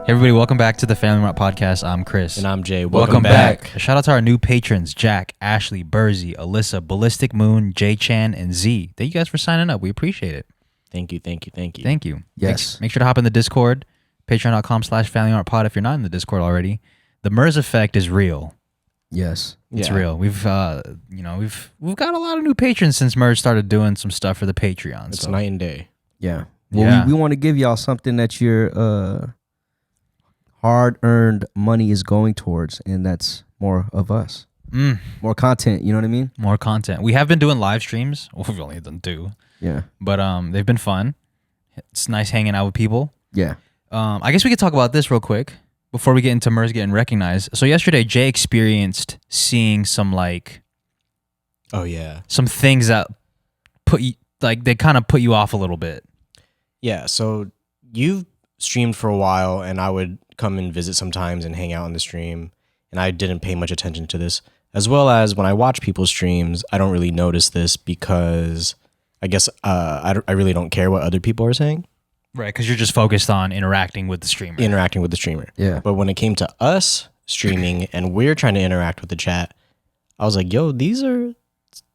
Everybody, welcome back to the Family Mart Podcast. I'm Chris. And I'm Jay. Welcome back. A shout out to our new patrons, Jack, Ashley, Burzy, Alyssa, Ballistic Moon, J Chan, and Z. Thank you guys for signing up. We appreciate it. Thank you. Thank you. Yes. Make sure to hop in the Discord, patreon.com/FamilyMartPod if you're not in the Discord already. The Merz effect is real. Yes. It's real. We've got a lot of new patrons since Merz started doing some stuff for the Patreon. It's night and day. Yeah. Well, we want to give y'all something that your hard-earned money is going towards, and that's more of us. More content, you know what I mean? More content. We have been doing live streams. Well, we've only done 2. Yeah. But they've been fun. It's nice hanging out with people. Yeah. I guess we could talk about this real quick before we get into Merz getting recognized. So yesterday, Jay experienced seeing some some things that put you, they kind of put you off a little bit. Yeah, so you've streamed for a while, and I would come and visit sometimes and hang out on the stream, and I didn't pay much attention to this. As well as when I watch people's streams, I don't really notice this because I guess I really don't care what other people are saying. Right, because you're just focused on interacting with the streamer. Yeah. But when it came to us streaming and we're trying to interact with the chat, I was like, yo,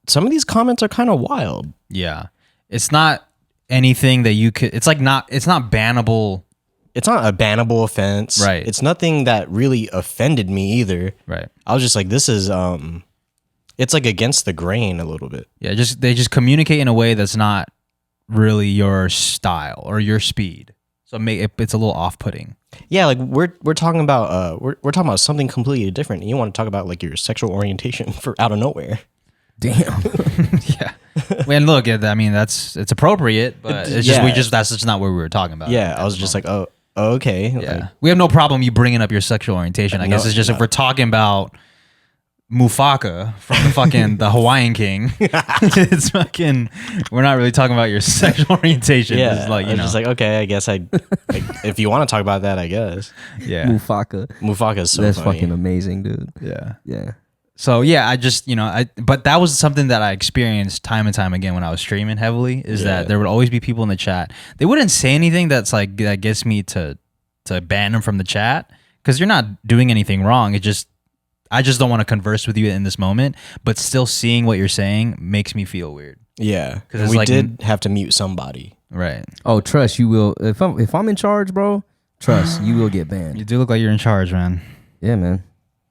some of these comments are kind of wild. Yeah. It's not anything that you could, it's not bannable. It's not a bannable offense. Right. It's nothing that really offended me either. Right. I was just like, this is, it's like against the grain a little bit. Yeah, they just communicate in a way that's not really your style or your speed. So it's a little off-putting. Yeah, like we're talking about we're talking about something completely different. And you want to talk about like your sexual orientation for out of nowhere. Damn. Yeah. And look, I mean it's appropriate, but it's just that's just not what we were talking about. Yeah, I was just like, oh, okay. Yeah. Like, We have no problem you bringing up your sexual orientation. I guess it's just if we're talking about Mufaka from the Hawaiian King, it's fucking, we're not really talking about your sexual orientation. yeah, it's like, just like, okay, I guess if you want to talk about that, I guess. Yeah. Mufaka is so That's funny. fucking amazing, dude. Yeah. Yeah. So yeah, I just, but that was something that I experienced time and time again when I was streaming heavily, is that there would always be people in the chat. They wouldn't say anything that gets me to ban them from the chat, because you're not doing anything wrong. I just don't want to converse with you in this moment, but still seeing what you're saying makes me feel weird. Yeah, because we did have to mute somebody. Right. Oh, trust you will. If I'm in charge, bro, trust you will get banned. You do look like you're in charge, man. Yeah, man.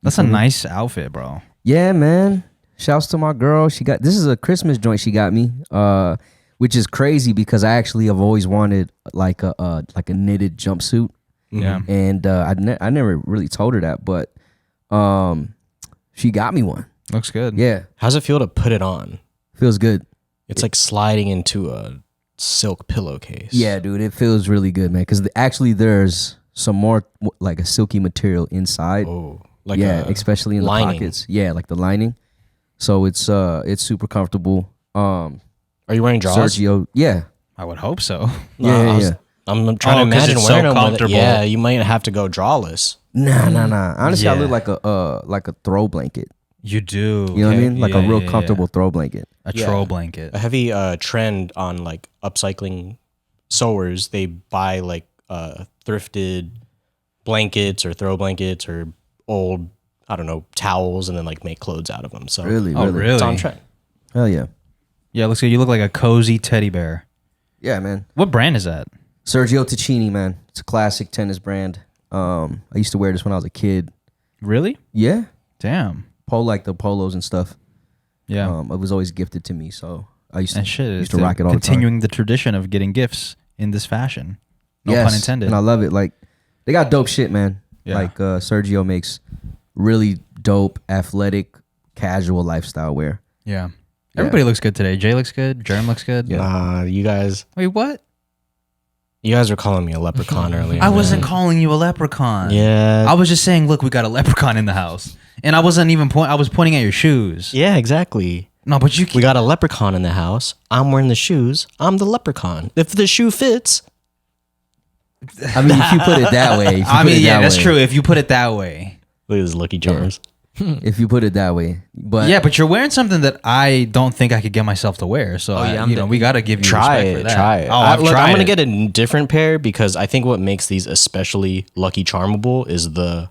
That's a nice outfit, bro. Yeah, man. Shouts to my girl. This is a Christmas joint she got me, which is crazy because I actually have always wanted like a knitted jumpsuit. Yeah. And I never really told her that, but she got me one. Looks good. Yeah. How's it feel to put it on? Feels good. It's like sliding into a silk pillowcase. Yeah, dude, it feels really good, man. Because actually, there's some more like a silky material inside. Oh, like especially in lining. the pockets. Yeah, like the lining. So it's super comfortable. Are you wearing drawers? Sergio, yeah. I would hope so. Yeah. I'm trying to imagine it's wearing so them. comfortable. Yeah, you might have to go drawless. Nah. Honestly, I Yeah. look like a throw blanket. You do. You know what I mean? Like Yeah, a real yeah, comfortable throw blanket. A Yeah. troll blanket. A heavy trend on like upcycling sewers. They buy like thrifted blankets or throw blankets or old, I don't know, towels, and then like make clothes out of them. So Really? it's on trend. Hell yeah. Yeah, looks good. You look like a cozy teddy bear. Yeah, man. What brand is that? Sergio Tacchini, man. It's a classic tennis brand. I used to wear this when I was a kid. Really? Yeah. Damn. Like the polos and stuff. Yeah. It was always gifted to me, so I used And shit, to rock it all the time. continuing the tradition of getting gifts in this fashion. No Yes, pun intended. And I love it. Like, they got dope shit, man. Yeah. Like Sergio makes really dope, athletic, casual lifestyle wear. Yeah. Everybody looks good today. Jay looks good. Jerem looks good. Yeah. Nah, you guys were calling me a leprechaun earlier. I wasn't calling you a leprechaun. Yeah. I was just saying, look, we got a leprechaun in the house. And I wasn't even I was pointing at your shoes. Yeah, exactly. No, but We got a leprechaun in the house. I'm wearing the shoes. I'm the leprechaun. If the shoe fits. I mean, if you put it that way. that's true. If you put it that way. Look at his Lucky Charms. if you put it that way. But yeah, but you're wearing something that I don't think I could get myself to wear. So we got to give you respect for that. Try it. Oh, I'm gonna get a different pair because I think what makes these especially Lucky Charmable is the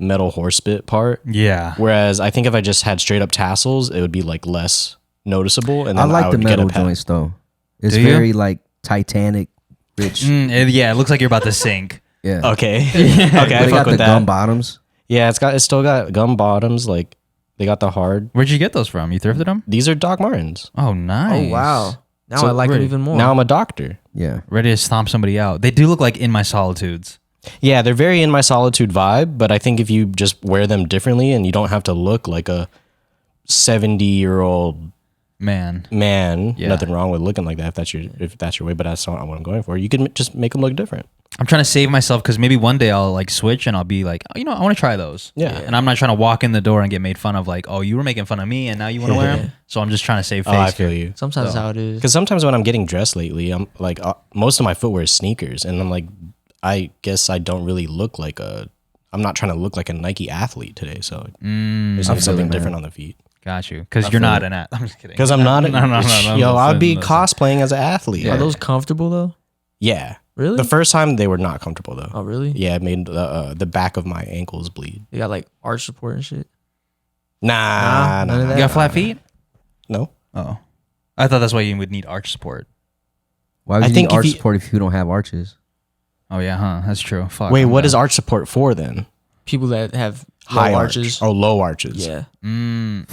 metal horse bit part. Yeah. Whereas I think if I just had straight up tassels, it would be like less noticeable. And I then like the would metal get a joints though. It's Do you? very like Titanic, rich. Yeah, it looks like you're about to sink. Yeah. Okay. Okay. I They fuck got the with that. gum bottoms. Yeah, it's still got gum bottoms. Like they got the hard. Where'd you get those from? You thrifted them? These are Doc Martens. Oh, nice. Oh wow. Now So I like them really- even more. Now I'm a doctor. Yeah. Ready to stomp somebody out. They do look like In My Solitudes. Yeah, they're very in my solitude vibe, but I think if you just wear them differently and you don't have to look like a 70-year-old Man. man, Yeah. nothing wrong with looking like that if that's your way, but that's not what I'm going for. You can just make them look different. I'm trying to save myself because maybe one day I'll like switch and I'll be like, oh, I want to try those. Yeah. And I'm not trying to walk in the door and get made fun of like, oh, you were making fun of me and now you want to wear them. So I'm just trying to save face. Oh, I feel here. you. Sometimes how it is. Because sometimes when I'm getting dressed lately, I'm like, most of my footwear is sneakers, and I'm like, I guess I don't really look like I'm not trying to look like a Nike athlete today, so there's something different on the feet. Got you. Because you're not an athlete. I'm just kidding. Because I'm not. No, Yo, I'd be listen. cosplaying as an athlete. Are those comfortable though? Yeah. Really? The first time they were not comfortable though. Oh really? Yeah, it made the back of my ankles bleed. You got like arch support and shit. Nah, none of You that? got flat feet? No. Oh. I thought that's why you would need arch support. Why would I you think need if arch you- support if you don't have arches? Oh, yeah, huh? That's true. Fuck. Wait, I'm what done. is arch support for then? People that have low High arches. arch. Oh, low arches. Yeah.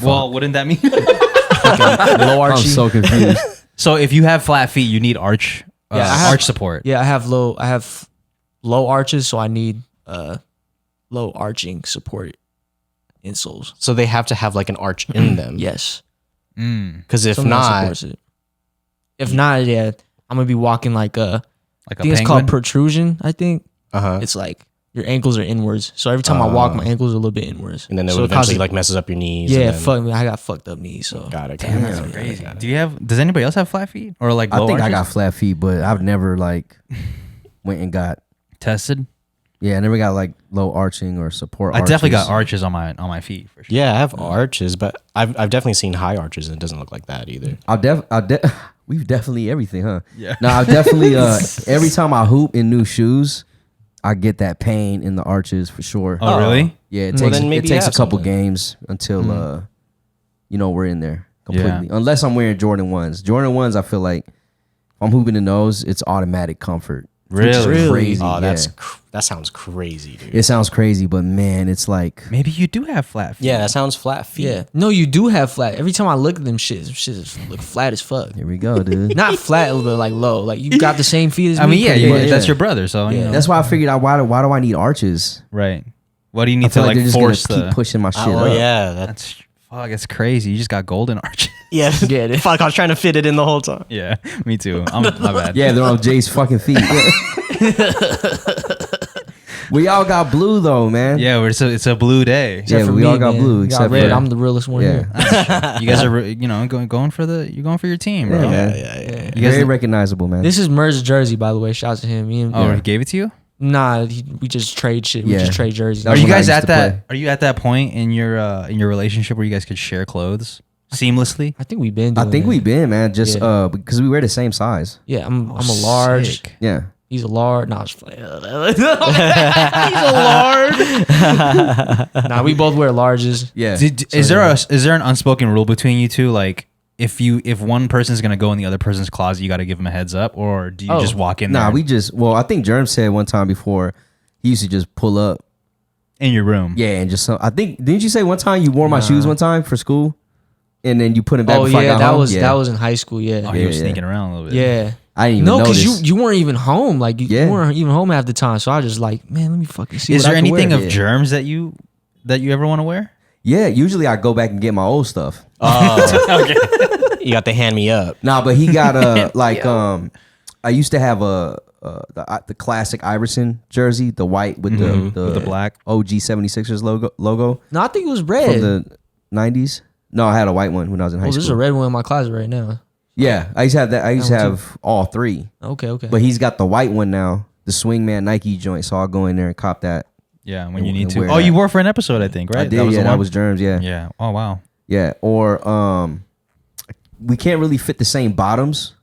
Well, wouldn't that mean? Low I'm archy. so confused. So if you have flat feet, you need arch Yeah, I have- arch support. Yeah, I have low arches, so I need low arching support insoles. So they have to have like an arch in them. Yes. Because if Something that not, supports it. If not, yeah, I'm gonna be walking like a Like I a think it's penguin? called protrusion. I think uh-huh. it's like your ankles are inwards. So every time I walk, my ankles are a little bit inwards. And then it so would it causes- eventually like messes up your knees. yeah, and then, fuck me. I got fucked up knees. So Got it. Damn, got it, that's got it, crazy. got it. Do you have? Does anybody else have flat feet or like I low think I got arches? flat feet, but I've never like went and got. tested? Yeah, I never got like low arching or support. I definitely got arches. arches on my feet for sure. Yeah, I have arches, but I've definitely seen high arches, and it doesn't look like that either. We've definitely everything, huh? Yeah. No, I definitely. Every time I hoop in new shoes, I get that pain in the arches for sure. Oh, really? Yeah, it Well, takes then maybe it you takes a have couple something. games until we're in there completely. Yeah. Unless I'm wearing Jordan 1s. Jordan 1s, I feel like if I'm hooping in those, it's automatic comfort. Which is Really? crazy. Oh, yeah. that sounds crazy, dude. It sounds crazy, but man, it's like Maybe you do have flat feet. Yeah, that sounds flat feet. yeah, no, you do have flat. Every time I look at them shits look flat as fuck. here we go, dude. Not flat, but like low. Like you got the same feet as me. I mean, yeah, pretty much. that's your brother, so you know. That's why I figured out why do I need arches? right. What do you I need to feel like like they're just force gonna keep the? pushing my shit Oh up. yeah, That's fuck. It's crazy. You just got golden arches. yeah. Get it. Fuck, I was trying to fit it in the whole time. Yeah, me too. My bad. Yeah, they're on Jay's fucking feet. We all got blue though, man. Yeah, it's a blue day. Yeah, for we all got man. blue, You except red. for- I'm the realest one Yeah. here. You guys are going for your team, bro. Yeah, man. Yeah. You guys Very recognizable, man. This is Merz jersey, by the way. Shout out to him. Me and, Oh, he gave it to you? Nah, we just trade shit. We Yeah. just trade jerseys. That Are was you when I guys used at to that? play. Are you at that point in your relationship where you guys could share clothes seamlessly? I think we've been. I Doing think that. we've been, man. Just Yeah. because we wear the same size. Yeah, I'm a large. Sick. Yeah. He's a large. Nah, just play. He's a large. Nah, we both wear larges. Yeah. Is there an unspoken rule between you two? Like, if one person's gonna go in the other person's closet, you got to give them a heads up, or do you Oh. just walk in there? Nah, I think Germ said one time before he used to just pull up. in your room. Yeah, and just didn't you say one time you wore my shoes one time for school? And then you put them back Oh before I yeah, got that home? was Yeah. that was in high school. Yeah, Oh, you were Yeah. sneaking around a little bit. yeah. I didn't even No, notice. because you weren't even home. Like you Yeah. weren't even home half the time. So I was just like, man, let me fucking see. Is what there I can anything wear. of Yeah. germs that you ever want to wear? Yeah, usually I go back and get my old stuff. Oh, you got the hand me up. Nah, but he got I used to have the classic Iverson jersey, the white with the black OG 76ers logo No, I think it was from red. the 90s. No, I had a white one when I was in high Oh, there's a school. red one in my closet right now. Yeah, I used to have that. I used to That one have all three, Okay. but he's got the white one now, the Swingman Nike joint. So I'll go in there and cop that. Yeah, when you need and to. wear Oh, you that. wore for an episode, I think, right? I did, the that one? was Germs, yeah. Yeah. Oh wow. Yeah, or we can't really fit the same bottoms.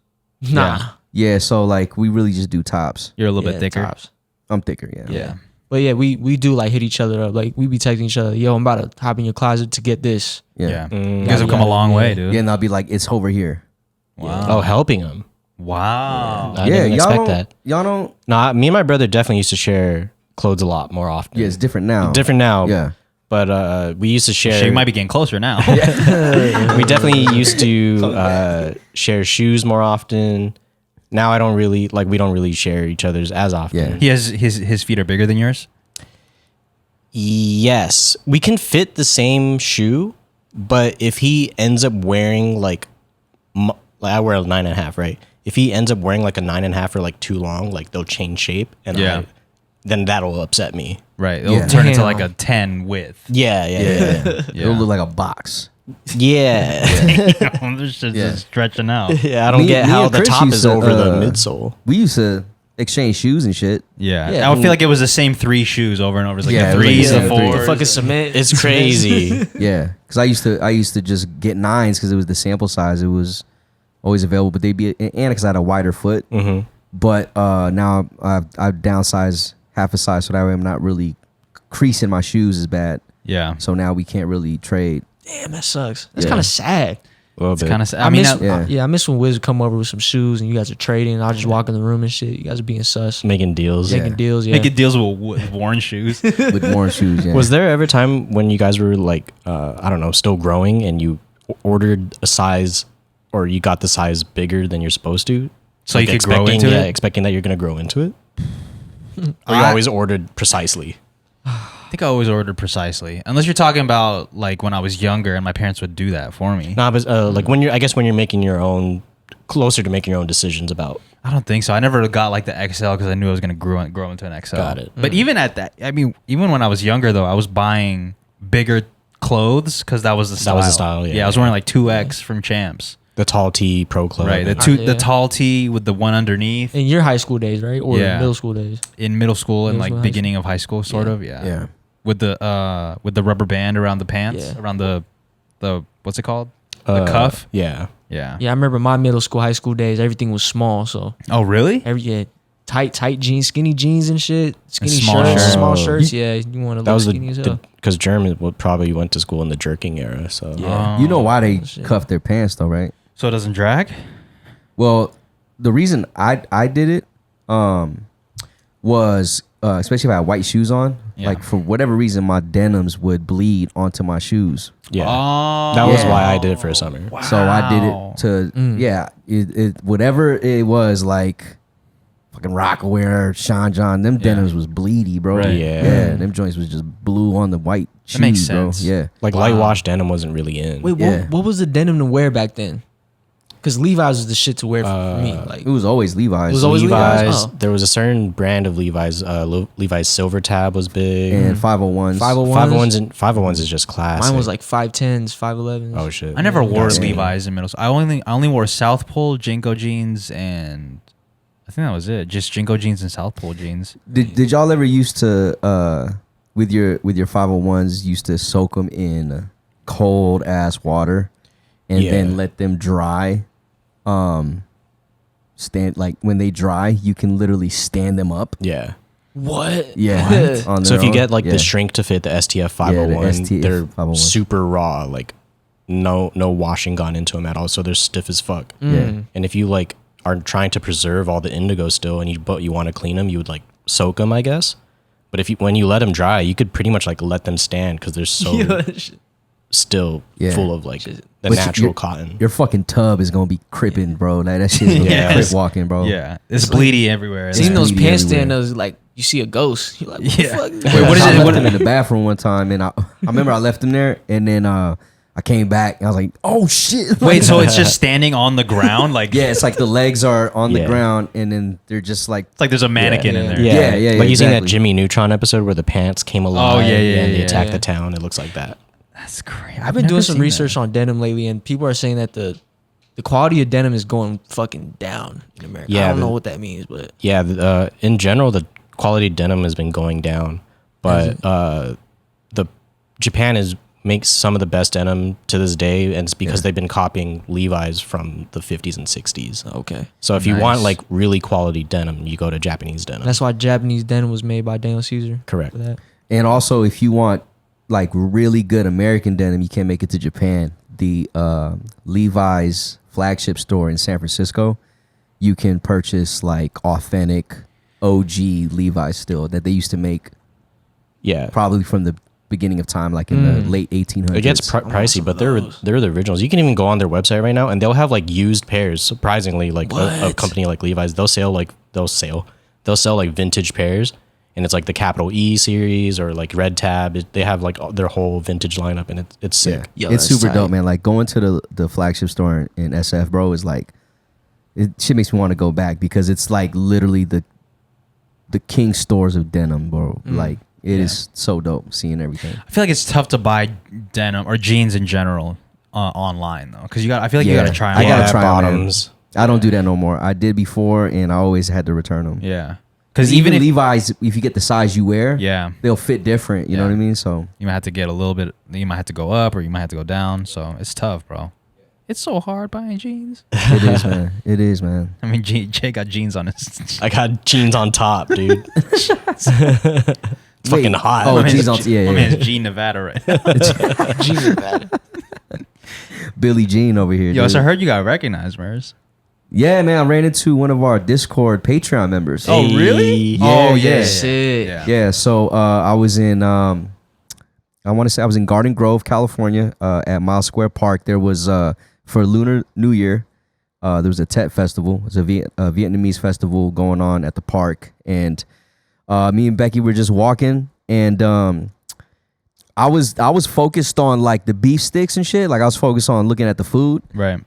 Nah. Yeah, so like we really just do tops. You're a little bit Yeah, thicker. tops. I'm thicker, yeah. Yeah. But yeah, we do like hit each other up. Like we be texting each other, yo, I'm about to hop in your closet to get this. Yeah. Yeah. You guys have come a long way, dude. Yeah, and I'll be like, it's over here. Wow. Oh, helping him. Wow. I didn't expect don't, that. Y'all don't. No, me and my brother definitely used to share clothes a lot more often. Yeah, it's different now. Different now. Yeah. But we used to share. She might be getting closer now. We definitely used to share shoes more often. Now we don't really share each other's as often. Yeah. He has his feet are bigger than yours. Yes, we can fit the same shoe, but if he ends up wearing like I wear a 9.5, right? If he ends up wearing like a 9.5 or like too long, like they'll change shape, and then that'll upset me. Right. It'll Yeah. turn into Damn. like a 10 width. Yeah. It'll look like a box. Yeah. This shit's Yeah. just stretching out. Yeah, I don't Me- get me how and the Chris top used is to, over the midsole. We used to exchange shoes and shit. Yeah. Yeah, I would feel like it was the same 3 shoes over and over. It's like Yeah, the it was like threes, the the same three. fours. The fucking cement. It's crazy. Yeah, because I used to just get 9s because it was the sample size. It was always available, but they'd be and because I had a wider foot. Mm-hmm. But now I've downsized half a size, so that way I'm not really creasing my shoes as bad. Yeah. So now we can't really trade. Damn, that sucks. That's Yeah. kind of sad. A little It's bit. kind of. I I mean, miss, Yeah. I miss when Wiz would come over with some shoes and you guys are trading. And I'll just walk in the room and shit. You guys are being sus, Making deals. making deals. Yeah, making deals with worn shoes. With worn shoes. Yeah. Was there ever a time when you guys were like, I don't know, still growing and you ordered a size or you got the size bigger than you're supposed to? So you could grow into yeah, it? expecting that you're going to grow into it? Or you I- always ordered precisely? I think I always ordered precisely, unless you're talking about like when I was younger and my parents would do that for me. Nah, but like when you're making your own, closer to making your own decisions about. I don't think so. I never got like the XL because I knew I was gonna grow into an XL. Got it. But even at that, I mean, even when I was younger though, I was buying bigger clothes because that was the style. That was the style, yeah. I was wearing like 2X from Champs. The tall tee pro club. Right. Yeah. The tall tee with the one underneath in your high school days, right? Or Yeah. middle school days. in middle school and Middle like school, high beginning of high school, sort Yeah. of. Yeah. Yeah. With the rubber band around the pants, Yeah. around the what's it called? The cuff. Yeah. Yeah. Yeah, I remember my middle school, high school days. Everything was small, so Oh really? tight jeans, skinny jeans and shit, skinny small shirts, shirts. small shirts. Yeah, you want to That look was skinny as hell. because German probably went to school in the jerking era. So Yeah. You know why they shit. cuff their pants though, right? So it doesn't drag. Well, the reason I did it was especially if I had white shoes on. Yeah. Like for whatever reason, my denims would bleed onto my shoes. yeah. Oh, That was Yeah. why I did it for a summer. Wow. So I did it to it whatever it was, like fucking Rockaware, Sean John. Them denims was bleedy, bro. Right. Yeah. Them joints was just blue on the white shoes, That makes bro. sense. Yeah. Like light wash denim wasn't really in. Wait, Yeah. what was the denim to wear back then? Because Levi's was the shit to wear for me. Like It was always Levi's. It was always Levi's? Oh. There was a certain brand of Levi's. Levi's Silver Tab was big. and 501s. 501s is just classic. mine was like 5'10s, 5'11s. oh shit. I never wore Damn. Levi's in middle school. I only wore South Pole, Jinko jeans, and I think that was it. Just Jinko jeans and South Pole jeans. Did y'all ever used to with your 501s used to soak them in cold ass water and Yeah. then let them dry? Stand like when they dry, you can literally stand them up. Yeah. What? Yeah. on So their if you own. get like Yeah. the shrink to fit the STF 501, STF they're 501. super raw. Like no washing gone into them at all. So they're stiff as fuck. Yeah. And if you like are trying to preserve all the indigo still, and you want to clean them, you would like soak them, I guess. But when you let them dry, you could pretty much like let them stand because they're so still Yeah. full of like the But natural your- cotton. Your fucking tub is gonna be cripping, bro. Like that shit is gonna Yeah. be crip walking, bro. Yeah, it's bleedy everywhere. It's Seeing those bleedy pants everywhere. stand like you see a ghost. You're like, what Yeah. the fuck? Wait, what is I it? left What them in the bathroom one time, and I remember I left them there, and then I came back, and I was like, oh shit. Wait, so it's just standing on the ground, like Yeah, it's like the legs are on the Yeah. ground, and then they're just like it's like there's a mannequin in Yeah. there. Yeah, Like you seen that exactly. Jimmy Neutron episode where the pants came alive yeah, and they yeah, attacked yeah. the town? It looks like that. That's crazy. I've been doing some research on denim lately, and people are saying that the quality of denim is going fucking down in America. Yeah, I don't know the- what that means, but Yeah, in general, the quality of denim has been going down. but the Japan makes some of the best denim to this day, and it's because they've been copying Levi's from the 50s and 60s. Okay. So if you want like really quality denim, you go to Japanese denim. That's why Japanese denim was made by Daniel Caesar. Correct. For that. And also, if you want like really good American denim, you can't make it to Japan. The Levi's flagship store in San Francisco, you can purchase like authentic OG Levi's still that they used to make. Yeah. Probably from the beginning of time, like in the late 1800s. It gets pricey, but they're the originals. You can even go on their website right now, and they'll have like used pairs. Surprisingly, like a company like Levi's, they'll sell like vintage pairs, and it's like the capital E series or like Red Tab. They have like their whole vintage lineup, and it's sick. Yeah. It's super dope, man. Like going to the flagship store in SF, bro, is like it shit makes me want to go back because it's like literally the king stores of denim, bro. Like. It is so dope seeing everything. I feel like it's tough to buy denim or jeans in general online though, because I feel like you gotta try them. I gotta try bottoms. I don't do that no more. I did before, and I always had to return them. Yeah, because even Levi's, if you get the size you wear, they'll fit different. You know what I mean? So you might have to get a little bit. You might have to go up, or you might have to go down. So it's tough, bro. It's so hard buying jeans. It is, man. It is, man. I mean, Jay got jeans on his. I got jeans on top, dude. It's fucking hot. Oh, jeans on my man's Gene Nevada right now. Gene Nevada. Billy Jean over here. Yo, dude. so I heard you got recognized, Merz. Yeah, man. I ran into one of our Discord Patreon members. Oh, really? Yeah, yeah. Sick. Yeah. So I was in, I want to say I was in Garden Grove, California, at Miles Square Park. There was for Lunar New Year, there was a Tet festival. It was a Vietnamese festival going on at the park, and me and Becky were just walking, and I was focused on like the beef sticks and shit. Like I was focused on looking at the food, Right.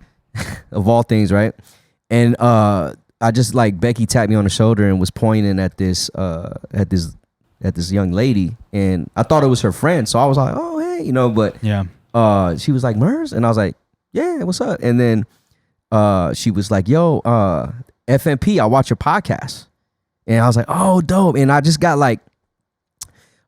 of all things, right? And I just like Becky tapped me on the shoulder and was pointing at this young lady, and I thought it was her friend, so I was like, oh hey, you know, but she was like Merz, and I was like, yeah, what's up? And then she was like, yo, FMP, I watch your podcast. And I was like, oh, dope. And I just got like,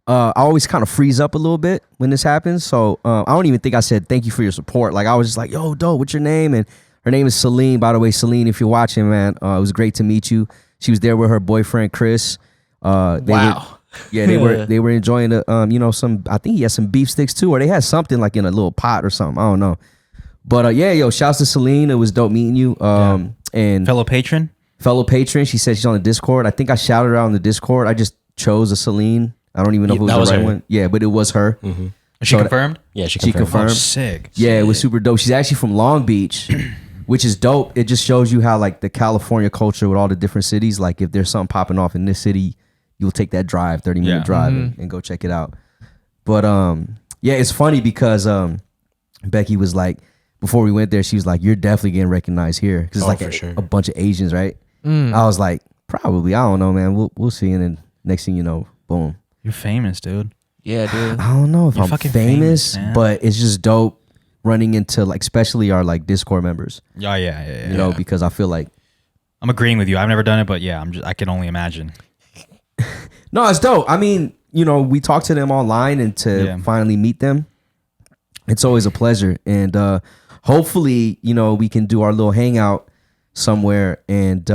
I always kind of freeze up a little bit when this happens. So I don't even think I said thank you for your support. Like I was just like, yo, dope, what's your name? And her name is Celine. By the way, Celine, if you're watching, man, it was great to meet you. She was there with her boyfriend, Chris. Wow. They were enjoying the, I think he had some beef sticks too, or they had something like in a little pot or something. I don't know. But shouts to Celine. It was dope meeting you. And Fellow patron. She said she's on the Discord. I think I shouted her out on the Discord. I just chose a Celine. I don't even know if it was the right one. Yeah, but it was her. Mm-hmm. She confirmed? Yeah, she confirmed. confirmed. Oh, sick. Yeah, it was super dope. She's actually from Long Beach, which is dope. It just shows you how like the California culture with all the different cities, like if there's something popping off in this city, you'll take that drive, 30-minute drive and go check it out. But it's funny because Becky was like, before we went there, she was like, you're definitely getting recognized here. Because it's like a bunch of Asians, right? I was like, probably. I don't know, man. We'll see. And then next thing you know, boom. You're famous, dude. Yeah, dude. I don't know if You're I'm fucking famous, man. but it's just dope running into like, especially our like Discord members. Oh, yeah. You know, because I feel like I'm agreeing with you. I've never done it, but yeah, I can only imagine. no, it's dope. I mean, we talk to them online, and to finally meet them, it's always a pleasure. And hopefully, we can do our little hangout somewhere and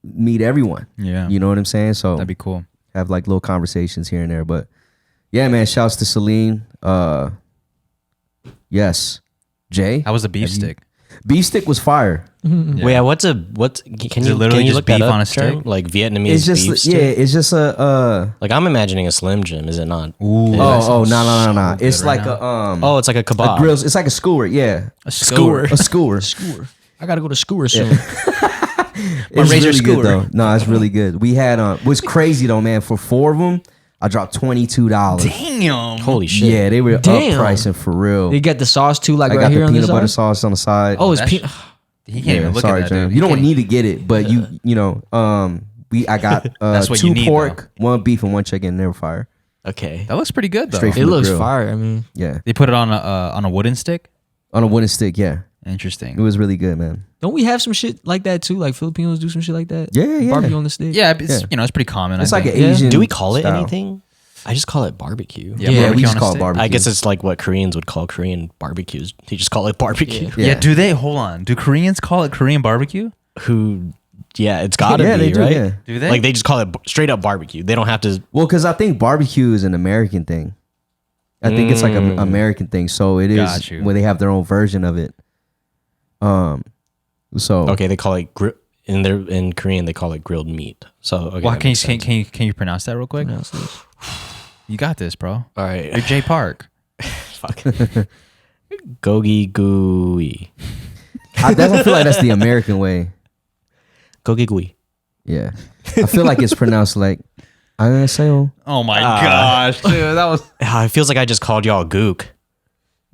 meet everyone. Yeah. You know what I'm saying? So That'd be cool. Have like little conversations here and there. But yeah, man, shouts to Celine. Yes. Jay? How was the beef stick? Beef stick was fire. Yeah. Wait, can you literally just look that beef up, on a stick? term? Like Vietnamese It's just beef stick? it's just a Like I'm imagining a Slim Jim, is it not? Ooh. no. It's good like right a it's like a kebab. a grill. It's like a skewer, yeah. A skewer. A skewer. Skewer. I gotta go to Skewer soon. It's razor really skewer. good though. No, it's really good. We had what's crazy though, man. For 4 of them, I dropped $22. Damn. Holy shit. Yeah, they were Damn. up pricing for real. You get the sauce too, like I right got here the on peanut the butter side? sauce on the side. Oh, it's That's- peanut. He can't even look sorry, at that, Jam. dude. You don't can't- need to get it, but I got That's what 2 you need, pork, 1 beef, and 1 chicken. They were fire. Okay. That looks pretty good though. Straight It from the looks grill. fire. I mean, Yeah, They put it on a wooden stick. on a wooden stick. Yeah, it Interesting. was really good, man. don't we have some shit like that too? Like Filipinos do some shit like that? Yeah. Barbecue on the stick. Yeah, it's Yeah. it's pretty common. It's I like an think. Asian. Do we call it style. anything? I just call it barbecue. Yeah, we barbecue just on a call it stick. barbecue. I guess it's like what Koreans would call Korean barbecues. They just call it barbecue. Yeah. Do they? Hold on. Do Koreans call it Korean barbecue? It's gotta Yeah, be, they do, right? yeah. Do they? Like they just call it straight up barbecue. They don't have to. Well, because I think barbecue is an American thing. I think it's like an American thing. So it is Got you. when they have their own version of it. So Okay, they call it in Korean they call it grilled meat. So okay, Well, that can makes sense. you pronounce that real quick? You got this, bro. All right, You're Jay Park. fuck. Gogi gooey. I feel like that's the American way. Gogi gooey. Yeah, I feel like it's pronounced like "안녕하세요." Oh my gosh, dude, that was It feels like I just called y'all gook.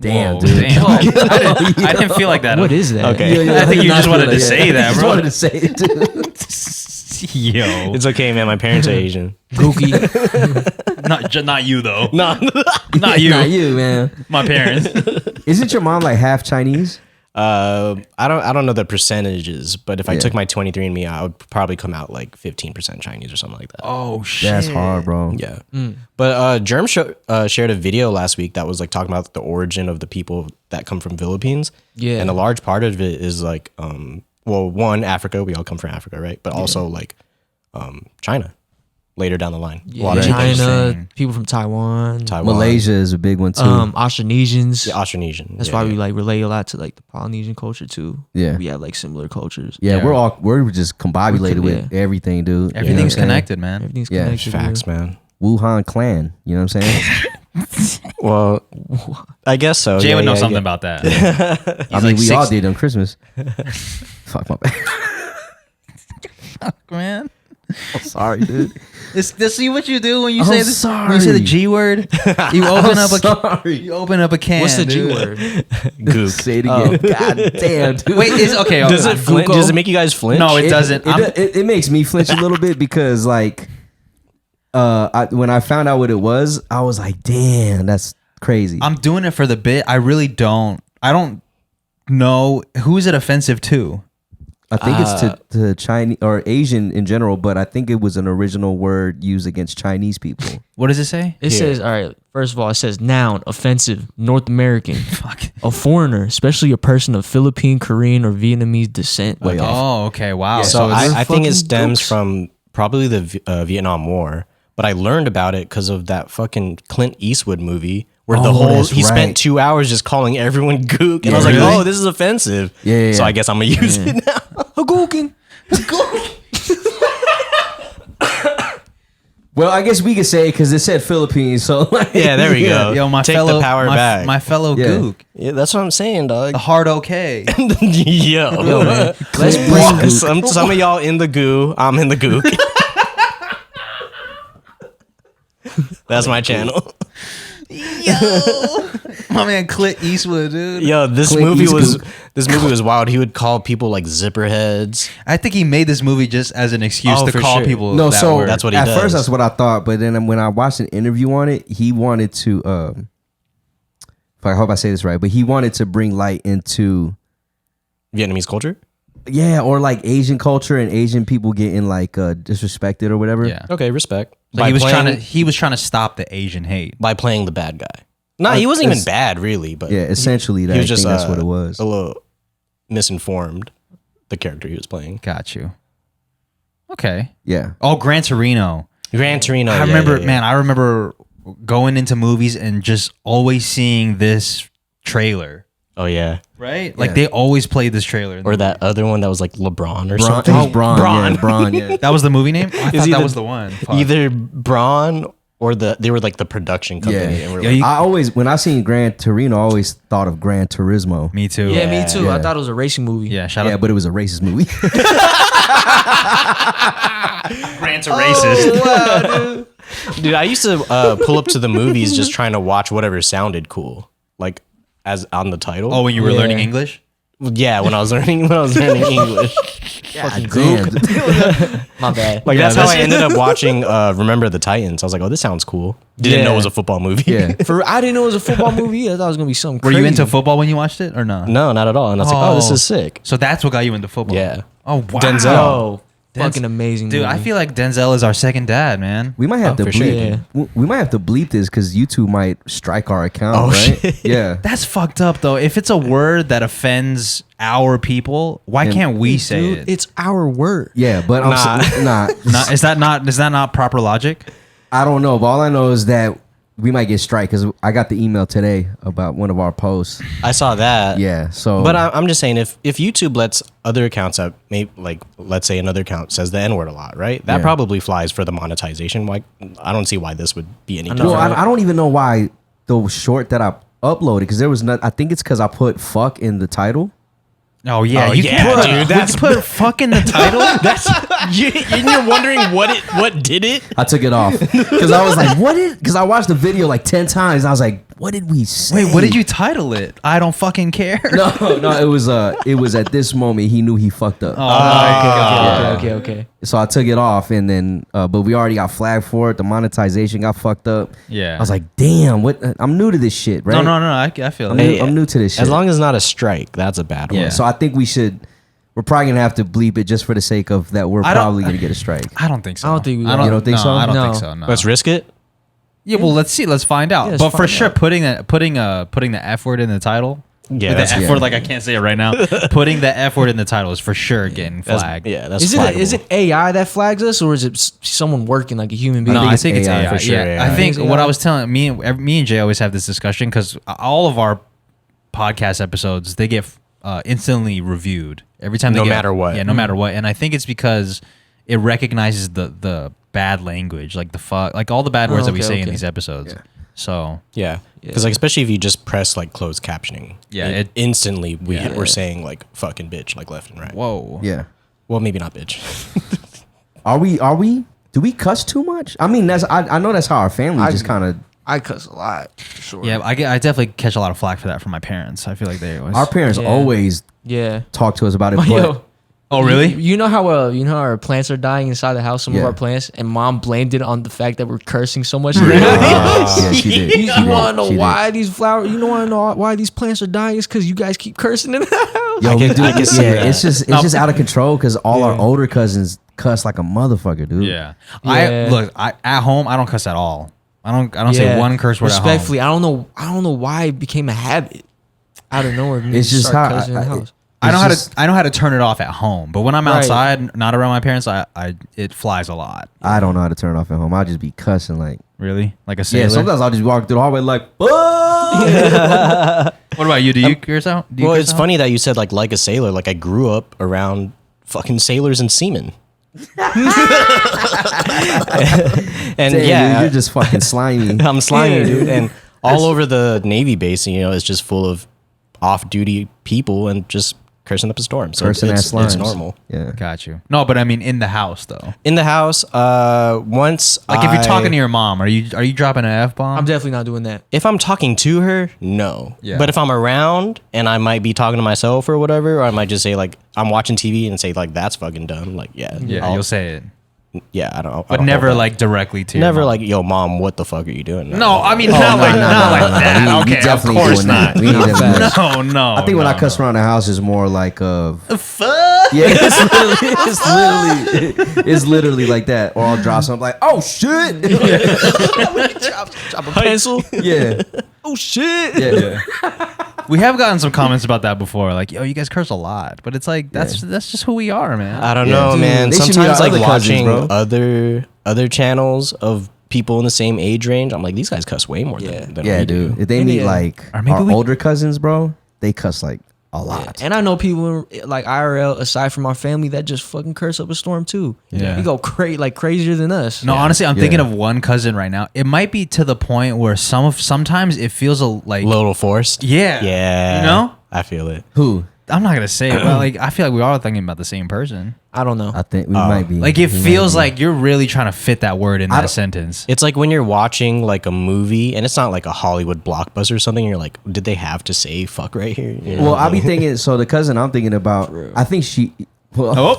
Damn, Whoa, dude. damn. I didn't feel like that. What is that? Okay. I think you just wanted to Yeah. say that, Just bro. wanted to say it, dude. Yo, It's okay, man. My parents are Asian. Gookie. not you though. No. Not you. Not you, man. My parents. Isn't your mom like half Chinese? I don't know the percentages, but if I Yeah. took my 23andMe, I would probably come out like 15% Chinese or something like that. Oh shit. That's hard, bro. Yeah. But Germ shared a video last week that was like talking about the origin of the people that come from Philippines. Yeah. And a large part of it is like, one, Africa. We all come from Africa, right? But also like China later down the line. A lot of people just- China, people from Taiwan, Taiwan. Malaysia is a big one too. Austronesians. The Austronesian. That's why we like relate a lot to like the Polynesian culture too. Yeah. We have like similar cultures. yeah, we're just combobulated with Yeah. everything, dude. Everything's You know what I'm saying? connected, man. Everything's Yeah, connected. Facts, bro. man. Wuhan clan. You know what I'm saying? Well, I guess so. Jay Yeah, would know yeah, something yeah. about that. I mean, like we all 60 did on Christmas. Fuck my bad. Man. Sorry, dude. This see what you do when you I'm say this. When you say the sorry. G word, you open up a Sorry. you open up a can. What's the G dude. word? Gook. Say it again. God damn, dude. Wait, is okay. Does it flinch? Google- Does it make you guys flinch? No, it doesn't. It makes me flinch a little bit because like when I found out what it was, I was like, damn, that's crazy. I'm doing it for the bit. I really don't. I don't know who is it offensive to. I think it's to Chinese or Asian in general, but I think it was an original word used against Chinese people. What does it say? It says, all right, first of all, it says noun, offensive, North American, Fuck. a foreigner, especially a person of Philippine, Korean, or Vietnamese descent. Way off. Oh, okay. Wow. So it's- I think it fucking stems gooks. from probably the Vietnam War, but I learned about it because of that fucking Clint Eastwood movie where the Oh, whole that's he right. spent 2 hours just calling everyone gook, and I was like, Really? oh, this is offensive. Yeah. So I guess I'm gonna use it now. Hadouken. Well, I guess we could say because it said Philippines, so like, Yeah, there we go. Yo, my Take fellow the power back. my fellow Yeah. gook. Yeah, that's what I'm saying, dog. The hard okay. Yo, man. Let's bring some of y'all in the goo. I'm in the gook. That's my channel. My man Clint Eastwood, dude. Yo, this Clint movie Eastwood. was wild. He would call people like zipper heads. I think he made this movie just as an excuse Oh, to for call sure. people. No, that so word. That's what he at does. first that's what I thought, but then when I watched an interview on it, he wanted to. I hope I say this right, but he wanted to bring light into Vietnamese culture. or like Asian culture and Asian people getting like disrespected or whatever. Yeah. Okay, respect. Like he was trying to stop the Asian hate. by playing the bad guy. No, he wasn't even it's- bad, really. But Yeah, essentially that. he I was just think that's what it was. a little misinformed. The character he was playing, Got you. Okay. Yeah. Oh, Gran Torino. Gran Torino. I remember, man. I remember going into movies and just always seeing this trailer. Oh yeah, Right? Like Yeah. they always played this trailer. in the or movie. that other one that was like LeBron or Braun, something. it was Braun. Braun. Yeah, Braun, yeah. That was the movie name? I thought either- that was the one. Fuck. Either Braun or they were like the production company. Yeah. And we're Yeah, like, you- I always, when I seen Gran Torino, I always thought of Gran Turismo. Me too. Yeah, me too. Yeah. I thought it was a racing movie. Yeah, shout Yeah, out but it was a racist movie. Grant's a racist. dude, I used to pull up to the movies just trying to watch whatever sounded cool, like as on the title. Oh, when you were Yeah. learning English? yeah, when I was learning English. God damn. My bad. Like Yeah, that's how that's- I ended up watching Remember the Titans. I was like, oh, this sounds cool. Didn't know it was a football movie. Yeah. I didn't know it was a football movie. I thought it was gonna be something. Were crazy. you into football when you watched it or no? No, not at all. And I was like, oh, this is sick. So that's what got you into football. Yeah. Oh wow. Denzel. Oh, fucking amazing. Dude, movie. I feel like Denzel is our second dad, man. We might have to for sure, bleep. We might have to bleep this because YouTube might strike our account. Oh, right? shit. Yeah. That's fucked up though. If it's a word that offends our people, why And- can't we say Dude, it? it's our word. Yeah, but Is that not proper logic? I don't know. But all I know is that we might get strike because I got the email today about one of our posts. I saw that. Yeah. So, But I'm just saying, if YouTube lets other accounts that maybe, like, let's say another account says the N word a lot, right? That Yeah. probably flies for the monetization. Why? I don't see why this would be any well, different. I don't even know why the short that I uploaded because there was not. I think it's because I put "fuck" in the title. Oh yeah, Oh, you yeah, can put, dude, that's- you put fuck in the title. You're wondering what did it? I took it off because I was like, "What did?" Because I watched the video like 10 times. I was like, "What did we say?" Wait, what did you title it? I don't fucking care. No, it was at this moment he knew he fucked up. Oh my god. Okay. So I took it off, and then, but we already got flagged for it. The monetization got fucked up. Yeah. I was like, "Damn, what?" I'm new to this shit, right? No. I feel I'm, it. I'm new to this shit. As long as it's not a strike, that's a bad Yeah. one. So I think we're probably gonna have to bleep it just for the sake of that. We're I don't- probably gonna get a strike. I don't think so. I don't think we I will. You don't think no, so? I don't No. think so. No. Let's risk it. Yeah, well, let's see. Let's find out. Yeah, let's but for find sure, out. putting the F word in the title. Yeah, With that's, the F word, like I can't say it right now. Putting the F word in the title is for sure getting flagged. that's Is flaggable. it AI that flags us, or is it someone working like a human being? No, I it's think it's AI, AI. for sure, Yeah, AI. I think It's what AI. I was telling me and Jay always have this discussion because all of our podcast episodes they get instantly reviewed every time. No matter what. Yeah, no matter what. And I think it's because it recognizes the bad language, like the fuck, like all the bad words that we okay, say in okay. these episodes. Yeah. So Yeah, because like especially if you just press like closed captioning, Yeah, it instantly Yeah. we're saying like fucking bitch like left and right. whoa. Yeah. Well, maybe not bitch. Are we? Do we cuss too much? I mean, I know that's how our family just kind of. I cuss a lot. For sure. Yeah, I definitely catch a lot of flack for that from my parents. I feel like they always. Our parents Yeah. always Yeah. talk to us about it. But Yo, oh really? You know how our plants are dying inside the house. Some of Yeah. our plants, and mom blamed it on the fact that we're cursing so much. yeah, she did. You She did. want to know She did. why these flowers? You want to know why these plants are dying? It's because you guys keep cursing in the house. Yo, we do. I can see Yeah, that. it's just out of control because all our older cousins cuss like a motherfucker, dude. Yeah. Yeah. I at home I don't cuss at all. I don't say Yeah. one curse word at home. Respectfully, I don't know why it became a habit out of nowhere. Me It's to just start how cussing in the house. I know It's I know how to turn it off at home, but when I'm Right. outside, not around my parents, it flies a lot. I don't know how to turn it off at home. I'll just be cussing like. Really, like a sailor. Yeah, sometimes I'll just walk through the hallway like. What about you? Do you curse out? Do you Well, curse it's out? funny that you said like a sailor. Like I grew up around fucking sailors and seamen. And Damn, yeah, dude, you're just fucking slimy. I'm slimy, dude. And all over the Navy base, it's just full of off-duty people and just cursing up a storm. So Cursing ass it's slimes. normal. Yeah. Got you. No, but I mean in the house though. In the house, once Like if you're talking to your mom, are you dropping an F bomb? I'm definitely not doing that. if I'm talking to her, no. Yeah. But if I'm around and I might be talking to myself or whatever, or I might just say like I'm watching TV and say like that's fucking dumb. Like Yeah, I'll- you'll say it, yeah. I don't. but never like directly to. never your mom. like yo mom, what the fuck are you doing? No, I mean not like that. We Okay, of definitely course doing not. that. We need to- No, no. I think when I no, cuss around the house is more like of fuck. yeah, it's literally like that. Or I'll drop something like, oh shit. Drop a pencil. yeah. Oh shit. Yeah. We have gotten some comments about that before, like, "Yo, you guys curse a lot," but it's like that's just who we are, man. I don't Yeah. know, Dude, man. they should meet Sometimes our like other cousins, watching bro. other channels of people in the same age range, I'm like these guys cuss way more than Yeah, we dude. do. If they And meet yeah. like Or maybe our we- older cousins, bro, they cuss like a lot. And I know people like IRL aside from our family that just fucking curse up a storm too. Yeah. You go crazier than us. No, honestly, I'm Yeah. thinking of one cousin right now. It might be to the point where sometimes it feels like Little forced. yeah, Yeah. you know. I feel it. Who? I'm not gonna say it, but like I feel like we're all thinking about the same person. I don't know. I think we might be. Like it We might feels be. like you're really trying to fit that word in that don't- sentence. It's like when you're watching like a movie and it's not like a Hollywood blockbuster or something. You're like, did they have to say fuck right here? You know? Well, I be thinking. So the cousin I'm thinking about, I think she. Well, Oh,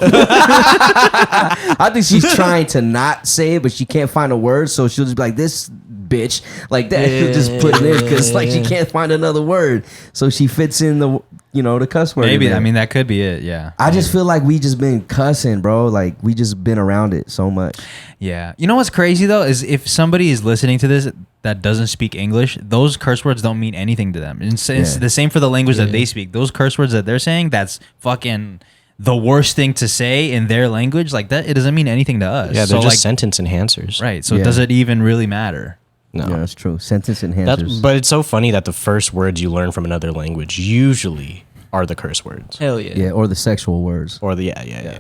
I think she's trying to not say it, but she can't find a word, so she'll just be like, "This bitch. Like that. She'll just put it in because like she can't find another word. So she fits in the the cuss word. Maybe. I mean, that could be it. Yeah. I just feel like we just been cussing, bro. Like we just been around it so much. Yeah. You know what's crazy though is if somebody is listening to this that doesn't speak English, those curse words don't mean anything to them. It's the same for the language that they speak. Those curse words that they're saying, that's fucking the worst thing to say in their language. Like that, it doesn't mean anything to us. Yeah, they're so just sentence enhancers. Right. So does it even really matter? No. Yeah, that's true. Sentence enhancers. But it's so funny that the first words you learn from another language usually are the curse words. Hell yeah. Yeah, or the sexual words. Or the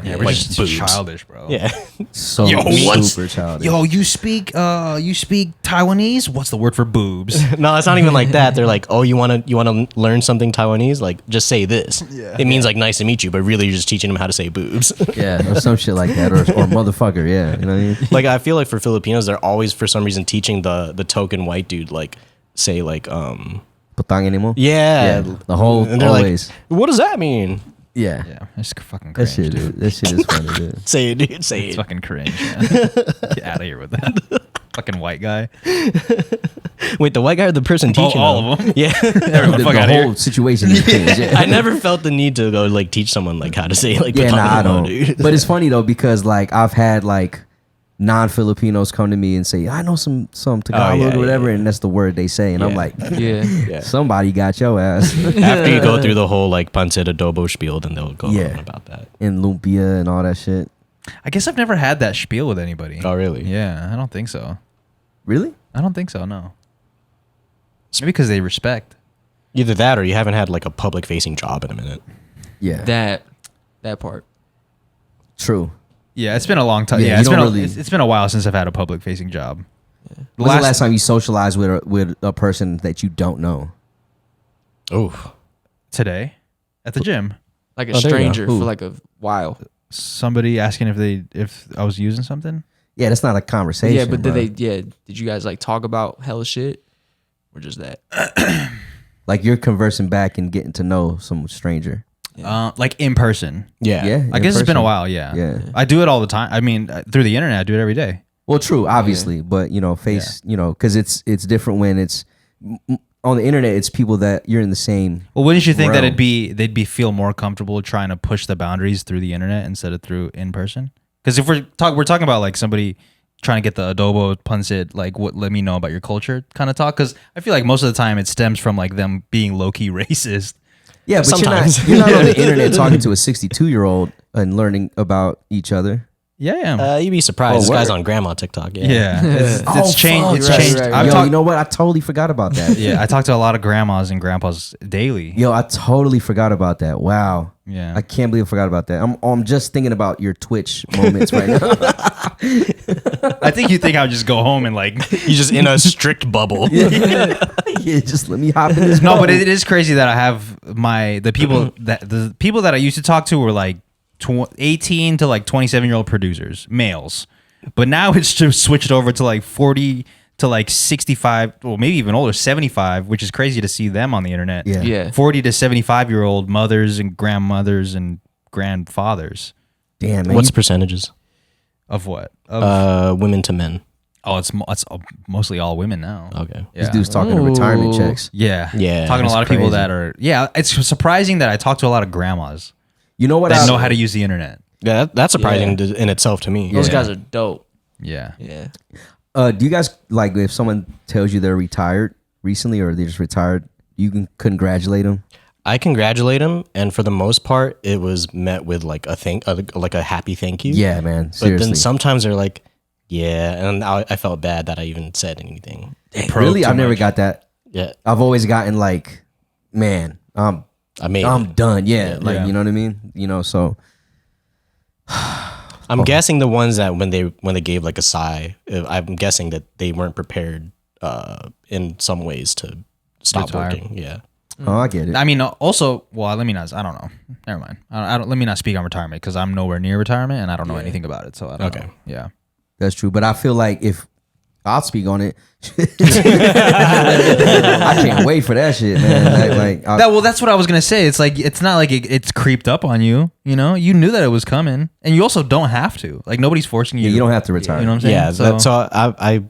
We're like just boobs. childish, bro. Yeah. So super childish. Yo, you speak Taiwanese? What's the word for boobs? No, it's not even like that. They're like, oh, you wanna learn something Taiwanese? Like, just say this. Yeah. It means like nice to meet you, but really you're just teaching them how to say boobs. Yeah, or some shit like that, or motherfucker. Yeah, you know what I mean. Like I feel like for Filipinos, they're always for some reason teaching the token white dude like say like Patang anymore. yeah, the whole and they're always. like, what does that mean? Yeah. Yeah, it's fucking That cringe. shit is funny, dude. Say it, dude. Say It's it. fucking cringe. Man. Get out of here with that. Fucking white guy. Wait, the white guy or the person teaching all of them. Yeah. Everyone, The fuck out of whole here. situation is changed. Yeah. I never felt the need to go like teach someone like how to say like Yeah, nah, I patang don't. dude. But it's funny though because like I've had like non-Filipinos come to me and say, I know some Tagalog or whatever, and that's the word they say, and I'm like, Yeah. somebody got your ass After you go through the whole like pancit adobo spiel, then they'll go on about that. in lumpia and all that shit. I guess I've never had that spiel with anybody. Oh, really? Yeah, I don't think so. Really? I don't think so, no. Maybe because they respect. Either that or you haven't had like a public facing job in a minute. Yeah. That part. True. Yeah, it's been a long time. Yeah, Yeah, you it's don't been really- it's been a while since I've had a public facing job. When's the last time you socialized with a person that you don't know? Oh, Today at the gym. Like a Oh, there you go. stranger Who? for like a while. Somebody asking if I was using something. Yeah, that's not a conversation. Yeah, but bro. did you guys like talk about hella shit? Or just that? Like you're conversing back and getting to know some stranger. Like in person. yeah. Yeah. I guess it's been a while, yeah. Yeah. I do it all the time. I mean, through the internet, I do it every day. Well, true, obviously, but face, because it's different when it's on the internet. It's people that you're in the same. Well, wouldn't you think that realm. they'd feel more comfortable trying to push the boundaries through the internet instead of through in person? Because if we're talking about like somebody trying to get the adobo pancit, like let me know about your culture kind of talk. Because I feel like most of the time it stems from like them being low key racist. Yeah, but Sometimes. you're not on the internet talking to a 62-year-old and learning about each other. Yeah, I am. You'd be surprised. Oh, this guy's word. on grandma TikTok. Yeah, it's changed. fuck, It's right, changed. right, I've Yo, talked- you know what? I totally forgot about that. Yeah, I talk to a lot of grandmas and grandpas daily. Yo, I totally forgot about that. Wow. Yeah. I can't believe I forgot about that. I'm just thinking about your Twitch moments right now. I think you think I would just go home and like. He's just in a strict bubble. Yeah, just let me hop in this. No, but bubble. it is crazy that I have the people that I used to talk to were like 18 to like 27-year-old producers, males. But now it's just switched over to like 40 to like 65, or maybe even older, 75, which is crazy to see them on the internet. Yeah. Yeah. 40 to 75-year-old mothers and grandmothers and grandfathers. Damn, man. What's percentages? Of what? Of, Women to men. it's mostly all women now. Okay. Yeah. This dude's talking to retirement checks. Yeah. Yeah, Talking to a that's lot of people crazy. that are, it's surprising that I talk to a lot of grandmas You know what? that know how to use the internet. Yeah, that's surprising in itself to me. Those Yeah. guys are dope. Yeah. Yeah. Do you guys like if someone tells you they're retired recently or they just retired, you can congratulate them? I congratulate him, and for the most part, it was met with like a happy thank you. Yeah, man. But Seriously. then sometimes they're like, yeah, and I felt bad that I even said anything. Really? too I've never much. got that. Yeah, I've always gotten like, man, I made I'm it. done. Yeah, like Yeah. you know what I mean. So I'm guessing the ones that when they gave like a sigh, I'm guessing that they weren't prepared in some ways to stop Retire. working. Yeah. I get it. I mean, also, well, let me not. I don't know. Never mind. I don't. Let me not speak on retirement because I'm nowhere near retirement and I don't know anything about it. So I don't Okay. know. Yeah. That's true. But I feel like if I'll speak on it, I can't wait for that shit, man. That's what I was gonna say. It's like it's not like it's creeped up on you. You know, you knew that it was coming, and you also don't have to. Like nobody's forcing you. you don't have to retire. You know what I'm saying? Yeah. So I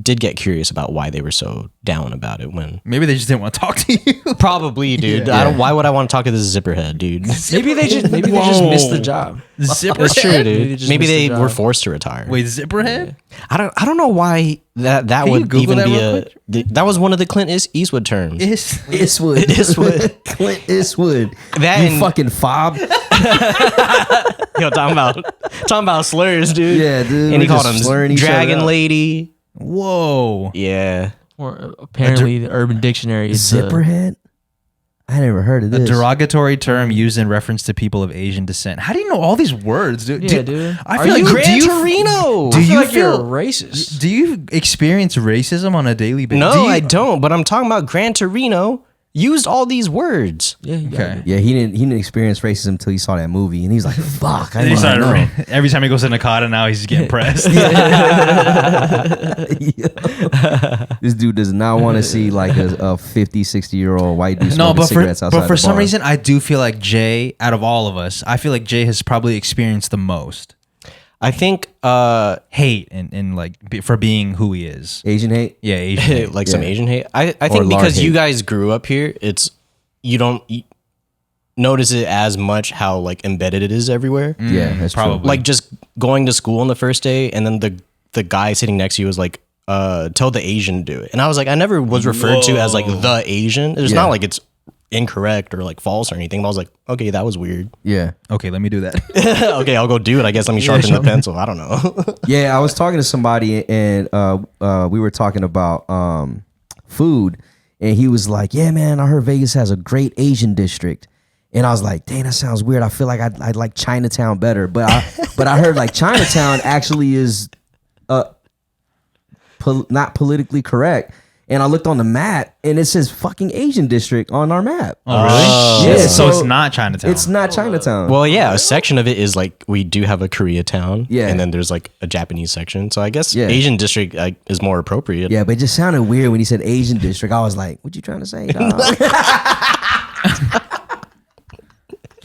did get curious about why they were so down about it when Maybe they just didn't want to talk to you. probably, dude. Why would I want to talk to this zipperhead, dude? Maybe they just missed the job. Zipperhead. That's true, Maybe dude. just Maybe missed they the were job. forced to retire. Wait, Zipperhead? I don't know why that you would Google even that be real that was one of the Clint Eastwood terms. Eastwood. Clint Eastwood. That you and- fucking fob. Yo, talking about slurs, dude. Yeah, dude. And he we're called just him slurring each other Dragon up. Lady. Whoa. Yeah. Or apparently, the Urban Dictionary is Zipperhead. I never heard of A this. derogatory term used in reference to people of Asian descent. How do you know all these words, dude? Yeah, dude. I Are feel you like Gran Torino? Do I feel you like you're a feel racist. Do you experience racism on a daily basis? No, I don't. But I'm talking about Gran Torino used all these words. Yeah, you got Okay. it. Yeah, he didn't experience racism until he saw that movie, and he's like, "Fuck!" I And he didn't started know. every time he goes to Nakata now he's getting pressed. This dude does not want to see like a 50, 60-year-old white dude No, smoking cigarettes outside but for the some bar. reason I do feel like Jay, out of all of us, I feel like Jay has probably experienced the most I think hate and like for being who he is. Asian hate. Yeah, Asian. hate. like some Yeah. Asian hate. I Or think lard because you hate. guys grew up here, you don't notice it as much how like embedded it is everywhere. Yeah, that's probably. true. Like just going to school on the first day, and then the guy sitting next to you was like, "Tell the Asian to do it," and I was like, I never was referred to as like the Asian. It's Yeah. not like it's incorrect or like false or anything. But I was like, okay, that was weird. Yeah, Okay, let me do that. Okay, I'll go do it. I guess let me sharpen the pencil. I don't know. yeah. I was talking to somebody, and we were talking about food, and he was like, "Yeah, man, I heard Vegas has a great Asian district." And I was like, "Dang, that sounds weird. I feel like I'd like Chinatown better." But I heard like Chinatown actually is not politically correct. And I looked on the map, and it says fucking Asian district on our map. Oh, really? Yeah, So so it's not Chinatown. It's not Chinatown. Well, yeah, a section of it is like we do have a Koreatown, Yeah. and then there's like a Japanese section. So I guess Yeah. Asian district is more appropriate. Yeah, but it just sounded weird when he said Asian district. I was like, "What you trying to say, dog?"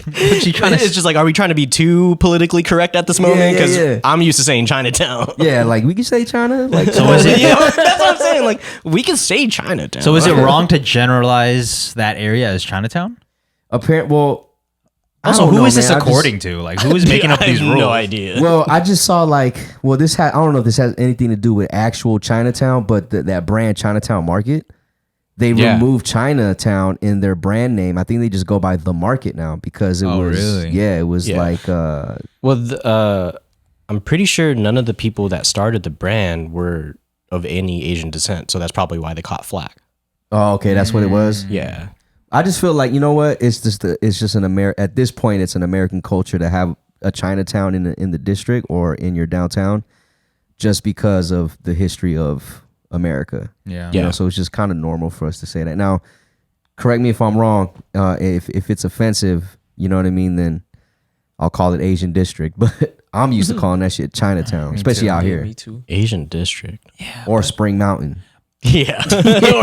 What you trying to It's just like, are we trying to be too politically correct at this moment? yeah, Because yeah. I'm used to saying Chinatown. Yeah, like we can say China. Like, So is it Yeah, that's what I'm saying. Like, we can say Chinatown. So is it wrong to generalize that area as Chinatown? Well, I Also, don't who know, is this man. according to? Like, who is making up I these have rules? no idea. Well, I just saw like, I don't know if this has anything to do with actual Chinatown, but that brand Chinatown Market, they Yeah. removed Chinatown in their brand name. I think they just go by the Market now because it Oh, was, really? yeah, it was Yeah. like, Well, I'm pretty sure none of the people that started the brand were of any Asian descent. So that's probably why they caught flack. oh, okay, that's what it was. Yeah. I just feel like, you know what? It's just at this point, it's an American culture to have a Chinatown in the district or in your downtown, just because of the history of America. Yeah. You know, so it's just kind of normal for us to say that. Now, correct me if I'm wrong. If it's offensive, you know what I mean, then I'll call it Asian district. But I'm used to calling that shit Chinatown, especially out here, Me too. Asian district. or Spring Mountain. Yeah. Or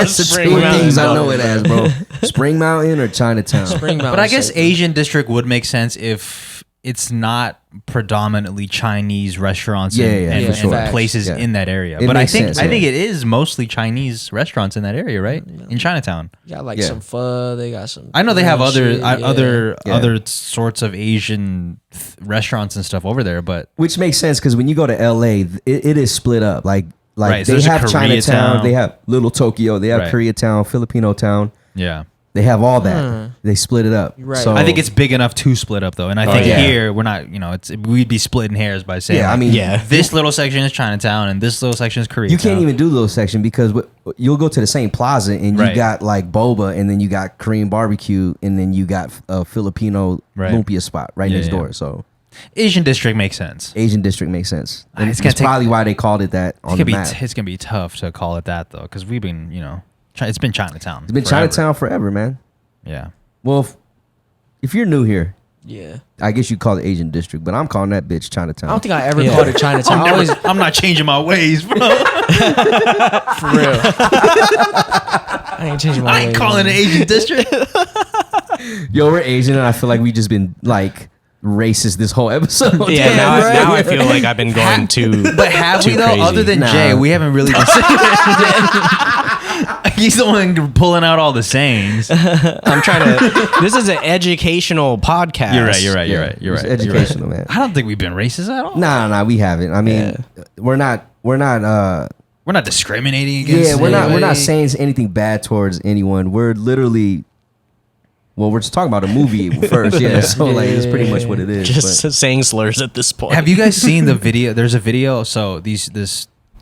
That's the Spring two Mountain. things I know it as, bro. Spring Mountain or Chinatown. Spring Mountain. But I guess Asian district would make sense if it's not predominantly Chinese restaurants Yeah, and, yeah, and, for and sure. places Yeah. in that area. It But I makes think sense, I think yeah. it is mostly Chinese restaurants in that area, right? In Chinatown. You got like Yeah. some pho. They got some. I know they have Korean other shit, yeah. other sorts of Asian restaurants and stuff over there, but Which makes sense because when you go to LA, it is split up. Like Right, so they there's a have Chinatown, Koreatown. they have Little Tokyo, they have Right. Koreatown, Filipino Town. yeah. They have all that. They split it up. Right. So I think it's big enough to split up though, and I think yeah. here we're not. We'd be splitting hairs by saying, Yeah, I like, mean, Yeah. this little section is Chinatown and this little section is Korea. you can't even do little section because you'll go to the same plaza and you Right. got like boba, and then you got Korean barbecue, and then you got a Filipino Right. lumpia spot right Yeah, next yeah. door. So Asian district makes sense. Asian district makes sense. And It's it's gonna take- probably why they called it that on It's the gonna map. it's gonna be tough to call it that though, because we've been it's been Chinatown. It's been forever. Chinatown forever, man. Yeah. Well, if you're new here, Yeah. I guess you call it Asian district, but I'm calling that bitch I Chinatown. don't think I ever called it Chinatown. I always, I'm not changing my ways, bro. for real. I ain't changing my I ain't ways, calling it man. Asian district. Yo, we're Asian, and I feel like we just been like racist this whole episode. Yeah, now I feel like I've been going too. But have we too though? crazy. Other than Jay, we haven't really been He's the one pulling out all the sayings. I'm trying to. This is an educational podcast. You're right. It's educational, man. I don't think we've been racist at all. Nah, we haven't. I mean, we're not. We're not discriminating against. Yeah, we're not saying anything bad towards anyone. We're literally. Well, we're just talking about a movie first, yeah. So like, it's pretty much what it is. Just saying slurs at this point. Have you guys seen the video? There's a video. So these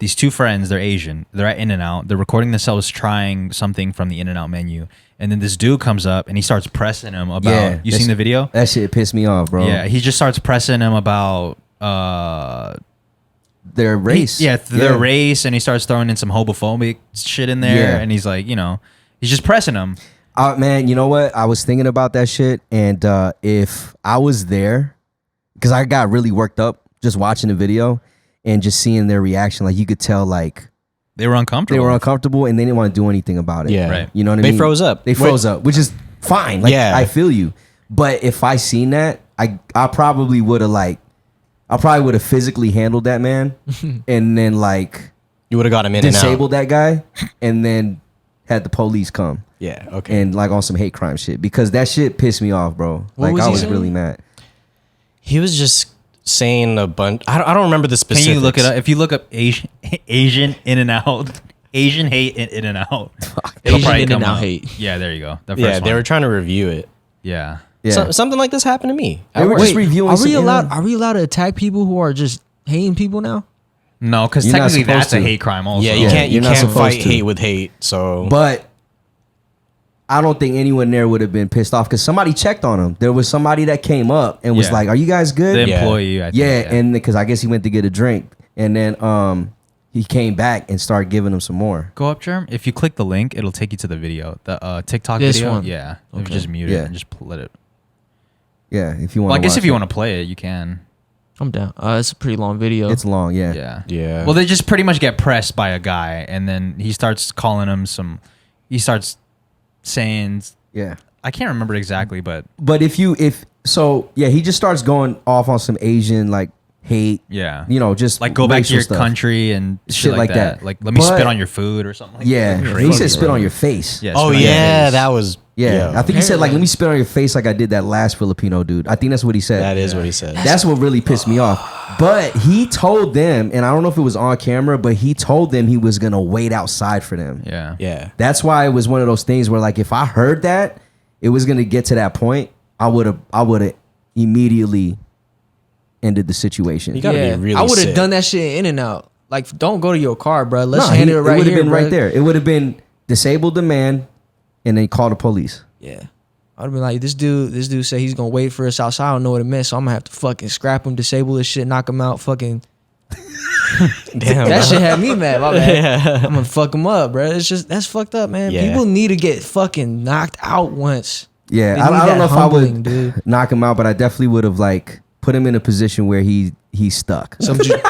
two friends, they're Asian. They're at In-N-Out. They're recording themselves trying something from the In-N-Out menu, and then this dude comes up and he starts pressing him about. Yeah, You seen the video? That shit pissed me off, bro. Yeah, he just starts pressing him about their race. Their race, and he starts throwing in some homophobic shit in there, and he's like, he's just pressing him. Man, you know what? I was thinking about that shit, and if I was there, because I got really worked up just watching the video and just seeing their reaction, like you could tell, like they were uncomfortable, and they didn't want to do anything about it. Yeah, right. You know what I mean? They froze up. They froze up, which is fine. Like, I feel you, but if I seen that, I probably would have physically handled that man, and then like you would have got him in disabled that guy, and then had the police come. Yeah, okay. And like on some hate crime shit, because that shit pissed me off, bro. What Like was I he was saying? really mad. He was just saying a bunch. I don't remember the specifics. Can you look it up? If you look up Asian In-N-Out, Asian hate in In-N-Out, it'll Asian probably In-N-Out come up. hate. Yeah, there you go. That Yeah, first they one. were trying to review it. Yeah. Yeah, Something like this happened to me. They were just reviewing. Are some we allowed? internet- Are we allowed to attack people who are just hating people now? No, because You're not technically supposed that's a to. hate crime also. Yeah, you Yeah, can't. You you're not can't supposed fight to. hate with hate. So, But I don't think anyone there would have been pissed off because somebody checked on him. There was somebody that came up and was Yeah. like, "Are you guys good?" The Yeah. employee, I think. Yeah, and because I guess he went to get a drink, and then he came back and started giving him some more. Go up, Germ. If you click the link, it'll take you to the video. The TikTok This video. one? Yeah. If you Okay. just mute Yeah. it and just let it. Yeah, if you want. Well, I guess if you want to play it, you can. I'm down. It's a pretty long video. it's long. Yeah. Yeah. Yeah. Well, they just pretty much get pressed by a guy, and then he starts calling him some. He starts saying, Yeah. I can't remember exactly, but But he just starts going off on some Asian like hate. yeah. Just Like go back to racial your stuff. country and shit like that. Like let me But- spit on your food or something like Yeah, that. he said spit on your face. Yeah, oh spit on your yeah, face. that was. Yeah, I think he said like, Apparently. "Let me spit on your face like I did that last Filipino dude." I think that's what he said. That is what he said. That's what really pissed me off. But he told them, and I don't know if it was on camera, but he told them he was gonna wait outside for them. Yeah. Yeah. That's why it was one of those things where like if I heard that it was gonna get to that point, I would have immediately ended the situation. You gotta be really I would have sick. done that shit in and out. Like, don't go to your car, bro. Let's No, handle it right would have here, been bro. right there. It would have been disabled the man and then call the police. Yeah. I'd have been like, this dude said he's gonna wait for us outside. I don't know what it meant, so I'm gonna have to fucking scrap him, disable this shit, knock him out, fucking. Damn. That shit had me mad. My bad. I'm gonna fuck him up, bro. It's just that's fucked up, man. Yeah. People need to get fucking knocked out once. They Yeah, need I don't that know if I humbling, would dude. knock him out, but I definitely would have like put him in a position where he's stuck. Some dude,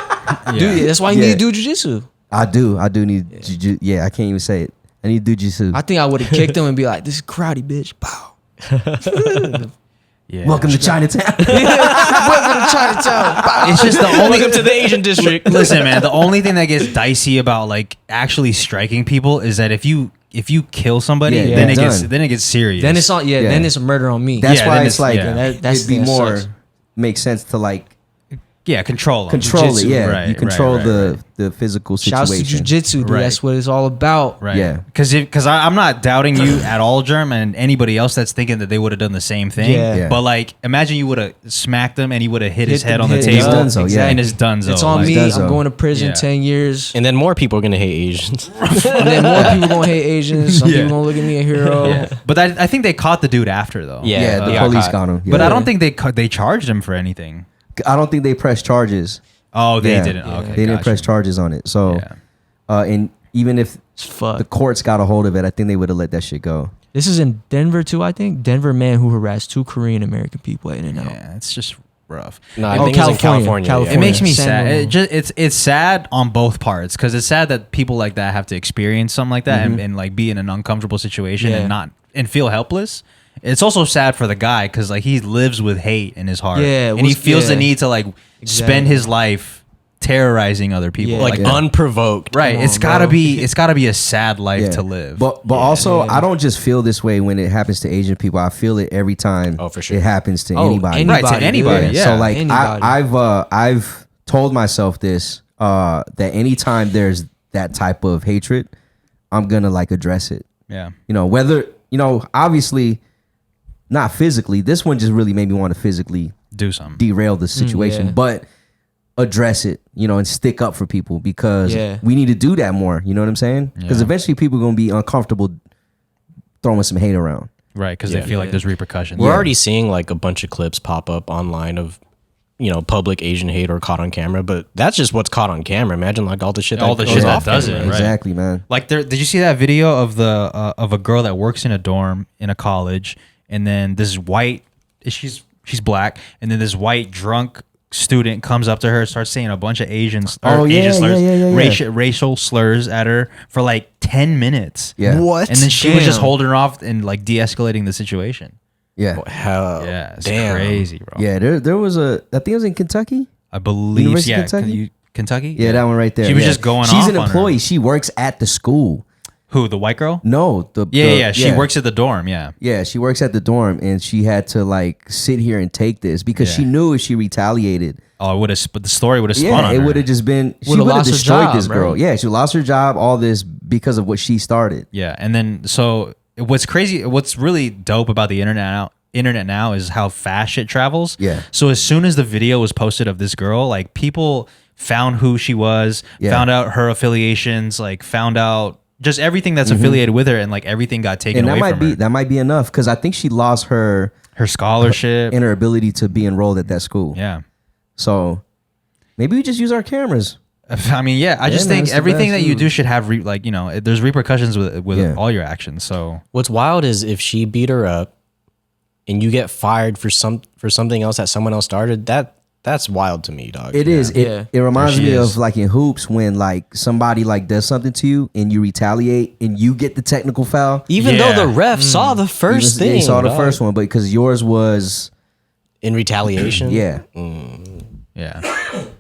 that's why you Yeah. need to do jujitsu. I do need juju. Yeah, I can't even say it. I need to do jujitsu. I think I would have kicked him and be like, "This is karate, bitch." Pow. Yeah. Welcome to Chinatown. Welcome to Chinatown. Pow. It's just the only. Welcome to the Asian district. Listen, man. The only thing that gets dicey about like actually striking people is that if you kill somebody, Yeah, then yeah. it gets serious. Then it's on. Yeah, Yeah. Then it's a murder on me. That's Yeah, why then it's it's- like yeah. it'd be that more sucks. makes sense to like control 'em. control it. Jujitsu, Yeah, right, you control right. the physical Shouts to situation. jujitsu, dude. Right. That's what it's all about. Right. Yeah. Because I'm not doubting you at all, Germ, and anybody else that's thinking that they would have done the same thing. Yeah. Yeah. But like, imagine you would have smacked him and he would have hit his Hit head the- on the hit- table. It's donezo, yeah. And it's donezo. It's on Like, me. donezo. I'm going to prison Yeah. 10 years. And then more people are gonna hate Asians. And then more people gonna hate Asians. Some Yeah. people gonna look at me a hero. Yeah. But I think they caught the dude after though. Yeah, the he got police caught. got him. But Yeah. I don't think they charged him for anything. I don't think they pressed charges. Oh, they Yeah. didn't. Yeah. Okay, They didn't gotcha. press charges on it. So, Yeah. and even if It's fuck. the courts got a hold of it, I think they would have let that shit go. This is in Denver too, I think. Denver man who harassed 2 Korean American people at In-N-Out. Yeah, it's just rough. No, I Oh, think it was in California. California. It makes me San sad. Ramon. It just it's sad on both parts because it's sad that people like that have to experience something like that and like be in an uncomfortable situation Yeah. and feel helpless. It's also sad for the guy because like he lives with hate in his heart. Yeah, and he feels the need to like spend his life terrorizing other people, Yeah. Like unprovoked. Right. Come It's on, gotta bro. be. It's gotta be a sad life to live. But also, I don't just feel this way when it happens to Asian people. I feel it every time. Oh, for sure. It happens to Oh, anybody. Right, to anybody. dude. Yeah. So like Anybody. I've told myself this that anytime there's that type of hatred, I'm gonna like address it. Yeah. You know, whether obviously not physically. This one just really made me want to physically Do something. derail the situation, yeah. but address it, and stick up for people because Yeah. we need to do that more. You know what I'm saying? Because Yeah. eventually people are gonna be uncomfortable throwing some hate around. Right. Because they feel like there's repercussions. We're already seeing like a bunch of clips pop up online of, public Asian hate or caught on camera, but that's just what's caught on camera. Imagine like all the shit All that the goes shit that off does camera. it, right? Exactly, man. Like did you see that video of the of a girl that works in a dorm in a college, and then this white, she's black, and then this white drunk student comes up to her, starts saying a bunch of Asian slurs, racial slurs at her for like 10 minutes. Yeah. What? And then she was just Damn. holding her off and like de-escalating the situation. Yeah. Hell, Yeah, it's damn. crazy, bro. Yeah, there was I think it was in Kentucky. I believe, University of yeah, Kentucky? Kentucky. Yeah, that one right there. She was Yeah. just going She's off an on her. employee. She works at the school. Who, the white girl? No, Yeah. She works at the dorm. Yeah. Yeah, she works at the dorm, and she had to like sit here and take this because she Yeah. knew if she retaliated, Oh, it would have. But the story would have spun on it her. would have just been she Would've would have lost her destroyed job, this girl. right? Yeah, she lost her job. All this because of what she started. Yeah, and then so what's crazy, what's really dope about the internet now is how fast shit travels. Yeah. So as soon as the video was posted of this girl, like people found who she was, Yeah. found out her affiliations, like found out just everything that's affiliated with her, and like everything got taken And away that from her. that might be enough because I think she lost her Her scholarship. and her ability to be enrolled at that school. Yeah. So maybe we just use our cameras. I mean, yeah, I just man, think it's the everything best. that you do should have there's repercussions with Yeah. all your actions. So What's wild is if she beat her up and you get fired for something else that someone else started, that's wild to me, dog. It is. Yeah. It reminds There she me is. of like in hoops when like somebody like does something to you and you retaliate and you get the technical foul. Even Yeah. though the ref saw the first They thing. saw the dog. first one, but because yours was In retaliation. yeah. yeah.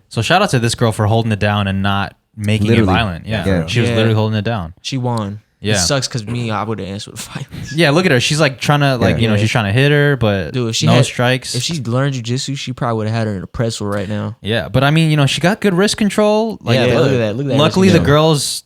So shout out to this girl for holding it down and not making Literally. it violent. Yeah. Yeah. She was Yeah. literally holding it down. She won. Yeah. It sucks because I would have answered with violence. Yeah, look at her. She's like trying to Yeah. she's trying to hit her, but Dude, if she no had- strikes. If she learned jujitsu, she probably would have had her in a pretzel right now. yeah, but I mean, she got good wrist control. Like, Yeah, look at that. Look at that. luckily, wrist the control. girl's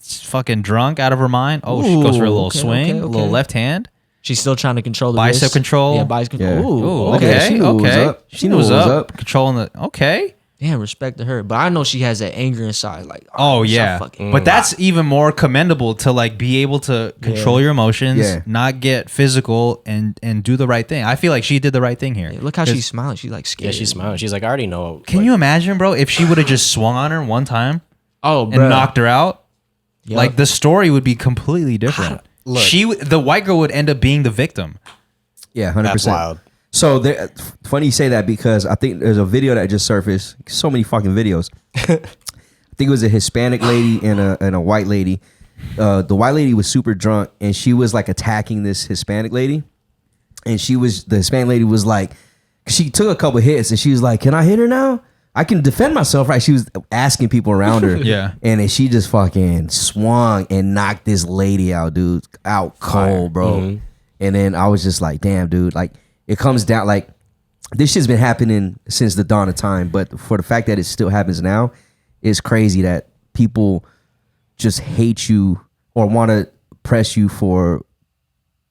fucking drunk out of her mind. Oh, she goes for a Ooh, little okay, swing, a little okay. left hand. She's still trying to control the Bicep wrist. control. Yeah, bicep control. Yeah. Ooh, Ooh, okay. okay, She knew what was okay. up. She knew what was up. Controlling the okay. Damn, respect to her. But I know she has that anger inside. Like, Oh stop yeah, fucking- but that's even more commendable to like be able to control your emotions, Yeah. not get physical, and do the right thing. I feel like she did the right thing here. Look how she's smiling. She's like Yeah, scared. she's smiling. She's like, I already know. Can you imagine, bro, if she would have just swung on her one time Oh, and bro. knocked her out? Yup. Like the story would be completely different. Look. The white girl would end up being the victim. Yeah, 100%. That's wild. So funny you say that because I think there's a video that just surfaced. So many fucking videos. I think it was a Hispanic lady and a white lady. The white lady was super drunk and she was like attacking this Hispanic lady. And the Hispanic lady was like, she took a couple hits and she was like, "Can I hit her now? I can defend myself," right? She was asking people around her. Yeah. And then she just fucking swung and knocked this lady out, dude. Out cold, bro. Mm-hmm. And then I was just like, damn, dude. Like, it comes down, like, this shit's been happening since the dawn of time. But for the fact that it still happens now, it's crazy that people just hate you or want to press you for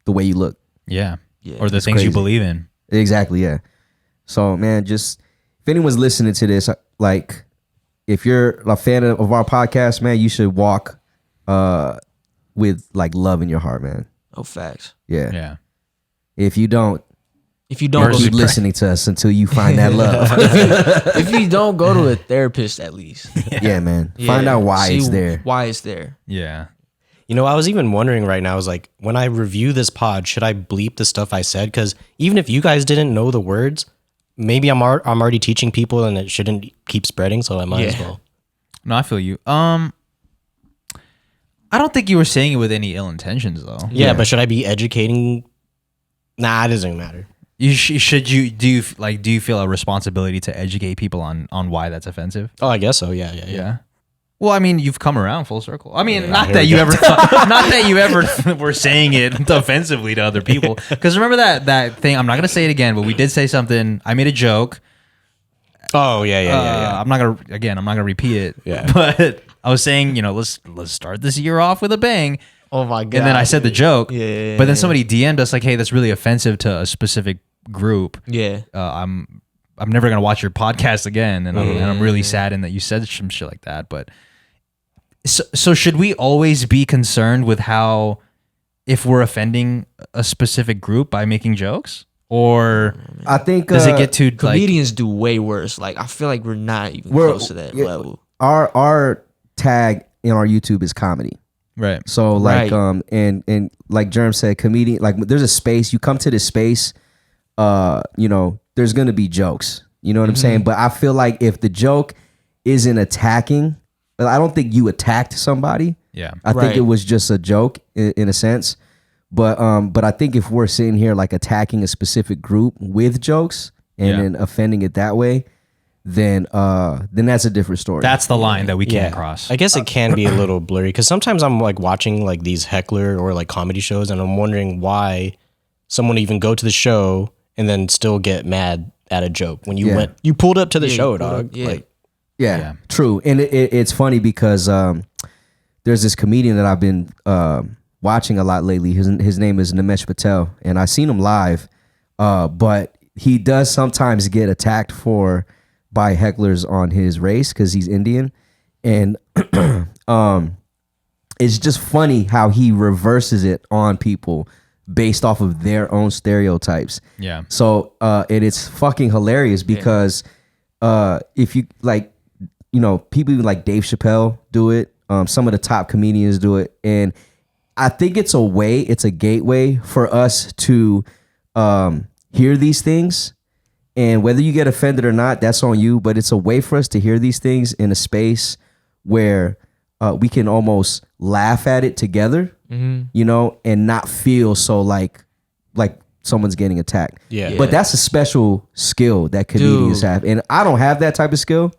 the way you look. Yeah. Yeah, or the it's things you crazy. believe in. Exactly, yeah. So, man, just if anyone's listening to this, like, if you're a fan of our podcast, man, you should walk with like love in your heart, man. Oh, facts. Yeah. Yeah. If you don't, If you don't, keep go, listening to us until you find that love. if you don't go to a therapist, at least Yeah, man. Yeah. Find out why See it's there. Why it's there. Yeah. I was even wondering right now, is like, when I review this pod, should I bleep the stuff I said? Because even if you guys didn't know the words, maybe I'm already teaching people and it shouldn't keep spreading, so I might as well. No, I feel you. I don't think you were saying it with any ill intentions though. Yeah, but should I be educating Nah, it doesn't matter. Do you feel a responsibility to educate people on why that's offensive? Oh, I guess so. Yeah. Well, I mean, you've come around full circle. I mean, Yeah, not here that we you go. ever, not that you ever were saying it offensively to other people. Because remember that thing. I'm not gonna say it again, but we did say something. I made a joke. Oh yeah. I'm not gonna repeat it. Yeah. But I was saying, let's start this year off with a bang. Oh my god! And then I said the joke. Yeah. But then somebody DM'd us like, "Hey, that's really offensive to a specific group. Yeah. I'm never gonna watch your podcast again, and I'm really saddened that you said some shit like that." But so should we always be concerned with how if we're offending a specific group by making jokes, or I think does it get too Comedians do way worse. Like I feel like we're not even close to that level. Our tag in our YouTube is comedy. right? So like Right. and like Germ said, comedian, like there's a space, you come to this space, there's gonna be jokes. You know what I'm saying? But I feel like if the joke isn't attacking, I don't think you attacked somebody. Yeah, I think Right. it was just a joke in a sense. But I think if we're sitting here like attacking a specific group with jokes and then offending it that way, then that's a different story. that's the line that we can't cross. I guess it can be a little blurry because sometimes I'm like watching like these heckler or like comedy shows, and I'm wondering why someone would even go to the show and then still get mad at a joke when you pulled up to the show, you pulled dog. up, yeah. Like, Yeah, true. And it's funny because there's this comedian that I've been watching a lot lately. His name is Nimesh Patel, and I've seen him live. But he does sometimes get attacked by hecklers on his race because he's Indian, and it's just funny how he reverses it on people based off of their own stereotypes. Yeah. So and it's fucking hilarious because if you like, people even like Dave Chappelle do it. Some of the top comedians do it, and I think it's a gateway for us to hear these things. And whether you get offended or not, that's on you. But it's a way for us to hear these things in a space where we can almost laugh at it together, and not feel so like someone's getting attacked. Yeah. But that's a special skill that comedians have. And I don't have that type of skill,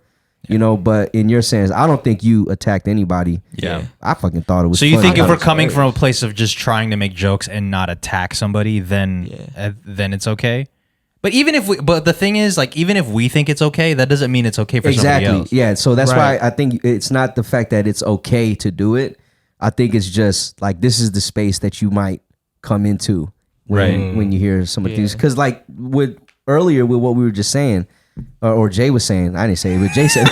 but in your sense, I don't think you attacked anybody. Yeah. I fucking thought it was So you funny. think if we're coming from a place of just trying to make jokes and not attack somebody, then it's okay? But but the thing is, like, even if we think it's okay, that doesn't mean it's okay for somebody else. Yeah. So that's Right. why I think it's not the fact that it's okay to do it. I think it's just like this is the space that you might come into when you hear some of these. Because like earlier with what we were just saying, or Jay was saying, I didn't say it, but Jay said,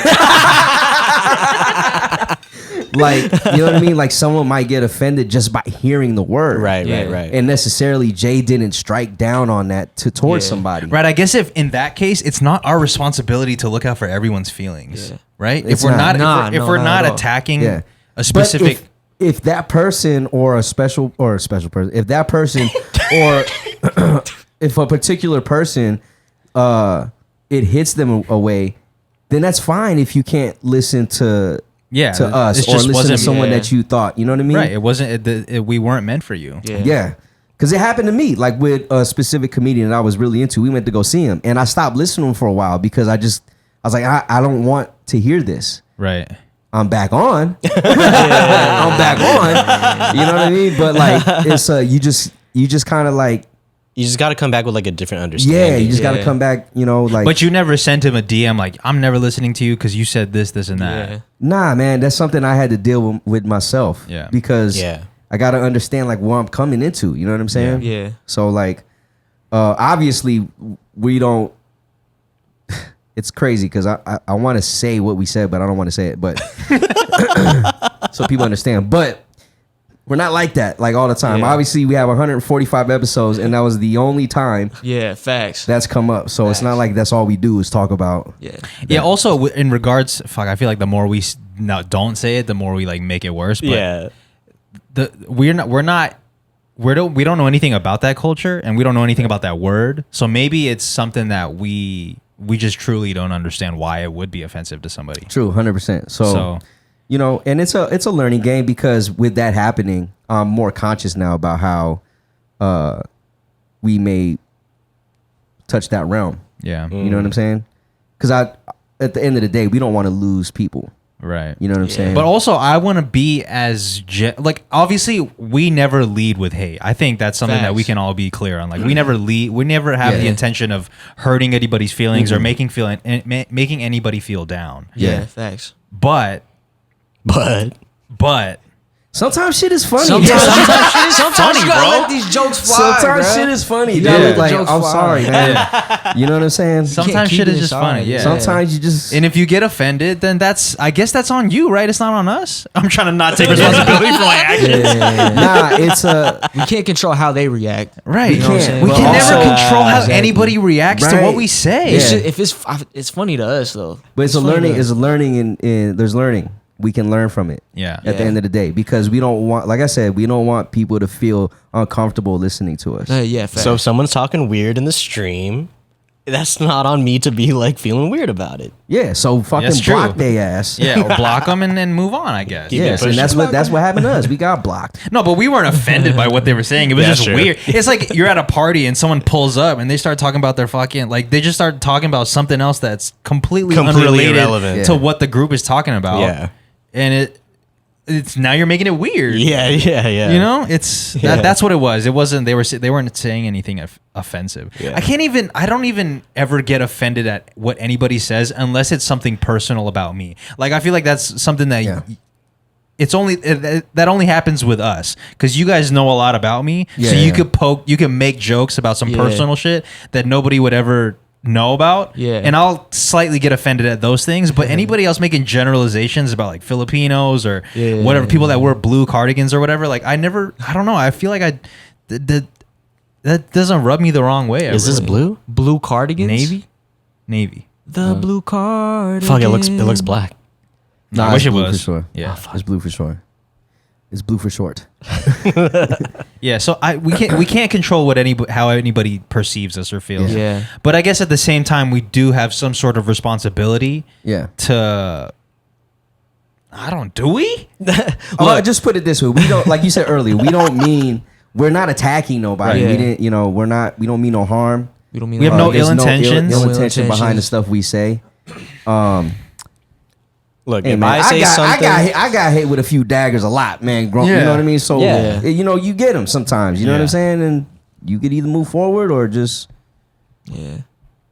like, you know what I mean? Like someone might get offended just by hearing the word. right. And necessarily Jay didn't strike down on that towards somebody. Right. I guess if in that case, it's not our responsibility to look out for everyone's feelings. Yeah. Right. It's If we're not. not, if we're not not at all. attacking Yeah. a specific. But if that person or a special person, if that person or if a particular person, it hits them away, then that's fine if you can't listen to us or listen to someone that you thought, you know what I mean? Right. It wasn't. We weren't meant for you. Yeah. Because it happened to me, like with a specific comedian that I was really into. We went to go see him, and I stopped listening to him for a while because I was like, I don't want to hear this. Right. I'm back on. I'm back on. You know what I mean? But like, it's you just kind of like, You just got to come back with like a different understanding. yeah, you just got to come back, like. But you never sent him a DM like, I'm never listening to you because you said this, and that. Yeah. Nah, man, that's something I had to deal with myself. Yeah. Because I got to understand like what I'm coming into. You know what I'm saying? Yeah. So like, obviously we don't. It's crazy because I want to say what we said, but I don't want to say it. But so people understand. But we're not like that like all the time. Yeah. Obviously, we have 145 episodes, and that was the only time Yeah. Facts. that's come up. So it's not like that's all we do is talk about. Yeah. Yeah. Also, in regards, I feel like the more we don't say it, the more we like make it worse. But Yeah. we don't know anything about that culture, and we don't know anything about that word. So maybe it's something that we just truly don't understand why it would be offensive to somebody. True, 100%. So and it's a learning game because with that happening, I'm more conscious now about how we may touch that realm. Yeah. You know what I'm saying? Because at the end of the day, we don't want to lose people. Right. You know what I'm saying? But also, I want to be as like obviously we never lead with hate. I think that's something that we can all be clear on. Like we never lead. We never have the intention of hurting anybody's feelings or making anybody feel down. Yeah, facts. But sometimes shit is funny. Sometimes funny, you gotta bro. let these jokes fly. Sometimes bro. shit is funny. You Dude. gotta let the Like, jokes I'm fly. sorry, man. You know what I'm saying? sometimes keep shit it is just inside. funny. Yeah. Sometimes you just. And if you get offended, then I guess that's on you, right? It's not on us. I'm trying to not take responsibility for my actions. Nah, it's We can't control how they react. Right. We can't. We But can never also- control how Exactly. anybody reacts to Right. what we say. It's Yeah. just, if it's funny to us though. But it's a funny learning. to It's us. a learning, and there's learning. We can learn from it. Yeah. At the end of the day, because we don't want, like I said, we don't want people to feel uncomfortable listening to us. Yeah, facts. So if someone's talking weird in the stream, that's not on me to be like feeling weird about it. Yeah. So fucking That's true. block they ass. Yeah, or block them and move on, I guess. Yeah. Yes, and that's what happened to us. We got blocked. No, but we weren't offended by what they were saying. It was Yeah, just sure. weird. It's like you're at a party and someone pulls up and they start talking about their fucking, like, they just start talking about something else that's completely unrelated irrelevant. to what the group is talking about. Yeah. And it's now you're making it weird. Yeah. You know, it's Yeah. that's what it was. It wasn't they weren't saying anything offensive. Yeah. I don't even ever get offended at what anybody says unless it's something personal about me. Like I feel like that's something that Yeah. it's only that only happens with us because you guys know a lot about me. Yeah, so you yeah. you can make jokes about some Yeah. personal shit that nobody would ever know about. Yeah. And I'll slightly get offended at those things, but anybody else making generalizations about like Filipinos or Yeah. whatever, people that wear blue cardigans or whatever, like I don't know. I feel like that doesn't rub me the wrong way. Is this blue? blue cardigans? Navy. The blue cardigans. Fuck, it looks black. No, I Nah, wish it's it blue was. for sure. Yeah. It's blue for sure. It's blue for short. Yeah, so we can't control how anybody perceives us or feels. Yeah. But I guess at the same time we do have some sort of responsibility Yeah. to do we? Well, just put it this way: we don't, like you said earlier, we don't mean we're not attacking nobody. Right. We didn't, we don't mean no harm. We don't mean We have no There's ill intentions. Ill No ill intention behind the intentions. stuff we say. Look, Hey, if man, I say something, I got hit with a few daggers a lot, man. You Yeah. know what I mean? So, Yeah. you get them sometimes. You know what Yeah. I'm saying? And you could either move forward or just Yeah.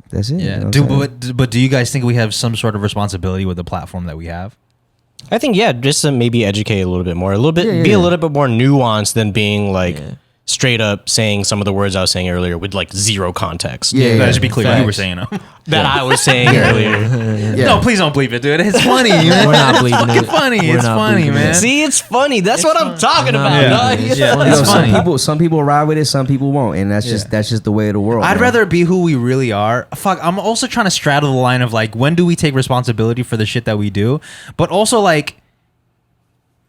that's it. you know Yeah. what I'm saying? But do you guys think we have some sort of responsibility with the platform that we have? I think just to maybe educate a little bit more, be a yeah. little bit more nuanced than being like Yeah. straight up saying some of the words I was saying earlier with like zero context. Yeah, Let's just be clear. Facts. You were saying them. That I was saying earlier. Yeah. No, please don't bleep it, dude. It's funny, man. We're not bleeping fucking it. funny. We're it's not funny, bleeping man. it. See, it's funny. That's what I'm talking about. Yeah. dog. Yeah. You know, It's funny. some people ride with it, some people won't, and that's just the way of the world. I'd man. rather be who we really are. Fuck, I'm also trying to straddle the line of like, when do we take responsibility for the shit that we do? But also like,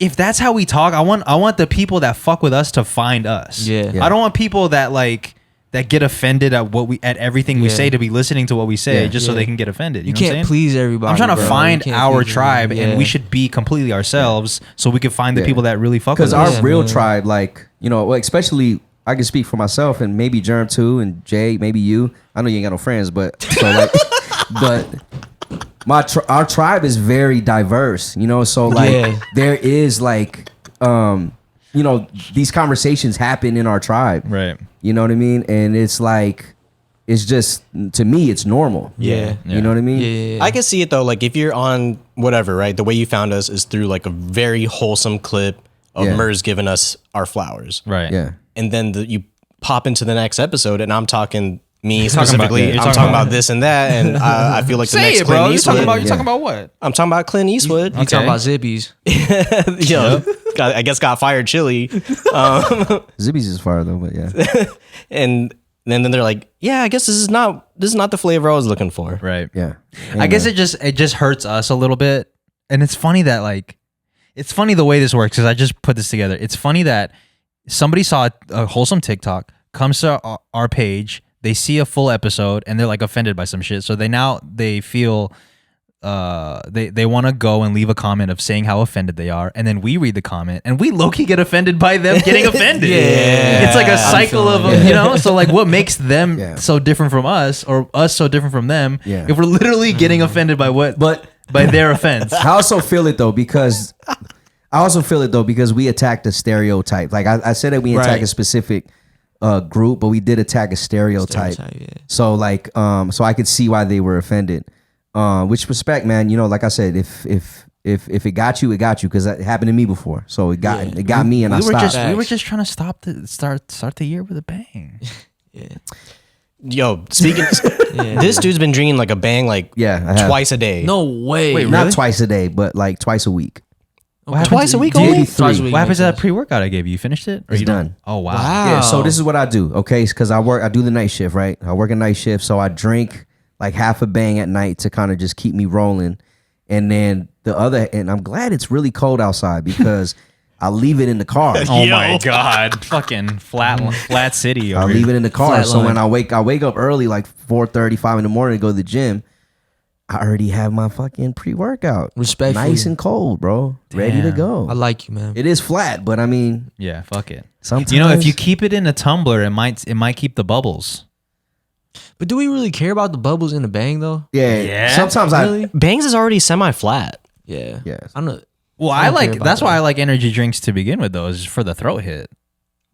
if that's how we talk, I want the people that fuck with us to find us. Yeah. Yeah. I don't want people that like that get offended at everything we Yeah. say to be listening to what we say Yeah. just so Yeah. they can get offended. You, You know what I'm can't saying? please everybody. I'm trying to bro. find You can't our please tribe, everybody. and we should be completely ourselves, so we can find the Yeah. people that really fuck with because us. our Yeah, real man. tribe, like especially I can speak for myself and maybe Germ too, and Jay, maybe you. I know you ain't got no friends, but so like, but our tribe is very diverse, So like, Yeah. there is like, these conversations happen in our tribe, Right. You know what I mean? And it's like, it's just to me, it's normal. Yeah. You know what I mean? Yeah. I can see it though. Like if you're on whatever, right? The way you found us is through like a very wholesome clip of Yeah. Merz giving us our flowers. Right. Yeah. And then you pop into the next episode and I'm talking me talking about- specifically. you're I'm talking talking about- about this and that. And I feel like the Say next it, bro. Clint You're Eastwood. talking about what? I'm talking about Clint Eastwood. You talking about zippies? Yo, I guess got fired chili. Zibby's is fire though, but yeah. And then they're like, yeah, I guess this is not the flavor I was looking for. Right. Yeah. I guess it just hurts us a little bit, and it's funny that like, it's funny the way this works because I just put this together. It's funny that somebody saw a wholesome TikTok, comes to our page, they see a full episode, and they're like offended by some shit. So they feel they want to go and leave a comment of saying how offended they are, and then we read the comment and we low-key get offended by them getting offended. It's like a cycle of so like what makes them so different from us, or us so different from them, if we're literally getting offended by by their offense. I also feel it though because we attacked a stereotype. Like I said that we attack a specific group, but we did attack a stereotype. So like so I could see why they were offended. Which respect, man. Like I said, if it got you, it got you, because that happened to me before. So it got me, and I stopped. We were just trying to start the year with a bang. Yo, speaking, this dude's been drinking like a bang twice a day. No way. Wait, Not really? twice a day, but like twice a week. Twice a week Maybe only? three. What happens to that pre-workout I gave you? You finished it? Or It's you don't? done. Oh wow. Yeah, so this is what I do, okay? Because I do the night shift, right? I work a night shift, so I drink like half a bang at night to kind of just keep me rolling. And then and I'm glad it's really cold outside because I leave it in the car. Oh my god. Fucking flat city. I leave it in the car. So when I wake up early, like 4:30, 5 in the morning to go to the gym, I already have my fucking pre-workout. Respectfully. Nice and cold, bro. Ready to go. I like you, man. It is flat, but I mean, Yeah, fuck it. sometimes If you keep it in a tumbler, it might keep the bubbles. But do we really care about the bubbles in the bang though? yeah. Sometimes Really? Bangs is already semi-flat. Yeah. Yes. I don't. Well, I don't care about that's that. why I like energy drinks to begin with, though, is for the throat hit.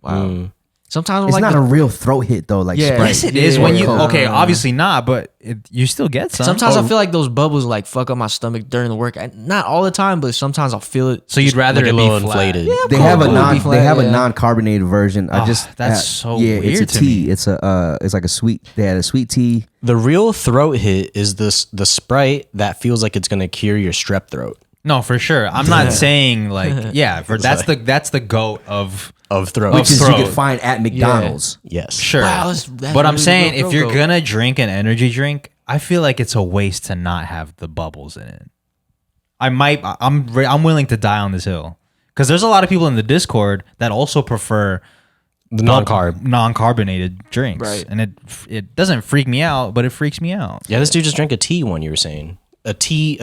Wow. Sometimes I'm It's like not a real throat hit though. Like Yeah. Sprite. Yes, it is. Yeah. When you Yeah. obviously not, but you still get some. Sometimes I feel like those bubbles like fuck up my stomach during the workout. Not all the time, but sometimes I'll feel it. So you'd rather Like a it be little flat. inflated. They have a Cool. non-carbonated version. That's so yeah, weird it's a to tea. me. It's like a sweet. They had a sweet tea. The real throat hit is the Sprite that feels like it's gonna cure your strep throat. No, for sure. I'm not saying like that's the goat of throat. Which is you throat. can find at McDonald's. Yes. sure. Wow, that's but I'm really saying real if you're goat. gonna drink an energy drink, I feel like it's a waste to not have the bubbles in it. I'm willing to die on this hill because there's a lot of people in the Discord that also prefer The non-carbonated drinks, Right. and it doesn't freak me out, but it freaks me out. Yeah, this dude just drank a tea one. You were saying a tea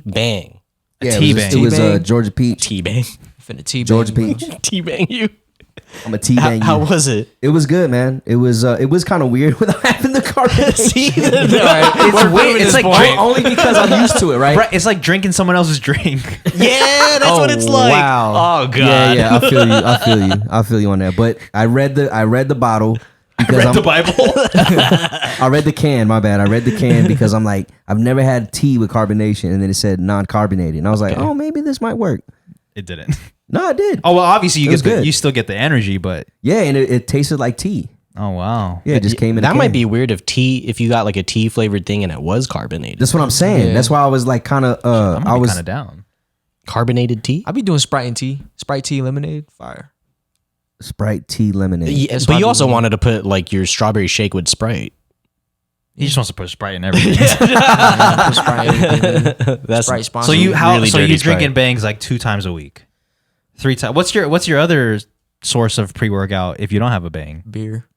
bang. Yeah, tea it bang. was Tea-bang? Georgia Peach. Tea bang. Finna tea Georgia bang, Peach. Tea bang you. I'm a tea bang. How was it? It was good, man. It was kind of weird without having the carbonation. It's weird. It's like Only because I'm used to it, right? It's like drinking someone else's drink. Yeah, that's what it's like. Wow. Oh god. Yeah, I feel you on that. But I read the bottle because the Bible. I read the can. My bad. I read the can because I'm like, I've never had tea with carbonation, and then it said non-carbonated, and I was like, oh, maybe this might work. It didn't. No, it did. Oh well, obviously It was good. you still get the energy, but Yeah, and it tasted like tea. oh wow. Yeah, it just came in. That a might can. be weird if you got like a tea flavored thing and it was carbonated. That's what I'm saying. Yeah. That's why I was like, kind of. I'm I was kind of down. Carbonated tea. I be doing Sprite and tea. Sprite tea lemonade. Fire. Sprite tea lemonade. Yeah, That's but what you I also do. wanted to put like your strawberry shake with Sprite. He just wants to put Sprite in everything. Put Sprite in everything. That's Sprite sponsor. So you Really so dirty you drinking Sprite. bangs like 2 times a week, 3 times. What's your other source of pre-workout if you don't have a bang? beer.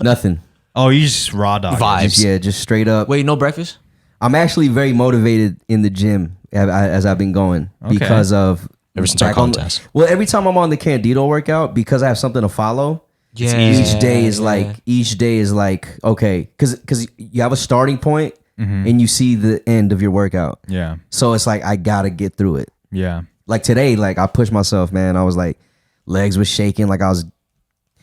Nothing. Oh, you just raw dog. Vibes. Just straight up. Wait, no breakfast? I'm actually very motivated in the gym as I've been going because of Ever since our back on- contest. Well, every time I'm on the Candido workout, because I have something to follow. Yeah. Each day is like okay, because you have a starting point and you see the end of your workout. Yeah. So it's like I gotta get through it. Yeah. Like today, like I pushed myself, man. I was like, legs was shaking, like I was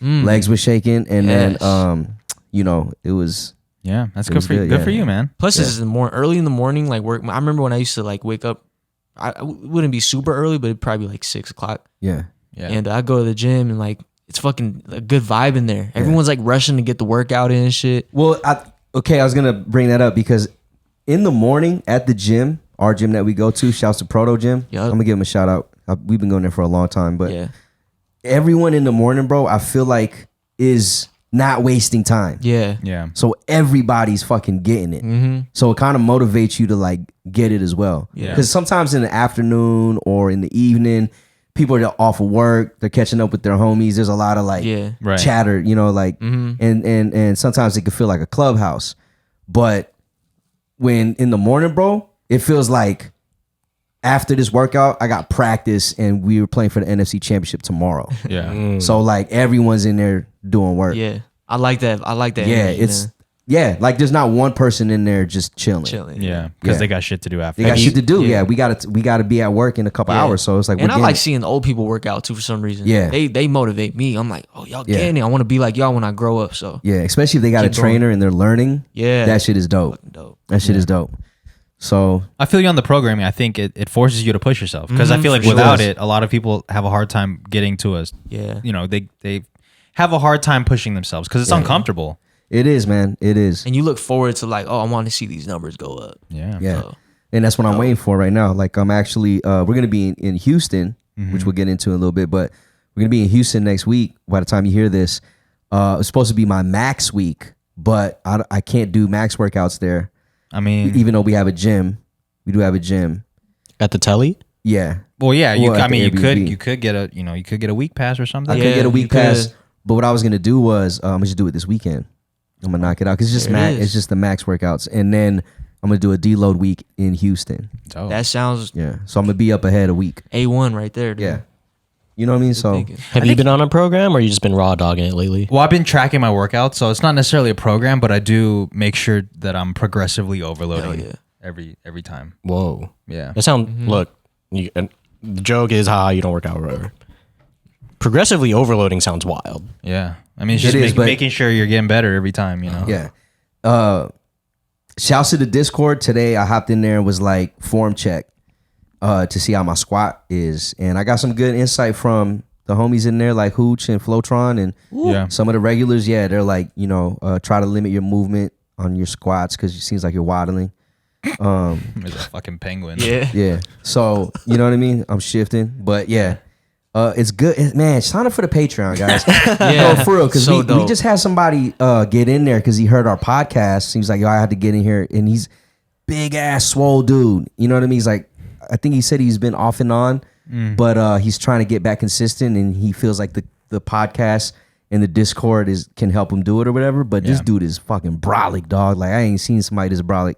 legs was shaking, and Yes. then it was. Yeah. That's It good was for you. good, Good yeah. for you, man. Plus, this is early in the morning. Like work. I remember when I used to like wake up. I wouldn't be super early, but it'd probably be like 6 o'clock. Yeah. Yeah. And I go to the gym and like it's fucking a good vibe in there. Everyone's like rushing to get the workout in and shit. Well, I was gonna bring that up because in the morning at the gym, our gym that we go to, shouts to Proto Gym. Yup. I'm gonna give him a shout out. We've been going there for a long time, but Yeah. everyone in the morning, bro, I feel like is not wasting time. Yeah. Yeah. So everybody's fucking getting it. So it kind of motivates you to like get it as well. Yeah. Because sometimes in the afternoon or in the evening, people are off of work, they're catching up with their homies. There's a lot of like Yeah. Right. chatter, like and sometimes it can feel like a clubhouse. But when in the morning, bro, it feels like after this workout, I got practice and we were playing for the NFC Championship tomorrow. Yeah. So like everyone's in there doing work. Yeah. I like that. Yeah, energy, it's man. yeah, like there's not one person in there just chilling. Yeah, because Yeah. they got shit to do after. They got shit to do. Yeah. Yeah, we gotta be at work in a couple Yeah. hours. So it's like And we're I like getting- seeing the old people work out too for some reason. Yeah. They motivate me. I'm like, oh, y'all Yeah. getting it. I want to be like y'all when I grow up. So yeah, especially if they got a Keep going. trainer and they're learning. yeah, That shit is dope. fucking dope. That shit is dope. So I feel you on the programming. I think it forces you to push yourself because I feel like for without sure. it, a lot of people have a hard time getting to us. Yeah. You know, they have a hard time pushing themselves because it's uncomfortable. it is, man. It is. And you look forward to like, oh, I want to see these numbers go up. Yeah. Yeah. So, And that's what I'm waiting for right now. Like I'm actually we're gonna be in Houston, which we'll get into in a little bit, but we're gonna be in Houston next week. By the time you hear this, it's supposed to be my max week, but I can't do max workouts there, I mean, even though we have a gym. We do have a gym. At the telly? Yeah. well, yeah. Well, at I mean, the Airbnb. you could get a week pass or something. I Yeah, could get a you week pass, could. but what I was gonna do was I'm gonna just do it this weekend. I'm gonna knock it out because it's just There it max. is. It's just the max workouts, and then I'm gonna do a deload week in Houston. Dope. that sounds Yeah, so I'm gonna be up ahead a week. A1 right there. Dude. Yeah, you know what I mean. So Thinking. Have you been on a program or you just been raw dogging it lately? Well, I've been tracking my workouts, so it's not necessarily a program, but I do make sure that I'm progressively overloading Hell every time. Whoa. Yeah. That sound look, and the joke is you don't work out or whatever. Progressively overloading sounds wild. Yeah. I mean, it's It just is, but- making sure you're getting better every time, you know? yeah. Shouts to the Discord today. I hopped in there and was like form check to see how my squat is, and I got some good insight from the homies in there like Hooch and Flotron and Yeah. some of the regulars. Yeah, they're like try to limit your movement on your squats because it seems like you're waddling. There's a fucking penguin. Yeah. Yeah. So, you know what I mean? I'm shifting. But yeah. It's good. Man, sign up for the Patreon, guys. Yeah. No, for real. Because So we dope. just had somebody get in there because he heard our podcast. He was like, yo, I had to get in here. And he's big ass swole dude. You know what I mean? He's like, I think he said he's been off and on, but he's trying to get back consistent. And he feels like the podcast and the Discord can help him do it or whatever. But this Yeah. dude is fucking brolic, dog. Like, I ain't seen somebody this brolic.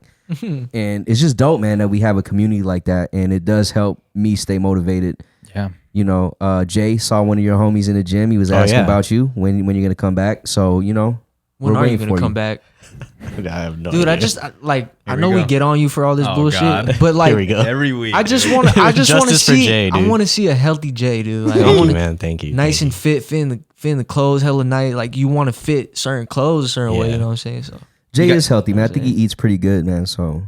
And it's just dope, man, that we have a community like that, and it does help me stay motivated. Yeah. You know, Jay saw one of your homies in the gym. He was asking yeah. about you when you're gonna come back. So you know, When we're are you waiting gonna for come back? I have no Dude, idea. I just I Here know we we go. get on you for all this Oh, bullshit, God. but like Here we go. Every week. I just want to Justice for see Jay, I dude. want to see a healthy Jay, dude. Like I Thank want you, to man. Thank you. nice Thank and fit in the clothes hella night. Like you want to fit certain clothes a certain way, Yeah. you know what I'm saying? So Jay got- is healthy, man. I think he eats pretty good, man. So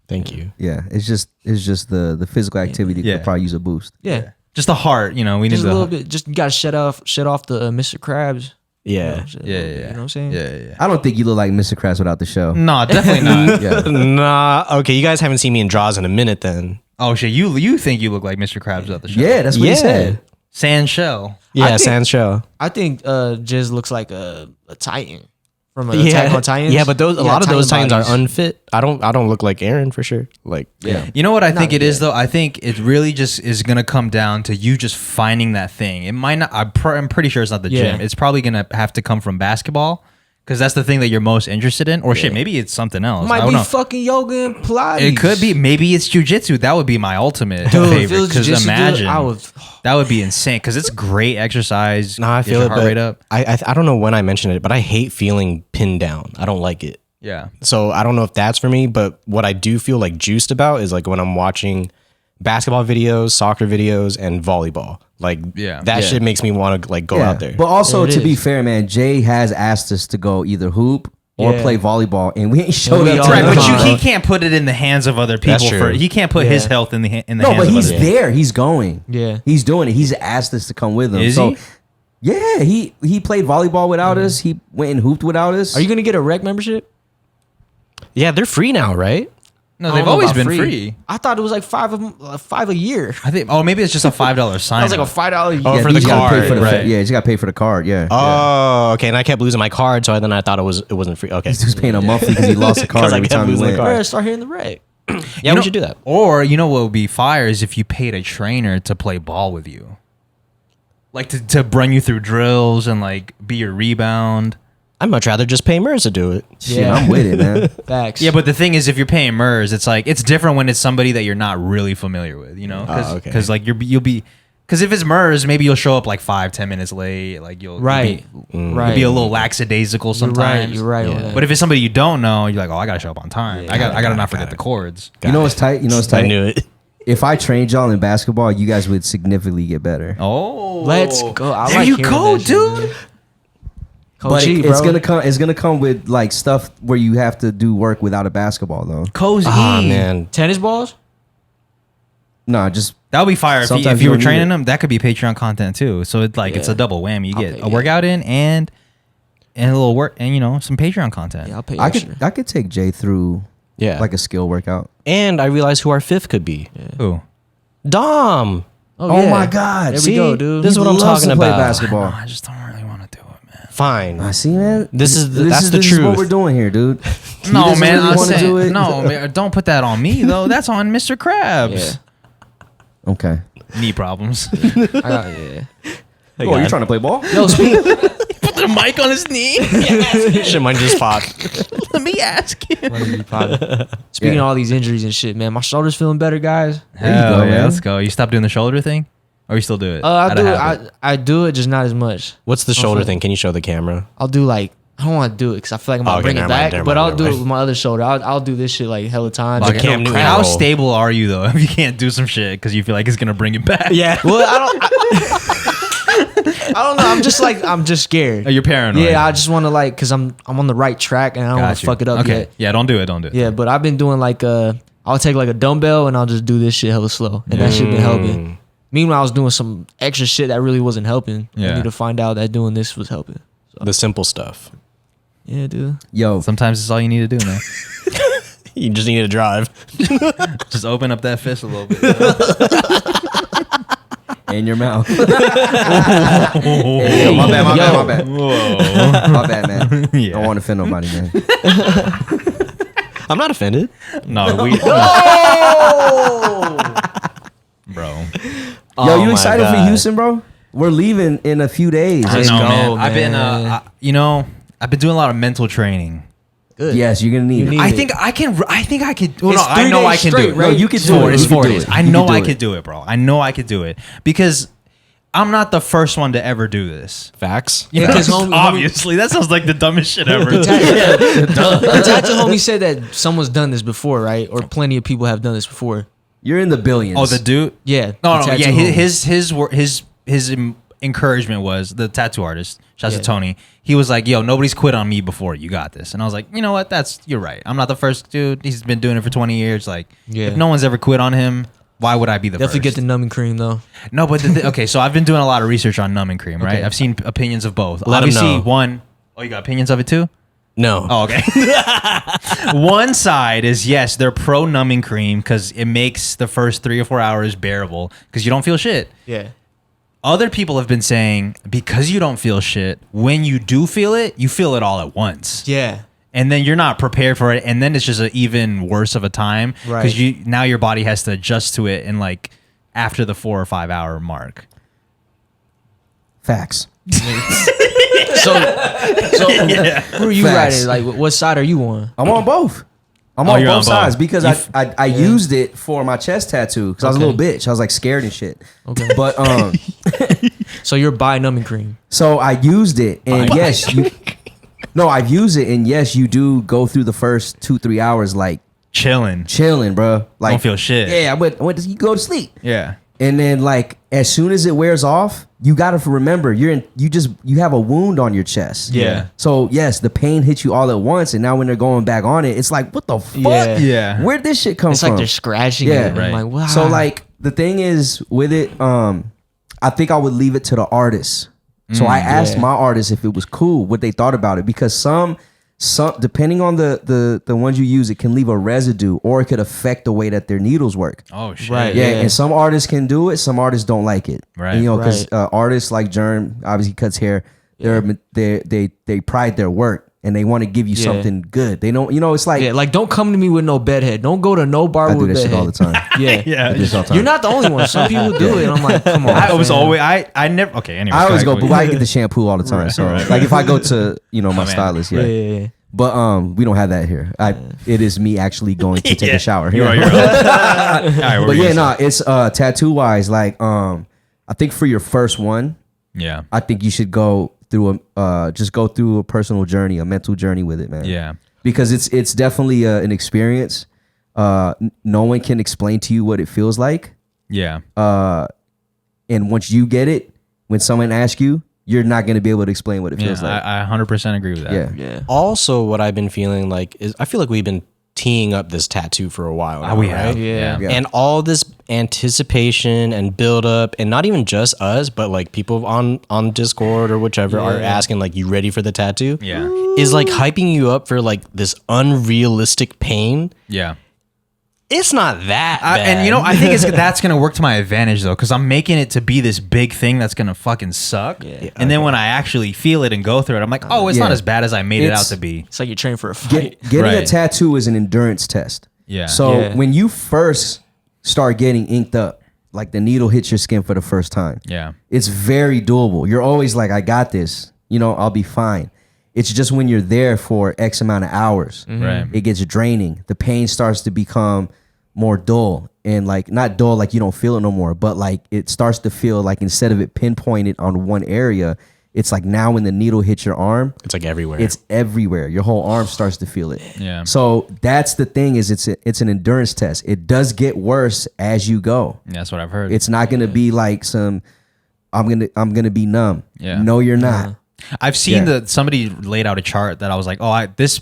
Thank you. yeah, it's just the physical activity Yeah. could probably use a boost. yeah, just the heart, you know, we need just a the little bit. Just you gotta shut off the Mr. Krabs. Yeah. Yeah, yeah. You know what I'm saying? Yeah. I don't think you look like Mr. Krabs without the show. No, definitely not. Yeah. Nah. Okay, you guys haven't seen me in draws in a minute then. Oh shit, you think you look like Mr. Krabs at the show? Yeah, that's what he said. Sand shell. Yeah, think- Sans show. I think Jiz looks like a Titan from Attack on Titans. Yeah, but a Yeah, lot of those Titans bodies. are unfit. I don't look like Aaron for sure. Like Yeah. You know what I think Not it is yet. though? I think it really just is gonna come down to you just finding that thing. It might not. I'm pretty sure it's not the Yeah. gym. It's probably gonna have to come from basketball because that's the thing that you're most interested in. Or shit, maybe it's something else. I Might don't be know. fucking yoga and Pilates. It could be. Maybe it's jujitsu. That would be my ultimate Dude, if it favorite. was Because jiu-jitsu, dude, imagine I would. that would be insane. Because it's great exercise. Nah, I Get feel your it, heart but rate up. I don't know when I mentioned it, but I hate feeling pinned down. I don't like it. Yeah. So I don't know if that's for me, but what I do feel like juiced about is like when I'm watching basketball videos, soccer videos, and volleyball. Like Yeah. that Yeah. shit makes me want to like go out there. But also, There it to be is. fair, man, Jay has asked us to go either hoop or Yeah. play volleyball, and we ain't showed we up. all to Right, the but Come he on. can't put it in the hands of other That's people. true. He can't put his Yeah. health in the No, hands but of he's other there. He's going. Yeah. He's doing it. He's asked us to come with him. Is so, he? yeah, he played volleyball without us. He went and hooped without us. Are you gonna get a rec membership? Yeah, they're free now, right? No, I they've don't know always about been free. I thought it was like $5 a year. I think. Oh, maybe it's just a $5 sign. That was like a $5 a year. Oh, Yeah, for you the just gotta pay card, for the right. Yeah, you just got to pay for the card. Yeah. Oh, okay. And I kept losing my card, so then I thought it wasn't free. Okay. He was paying a monthly because he lost the card 'Cause I every kept time he losing the went. card. Bro, start hitting the rec. Yeah, we should do that. Or you know what would be fire is if you paid a trainer to play ball with you, like to run you through drills and like be your rebound. I'd much rather just pay Merz to do it. Shit, I'm with it, man. Facts. Yeah, but the thing is, if you're paying Merz, it's like it's different when it's somebody that you're not really familiar with, you know? Because like you'll be, because if it's Merz, maybe you'll show up like 5-10 minutes late, like you'll right, you'll be a little lackadaisical sometimes. You're right. Yeah. But if it's somebody you don't know, you're like, oh, I gotta show up on time. Yeah, I gotta not forget the chords. You know what's tight? I knew it. If I trained y'all in basketball, you guys would significantly get better. Oh, Let's go. I there like you hearing go, that shit, dude. man. But Coach E, it's bro. gonna come with like stuff where you have to do work without a basketball though. Coach Ah, E. man. Tennis balls. Nah, just That would be fire if Sometimes you you were don't need training it. them. That could be Patreon content too. So it's like it's a double whammy. You I'll get pay, a workout in and a little work and some Patreon content. Yeah, I'll pay I extra. could take Jay through like a skill workout. And I realized who our fifth could be. Ooh. Dom. Oh yeah. my God! There See? we go, dude. This is what I'm Loves talking to play about. basketball. I just don't really want to do it, man. Fine. I see, man. That's the this is truth. what we're doing here, dude. He No, doesn't man. really I'm wanna saying, do it. no, man, don't put that on me though. That's on Mr. Krabs. Okay. Knee problems. Yeah. Oh, you're trying to play ball? Yo, speak. Put the mic on his knee. Shit, mine just popped. Let me ask you. Speaking of all these injuries and shit, man, my shoulder's feeling better, guys. There you Hell go, yeah, man. let's go. You stop doing the shoulder thing, or you still do it? I Out do of it. habit? I do it, just not as much. What's the shoulder thing? Can you show the camera? I'll do like I don't want to do it because I feel like I'm about to bring it never back. mind, But I'll do it never with my other shoulder. I'll do this shit like hella times. Like, Cam Newton how roll. stable are you though if you can't do some shit because you feel like it's gonna bring it back? Yeah. Well, I don't know. I'm just scared. Oh, you're paranoid. Yeah, I just want to like because I'm on the right track and I don't want Got to you. fuck it up Okay. yet. Yeah, don't do it. Don't do it. Yeah, but I've been doing like I'll take like a dumbbell and I'll just do this shit hella slow, and that shit been helping. Meanwhile, I was doing some extra shit that really wasn't helping. Yeah. I need to find out that doing this was helping. The simple stuff. Yeah, dude. Yo, Sometimes it's all you need to do, man. You just need to drive. Just open up that fist a little bit. in your mouth. Hey, yo, my bad. Whoa. My bad, man. Yeah. Don't want to offend nobody, man. I'm not offended. No, we. Bro. Yo, Oh you my excited for God. Houston, bro? We're leaving in a few days. I Let's know, go, man. I've been, man. I've been doing a lot of mental training. Good. Yes, you're gonna need You it. need I it. think I can. Well, It's no, I 3 know I days can straight, do it. right? No, you can It's do four. it. It's You can 4 do days. it. I You know can do I it. could do it, bro. I know I could do it because I'm not the first one to ever do this. Facts. You know, because homie- obviously that sounds like the dumbest shit ever. The tattoo homie said that someone's done this before, right? Or plenty of people have done this before. You're in the billions. Oh, the dude. Yeah. No, the no, yeah. tattoo homie. His encouragement was the tattoo artist. Shouts to Yeah. Tony. He was like, "Yo, nobody's quit on me before. You got this." And I was like, "You know what? You're right. I'm not the first dude. He's been doing it for 20 years. Like, Yeah. if no one's ever quit on him, why would I be the Definitely first?" get the numbing cream though. No, but okay. So I've been doing a lot of research on numbing cream. Right. Okay. I've seen opinions of both. Let 'em Obviously, know. one. Oh, you got opinions of it too? No. Oh, okay. One side is yes, they're pro numbing cream because it makes the first 3 or 4 hours bearable because you don't feel shit. Yeah. Other people have been saying because you don't feel shit, when you do feel it, you feel it all at once. Yeah. And then you're not prepared for it, and then it's just an even worse of a time Right. because now your body has to adjust to it in like after the 4 or 5 hour mark. Facts. So who are you Facts. riding? Like, what side are you on? I'm on both. I'm Oh, on you're both on sides both. because I used it for my chest tattoo because I was a Okay. little bitch. I was like scared and shit. Okay. But So you're by numbing cream. so I used it and yes, I've used it and yes, you do go through the first 2-3 hours like Chilling. chilling, bro. Like Don't feel shit. Yeah, I went to you go to sleep. Yeah. And then like as soon as it wears off, you gotta remember you have a wound on your chest. Yeah. So yes, the pain hits you all at once, and now when they're going back on it, it's like, what the fuck? Yeah. Yeah. Where'd this shit come It's from? like they're scratching Yeah. it. Right. I'm like, wow. So like the thing is with it, I think I would leave it to the artists. So I asked yeah. my artists if it was cool, what they thought about it, because some depending on the ones you use, it can leave a residue or it could affect the way that their needles work. Oh shit. Right. Yeah, Yeah. and some artists can do it, some artists don't like it. Right. And, you know, because Right. artists like Germ obviously cuts hair. They pride their work. and they want to give you something good. They don't, it's like like don't come to me with no bedhead. Don't go to no bar I with do that bedhead. shit all the time. Yeah, I do this all the time. you're not the only one. Some people do it. And I'm like, come on. I was fam. always I never okay. Anyway, I always go, but I get the shampoo all the time. So like if I go to my stylist, Yeah. But we don't have that here. It is me actually going to take a shower. You're right. All right, But yeah, no, it's tattoo wise. Like I think for your first one, yeah, I think you should go through just go through a personal journey, a mental journey with it, man. yeah, Because it's definitely an experience. No one can explain to you what it feels like. yeah, And once you get it, when someone asks you, you're not going to be able to explain what it feels like. I 100% agree with that. Yeah. Yeah. Also, what I've been feeling like is I feel like we've been teeing up this tattoo for a while now, we right? have. Yeah. Yeah. And all this anticipation and build up, and not even just us, but like people on Discord or whichever are asking like, "You ready for the tattoo?" Yeah, Is like hyping you up for like this unrealistic pain. yeah. It's not that bad. And I think that's gonna work to my advantage though, because I'm making it to be this big thing that's gonna fucking suck. Yeah. And then when I actually feel it and go through it, I'm like, oh, it's not as bad as I made it out to be. It's like you're training for a fight. Getting a Right. tattoo is an endurance test. Yeah. So Yeah. when you first start getting inked up, like the needle hits your skin for the first time, Yeah, it's very doable. You're always like, I got this. I'll be fine. It's just when you're there for X amount of hours, right. it gets draining. The pain starts to become more dull, and like not dull like you don't feel it no more, but like it starts to feel like instead of it pinpointed on one area, it's like now when the needle hits your arm, it's like everywhere. it's everywhere. Your whole arm starts to feel it. Yeah. So that's the thing is it's an endurance test. It does get worse as you go. That's what I've heard. It's not gonna be like some I'm gonna be numb. Yeah. No, you're not. I've seen Yeah. somebody laid out a chart that I was like, oh, this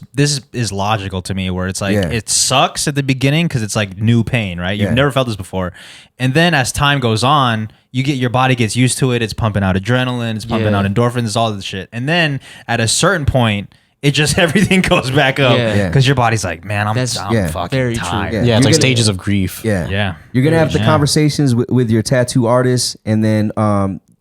is logical to me, where it's like Yeah. it sucks at the beginning because it's like new pain, right? You've Yeah. never felt this before, and then as time goes on, your body gets used to it. It's pumping out adrenaline, it's pumping Yeah. out endorphins, all this shit, and then at a certain point, it just everything goes back up Yeah. because your body's like, man, I'm yeah, fucking very true. tired. Yeah. yeah, it's You're like gonna- stages of grief. Yeah. Yeah. You're gonna have the Yeah. conversations with your tattoo artist, and then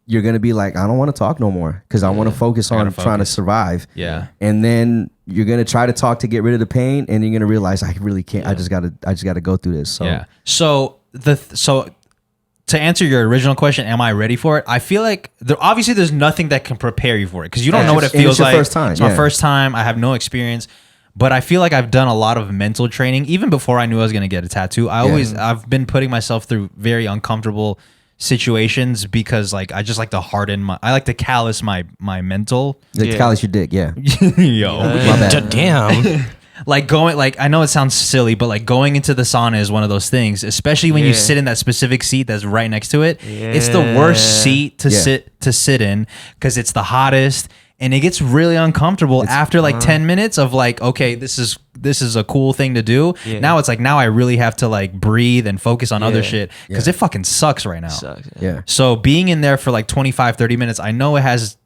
you're gonna be like, I don't want to talk no more because I want to focus on trying to survive. Yeah. And then you're gonna try to talk to get rid of the pain, and you're gonna realize I really can't. I just gotta go through this. So Yeah. So to answer your original question, am I ready for it? I feel like obviously there's nothing that can prepare you for it because you don't Yeah, know what it and feels it's your like. first time, It's my yeah. first time. I have no experience, but I feel like I've done a lot of mental training even before I knew I was going to get a tattoo. I've been putting myself through very uncomfortable situations because like I just like to I like to callous my mental. like Yeah. callous your dick. Yeah. Yo. My bad. Damn. Like I know it sounds silly, but like going into the sauna is one of those things, especially when you Yeah. sit in that specific seat that's right next to it. It's the worst seat to Yeah. sit in because it's the hottest and it gets really uncomfortable after like 10 minutes of like, okay, this is a cool thing to do. Yeah. Now it's like now I really have to like breathe and focus on other Yeah. shit because it fucking sucks right now. Sucks. Yeah. So being in there for like 25-30 minutes, I know it has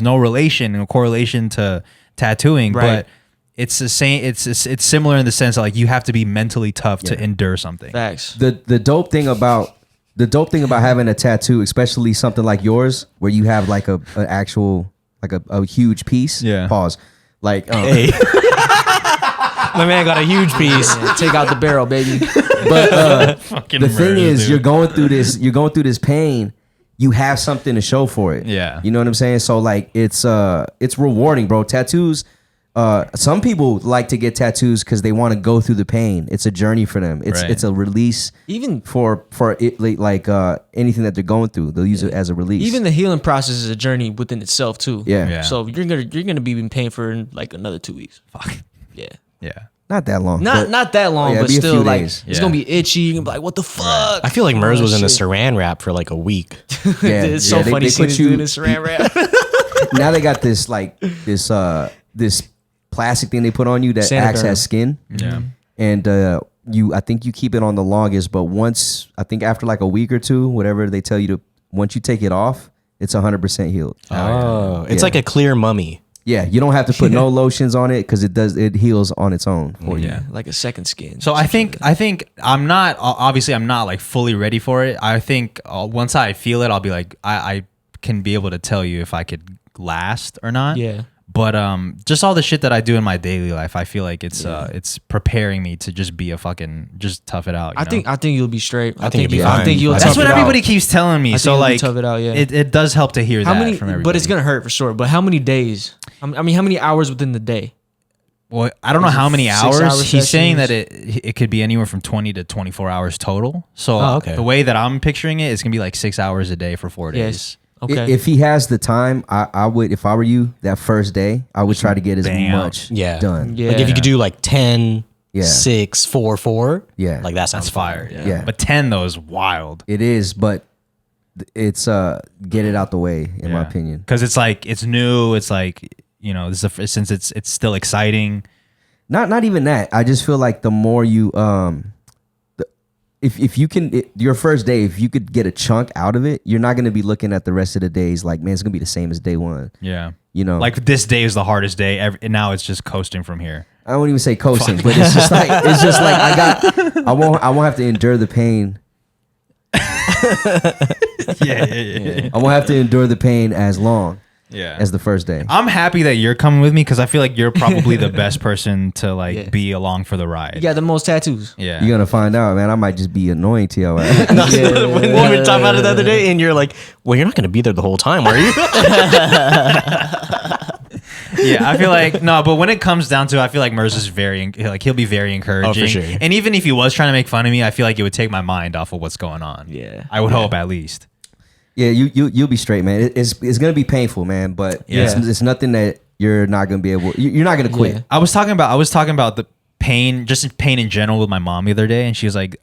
no relation or correlation to tattooing, Right. but it's the same. It's similar in the sense that like you have to be mentally tough to endure something. Facts. The dope thing about having a tattoo, especially something like yours, where you have like an actual like a huge piece. Yeah. Pause. Like My man got a huge piece. Take out the barrel, baby. but Fucking the thing Merz, is, dude. you're going through this pain. You have something to show for it. Yeah. You know what I'm saying? So like it's rewarding, bro. Tattoos. Some people like to get tattoos because they want to go through the pain. It's a journey for them. It's Right. it's a release. Even For it, like anything that they're going through, they'll use it as a release. even the healing process is a journey within itself too. yeah. Yeah. So you're gonna be in pain for like another 2 weeks. Fuck. Yeah. Yeah. Not that long. Not but- not that long, yeah, but it'd be a still few like days. it's Yeah. gonna be itchy. You're gonna be like, what the fuck? I feel like Merz was in the shit. saran wrap for like a week. Yeah, It's yeah, so they- funny they seeing put this you- dude in saran wrap. Now they got this like this plastic thing they put on you that acts Sanitary. as skin. Yeah. And I think you keep it on the longest, but once I think after like a week or two, whatever they tell you to, once you take it off, it's 100% healed. Oh, it's Yeah. like a clear mummy. Yeah, you don't have to put no lotions on it because it heals on its own for you. Yeah. Like a second skin. So I think I'm not like fully ready for it. I think once I feel it, I'll be like I can be able to tell you if I could last or not. Yeah. But just all the shit that I do in my daily life, I feel like it's preparing me to just be a fucking just tough it out. I think you'll be straight. I think you'll be fine. you'll. That's what everybody keeps telling me. So like, tough it out. Yeah. It does help to hear How that many? from everybody. But it's gonna hurt for sure. But how many days? I mean, how many hours within the day? Well, I don't know Is it how many 6 hours. hour He's saying that sessions? it could be anywhere from 20 to 24 hours total. So okay. the way that I'm picturing it, it's gonna be like 6 hours a day for 4 days. Yes. Okay. If he has the time, I would. If I were you, that first day, I would try to get as Bam. much done. Yeah. Like if you could do like 10, Yeah. 6, 4, 4. Yeah. Like that sounds That's fire. fire. Yeah. But 10 though is wild. It is, but it's get it out the way, in my opinion. Because it's like it's new. It's like, you know, this is since it's still exciting. Not even that. I just feel like the more you if you can your first day, if you could get a chunk out of it, you're not going to be looking at the rest of the days like, man, it's going to be the same as day one. Yeah. You know, Like this day is the hardest day. And now it's just coasting from here. I won't even say coasting, but it's just like I won't have to endure the pain. Yeah. I won't have to endure the pain as long Yeah. as the first day. I'm happy that you're coming with me because I feel like you're probably the best person to like Yeah. be along for the ride. you got the most tattoos. Yeah. You're gonna find out, man. I might just be annoying to your ass. When we were talking about it the other day, and you're like, "Well, you're not going to be there the whole time, are you?" Yeah, I feel like no, but when it comes down to it, I feel like Merz is very like he'll be very encouraging. sure. And even if he was trying to make fun of me, I feel like it would take my mind off of what's going on. Yeah. I would hope at least. Yeah, you'll be straight, man. It's gonna be painful, man. But Yeah. it's nothing that you're not gonna be able. You're not gonna quit. Yeah. I was talking about the pain, just pain in general with my mom the other day, and she was like,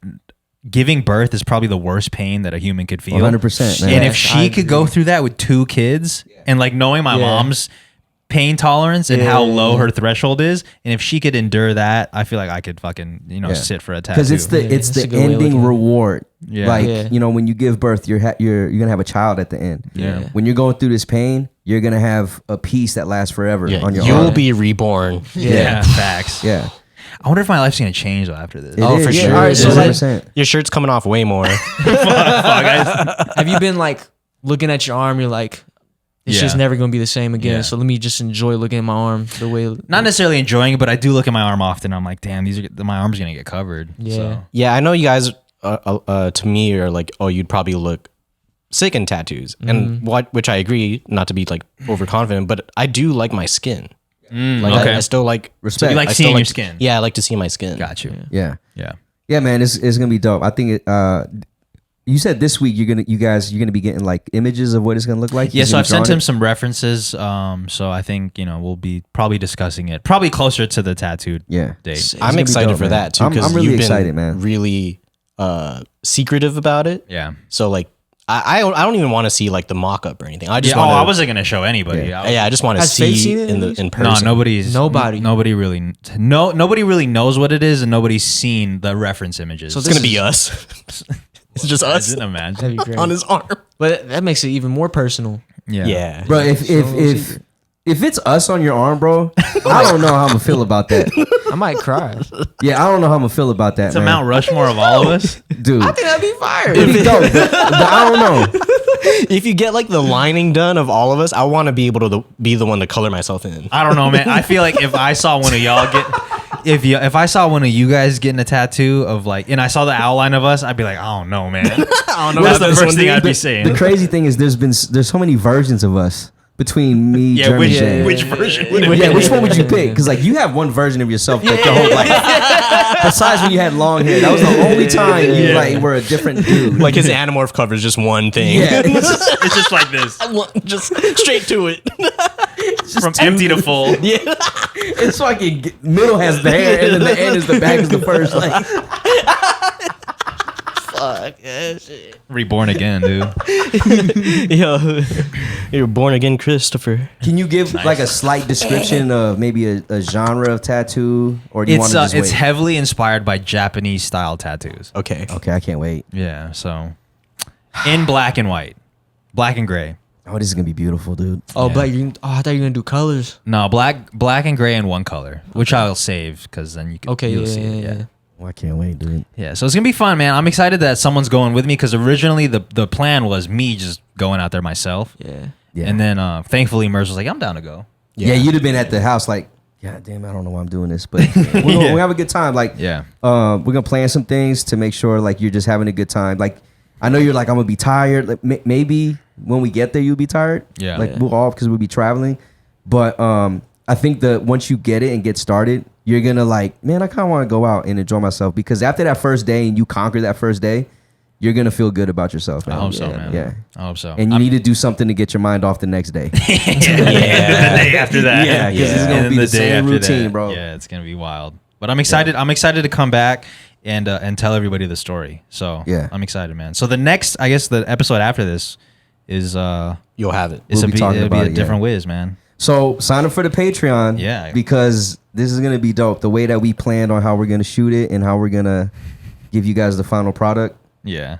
giving birth is probably the worst pain that a human could feel. 100%, man. And if Yes, she I could go agree. through that with 2 kids, and like knowing my Yeah. mom's pain tolerance and how Yeah. low her threshold is, and if she could endure that, I feel like I could fucking Yeah. sit for a tattoo. Because it's Yeah, the that's a good way of looking ending at it. reward. Yeah. Like Yeah. you know, when you give birth, you're gonna have a child at the end. Yeah. When you're going through this pain, you're gonna have a peace that lasts forever Yeah, on your you'll arm. be reborn. yeah, facts. Yeah. I wonder if my life's gonna change though after this. It Oh, is. for Yeah, sure. all right, It so is. 100%. Your shirt's coming off way more. Have you been like looking at your arm? You're like, it's Yeah. just never gonna be the same again. Yeah. So let me just enjoy looking at my arm the way. Not necessarily enjoying it, but I do look at my arm often. I'm like, damn, my arm's gonna get covered. Yeah. So. Yeah, I know you guys, to me, are like, oh, you'd probably look sick in tattoos. And which I agree, not to be like overconfident, but I do like my skin. Like okay. I still like Respect. You like I still seeing your skin. Yeah, I like to see my skin. Got you. Yeah. Yeah. Yeah, man, it's gonna be dope. I think you said this week you're gonna be getting like images of what it's gonna look like. Yeah, He's so gonna I've be drawing sent him it? some references. So I think we'll be probably discussing it probably closer to the tattooed Yeah. date. I'm gonna be excited dope, for man. that too I'm because really you've been excited, man. really secretive about it. Yeah. So like, I don't even want to see like the mock-up or anything. I just Yeah. want I wasn't gonna show anybody. Yeah, I just want to Has Faith see seen it in at least? in No, person. nobody really knows what it is, and nobody's seen the reference images. So It's gonna be us. It's just us Imagine. That'd be great. on his arm. But that makes it even more personal. Yeah. Yeah. Bro, if it's us on your arm, bro, I don't know how I'm gonna feel about that. I might cry. Yeah, I don't know how I'm gonna feel about that, It's a man. Mount Rushmore of all of us. Dude. That'd be fire. It'd be dope, but I don't know. If you get like the lining done of all of us, I want to be able to be the one to color myself in. I don't know, man. I feel like if I saw one of y'all if I saw one of you guys getting a tattoo of like, and I saw the outline of us, I'd be like, I don't know, man. I don't know. That's about the this first one, thing dude. I'd be saying. The crazy thing is there's so many versions of us between me, Yeah, Jeremy, which Jay. which version would it be? Yeah, which one would you pick? Because like you have one version of yourself like your whole life. Besides when you had long hair, that was the only time you like were a different dude. Like his Animorph cover is just one thing. yeah, It's just like this, Just straight to it. from empty to full. it's fucking middle has the hair and then the end is the back is the first. Like Reborn again, dude. Yo, you're born again, Christopher. can you give like a slight description of maybe a genre of tattoo, or do you want It's to just it's wait? heavily inspired by Japanese style tattoos. Okay. Okay, I can't wait. Yeah, so in black and white, black and gray. Oh, this is gonna be beautiful, dude. Oh, Yeah. but I thought you were gonna do colors. No, black and gray in one color, which I'll save because then you can Okay, you'll yeah, see it. yeah. Oh, I can't wait, dude. Yeah, so it's gonna be fun, man. I'm excited that someone's going with me because originally the plan was me just going out there myself, Yeah. Yeah. and then thankfully Merz was like, "I'm down to go." Yeah, you'd have been at the house like, God damn, I don't know why I'm doing this, but we'll have a good time. Like, we're gonna plan some things to make sure like you're just having a good time. Like, I know you're like, I'm gonna be tired. Like, maybe when we get there, you'll be tired. Yeah, like we'll all because we'll be traveling. But I think that once you get it and get started, you're gonna like, man, I kind of want to go out and enjoy myself because after that first day and you conquer that first day, you're gonna feel good about yourself, man. I hope so, man. Yeah, I hope so. and you need to do something to get your mind off the next day. The day after that. Yeah, because it's gonna be the same routine, bro. Yeah, it's gonna be wild. But I'm excited. I'm excited to come back and tell everybody the story. So yeah, I'm excited, man. So the next, I guess, the episode after this is you'll have it. We'll be talking about a different whiz, man. So sign up for the Patreon. Yeah, because this is gonna be dope. The way that we planned on how we're gonna shoot it and how we're gonna give you guys the final product. Yeah,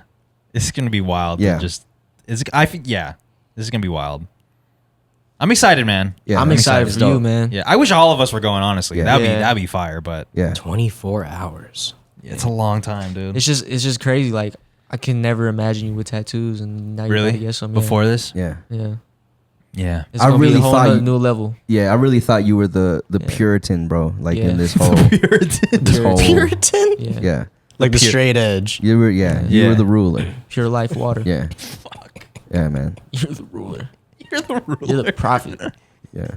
it's gonna be wild. Yeah, this is gonna be wild. I'm excited, man. Yeah, I'm excited for you, man. Yeah, I wish all of us were going. Honestly, Yeah. that'd be fire. But 24 hours. Yeah, it's a long time, dude. It's just crazy. Like I can never imagine you with tattoos, and now really? you're yes, Before this? Yeah. Yeah. It's gonna be a whole new level. Yeah, I really thought you were the Puritan, bro. Like in this whole Puritan? Yeah. Like the straight edge. You were you were the ruler. Pure life water. Yeah. Fuck. Yeah, man. You're the ruler. You're the ruler. You're the prophet. Yeah.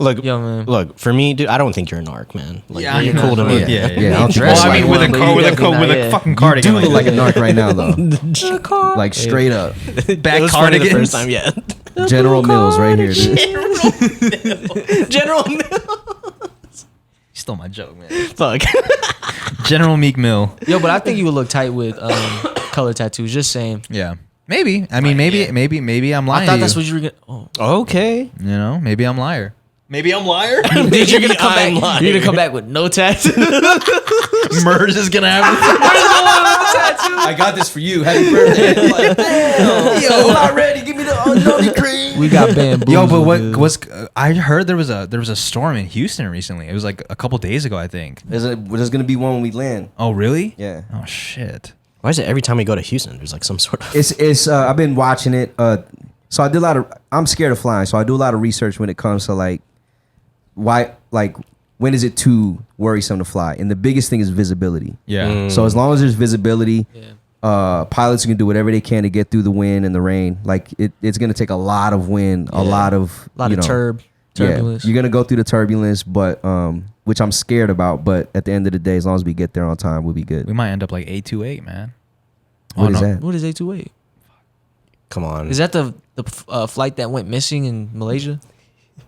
Look, Yo, man. Look, for me, dude, I don't think you're a narc, man. Like, Yeah, you're I'm cool to not. me. Yeah. Yeah. I'll dress Well, I mean, like with one, a but you with a definitely fucking You cardigan. do look like a narc right now, though. Like straight up. back It was funny the cardigans. first time, yeah. General Mills right here, dude. General Mills. You stole my joke, man. Fuck. General Meek Mill. Yo, but I think you would look tight with color tattoos. Just saying. Yeah. Maybe. I mean, maybe I'm lying. I thought to that's you. what you were gonna. Oh, Okay. You know, maybe I'm liar. Maybe I'm liar. dude, you're gonna come I'm back. lying. You're gonna come back with no tattoos. Merz is gonna have. I got this for you. Happy birthday. Like, yo, I'm not ready. Give me the nutty cream. We got bamboo. Yo, but what's? I heard there was a storm in Houston recently. It was like a couple days ago, I think. There's gonna be one when we land. Oh, really? Yeah. Oh shit. Why is it every time we go to Houston, there's like some sort of... It's I've been watching it. So I did I'm scared of flying, so I do a lot of research when it comes to like when is it too worrisome to fly? And the biggest thing is visibility. Yeah. So as long as there's visibility, pilots can do whatever they can to get through the wind and the rain. Like it's gonna take a lot of wind, a lot of turbulence. Yeah, you're gonna go through the turbulence, but which I'm scared about. But at the end of the day, as long as we get there on time, we'll be good. We might end up like 828, man. What is that? What is A28? Come on. Is that the flight that went missing in Malaysia?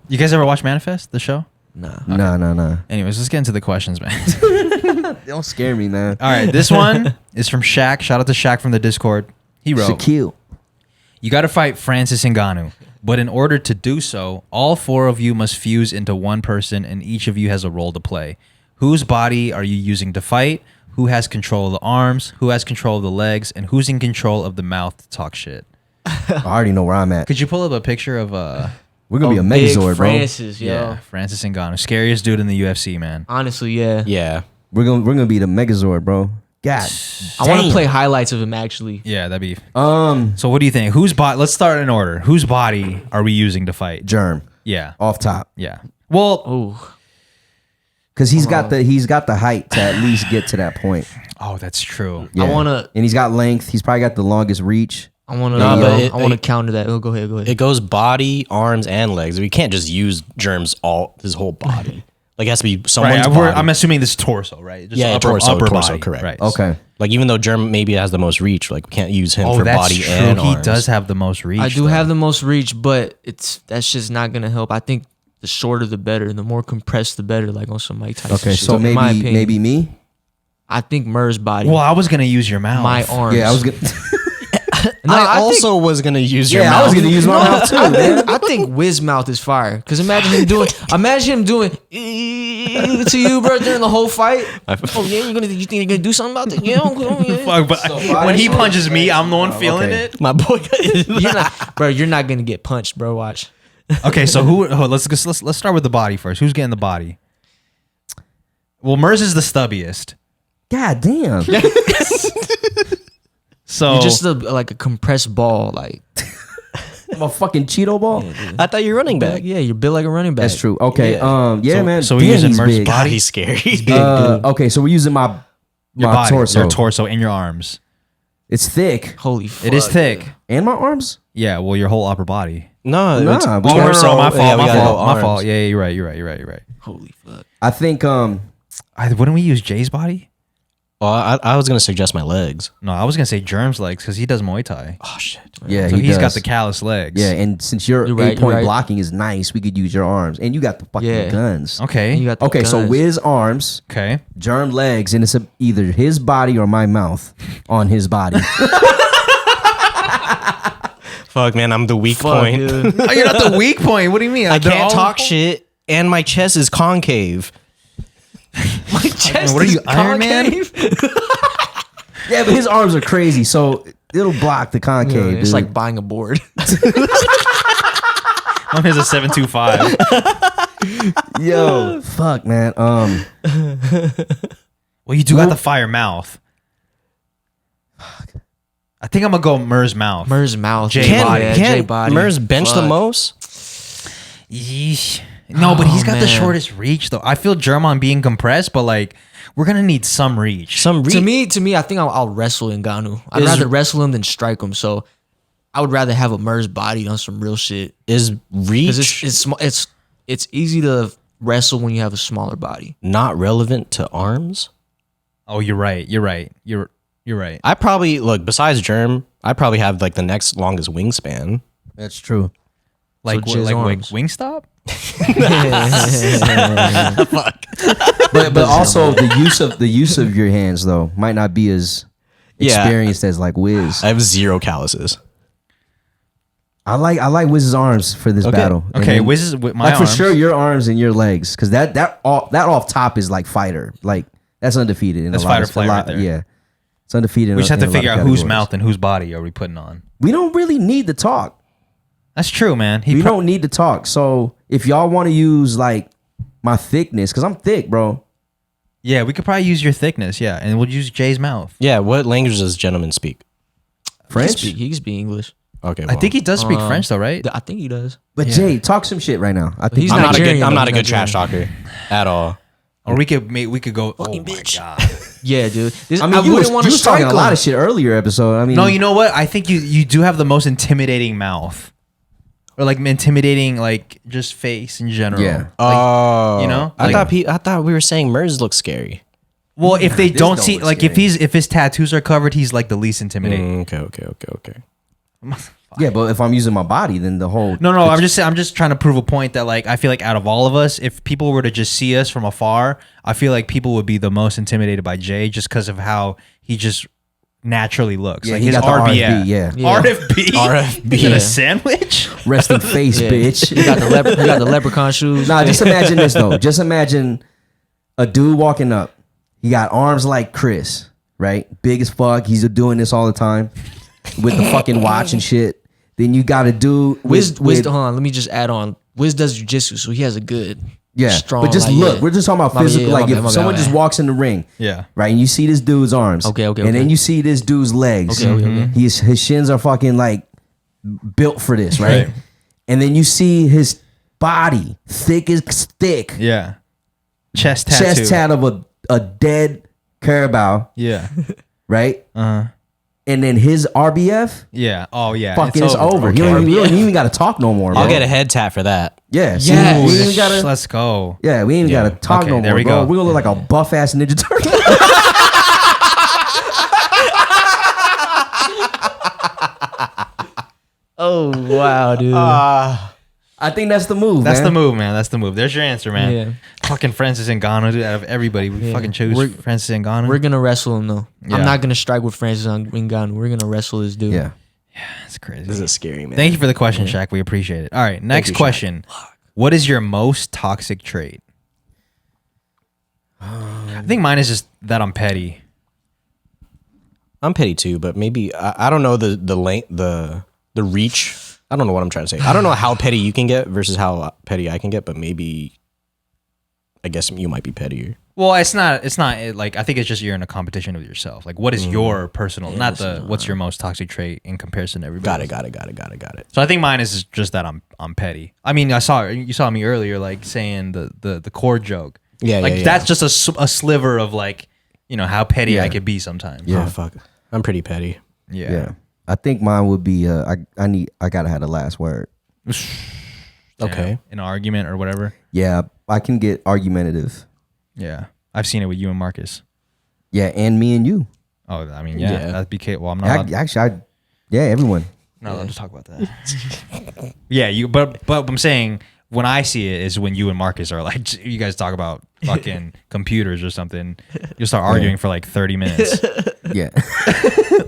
You guys ever watch Manifest, the show? Nah. Nah. Anyways, let's get into the questions, man. Don't scare me, man. All right, this one is from Shaq. Shout out to Shaq from the Discord. He wrote, Shaquille. "You got to fight Francis Ngannou, but in order to do so, all four of you must fuse into one person, and each of you has a role to play. Whose body are you using to fight? Who has control of the arms? Who has control of the legs? And who's in control of the mouth to talk shit?" I already know where I'm at. Could you pull up a picture of We're gonna be a Big Megazord, bro. Francis, yo. yeah, Francis Ngannou, scariest dude in the UFC, man. Honestly, yeah. Yeah. We're gonna be the Megazord, bro. God. I want to play highlights of him actually. Yeah, that'd be. Um, So what do you think? Whose body? Let's start in order. Whose body are we using to fight? Germ Yeah, off top, yeah. Well, Oh, because he's got the height to at least get to that point. oh, that's true. Yeah. wanna- and he's got length. He's probably got the longest reach. I want to. Nah, but I want to counter that. Oh, go ahead. It goes body, arms, and legs. We can't just use Germ's his whole body. Like it has to be someone's Right, body. I'm assuming this torso, right? Just Yeah, torso, body. correct. Right. Okay. Like even though Germ maybe has the most reach, like we can't use him Oh, for that's body true. and He arms. does have the most reach. I do though. have the most reach, but that's just not gonna help. I think the shorter the better. The more compressed the better. Like on some Mike Tyson. Okay. shit. So In my opinion, maybe me. I think Merz body. Well, I was gonna use your mouth. my arms. Yeah, I was gonna. No, I think- also was gonna use your Yeah, mouth. I was gonna use my mouth too. Man. I think Wiz mouth is fire. Cause imagine him doing to you, bro, during the whole fight. Oh yeah, you think you're gonna do something about that? Yeah, yeah. Fuck, but when he punches me, I'm the one feeling okay. it. My boy. You're not gonna get punched, bro. Watch. Okay, so let's start with the body first. Who's getting the body? Well, Merz is the stubbiest. God damn. So You're just like a compressed ball. Like I'm a fucking Cheeto ball. I thought you were running back. Yeah, you're built like a running back. That's true. Okay. Yeah. Man. So we're damn, using he's Merz's big. body? God, he's scary. He's big, dude. Okay, so we're using my Your torso. Your torso and your arms. It's thick. Holy fuck. It is thick. dude. And my arms? Yeah, well, your whole upper body. No, Nah, it's we got- torso. My fault. Yeah, we my gotta fault. go My arms. fault. Yeah, you're right. Holy fuck. I think Wouldn't we use Jay's body? Well, I was gonna suggest my legs. No, I was gonna say Germ's legs because he does Muay Thai. Oh shit. yeah, So he's got does. the callous legs. Yeah, and since your You're right, 8-point you're right. blocking is nice, we could use your arms. And you got the fucking Yeah. guns. Okay. You got the Okay, so guns. Wiz arms, Okay. Germ legs, and it's either his body or my mouth on his body. Fuck, man, I'm the weak point. dude. Oh, you're not the weak point. What do you mean? I can't talk shit, and my chest is concave. My chest What are is you, Iron Man? concave. Yeah, but his arms are crazy, so it'll block the concave. It's dude. like buying a board. Mine is a 725. yo, fuck, man. Well, you do got the fire mouth. I think I'm gonna go Merz mouth. Merz mouth. Jay yeah, body. yeah, Can't Jay body. Merz bench the Fuck. most? Yeesh. No, but he's got the man. shortest reach though. I feel German being compressed, but like we're gonna need some reach. Some To me, I think I'll wrestle Ngannou. I'd Is- rather wrestle him than strike him. So I would rather have a Merz body on some real shit. is Because reach it's easy to wrestle when you have a smaller body. not relevant to arms? Oh, you're right. You're right. You're right. I probably look besides Germ. I probably have like the next longest wingspan. That's true. Like Jay's like arms. Wingstop. But also the use of your hands though might not be as Yeah. experienced as like Wiz. I have 0 calluses. I like Wiz's arms for this battle. And Okay, then- Wiz is with my like arms. for sure your arms and your legs, because that off top is like fighter, like that's undefeated. That's a lot fighter of, flight right there. Yeah, it's undefeated. We just have in to a lot figure of out whose categories. mouth and whose body are we putting on. We don't really need to talk. That's true, man. We don't need to talk. So if y'all want to use like my thickness, because I'm thick, bro. Yeah, we could probably use your thickness. Yeah, and we'll use Jay's mouth. Yeah, what language does gentlemen speak? French. He can speak English. Okay, I think he does speak French though, right? I think he does. But Jay, talk some shit right now. I think he's I'm not a good. Nigerian, I'm though. not a He's good trash talker at all. Or we could go. Oh Fucking my bitch. god. Yeah, dude. I mean, you wouldn't want was to talking strike a lot him. of shit earlier episode. I mean, No, you know what? I think you do have the most intimidating mouth, or like intimidating like just face in general. Yeah. Oh, you know? I Like- thought we were saying Merz looks scary. Well, if they This don't don't see look like if scary. his tattoos are covered, he's like the least intimidating. Okay. yeah, but if I'm using my body, then the whole No, I'm just trying to prove a point that like I feel like out of all of us, if people were to just see us from afar, I feel like people would be the most intimidated by Jay just because of how he just naturally looks. Yeah, like he his got the RBF. RFB, yeah. Yeah. RFB. RFB. Is it Yeah. a sandwich? rest in face, Yeah. bitch. You got the leprechaun shoes. Nah, just imagine this though. Just imagine a dude walking up. He got arms like Chris, right? Big as fuck. He's doing this all the time with the fucking watch and shit. Then you got a dude Wiz, with hold on. Let me just add on. Wiz does jujitsu, so he has a good, strong. But just like, look, yeah. we're just talking about My bad, physical. yeah, Like my if bad, someone my just bad. walks in the ring, Yeah. right, and you see this dude's arms, Okay, and then you see this dude's legs. Okay. His shins are fucking like built for this, right? Right. And then you see his body, thick as thick, Yeah. Chest tattoo. chest tat of a dead carabao, Yeah. right? Uh-huh. And then his RBF, Yeah. Oh yeah. fucking it's over. Okay. You don't even got to talk no more, bro. I'll get a head tat for that. Yeah, see, Yes. we ain't even gotta. Let's go. Yeah, we ain't Yeah. gotta talk Okay, no there more, we bro. go. We're gonna look like a buff ass Ninja Turtle. Oh wow, dude. I think that's the move. That's man. the move, man. That's the move. There's your answer, man. Yeah. Fucking Francis Ngannou, dude. Out of everybody, we Yeah. fucking chose We're- Francis Ngannou. We're gonna wrestle him though. Yeah. I'm not gonna strike with Francis Ngannou. We're gonna wrestle this dude. Yeah. That's crazy. This is scary, man. Thank you for the question, Shaq. We appreciate it. All right, next you, Shaq. question. What is your most toxic trait? I think mine is just that I'm petty. I'm petty too, but maybe I don't know the length, the reach. I don't know what I'm trying to say. I don't know how petty you can get versus how petty I can get, but maybe I guess you might be pettier. Well, it's not like, I think it's just you're in a competition with yourself. Like, what is your personal, not what's your most toxic trait in comparison to everybody. Got it. So I think mine is just that I'm petty. I mean, you saw me earlier, like saying the cord joke. Yeah, like that's just a sliver of like, how petty I could be sometimes. Yeah, fuck. I'm pretty petty. Yeah. I think mine would be I gotta have the last word. Okay. In an argument or whatever. Yeah, I can get argumentative. Yeah. I've seen it with you and Marcus. Yeah, and me and you. Oh, I mean, that'd be well, I'm not everyone. not allowed to talk about that. Yeah, but I'm saying when I see it is when you and Marcus are like, you guys talk about fucking computers or something. You'll start arguing for like 30 minutes. Yeah.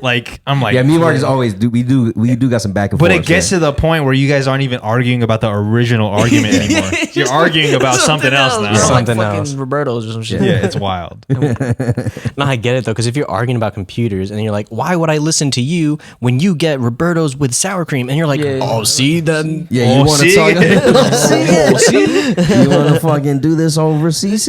Like, I'm like, yeah, me and Marcus always do. We do got some back and forth. But it gets to the point where you guys aren't even arguing about the original argument anymore. You're arguing about something else now. Something like else. fucking Roberto's or some shit. Yeah, it's wild. No, I get it though, because if you're arguing about computers and you're like, why would I listen to you when you get Roberto's with sour cream? And you're like, see then. Yeah, you want to talk? You want to fucking do this overseas?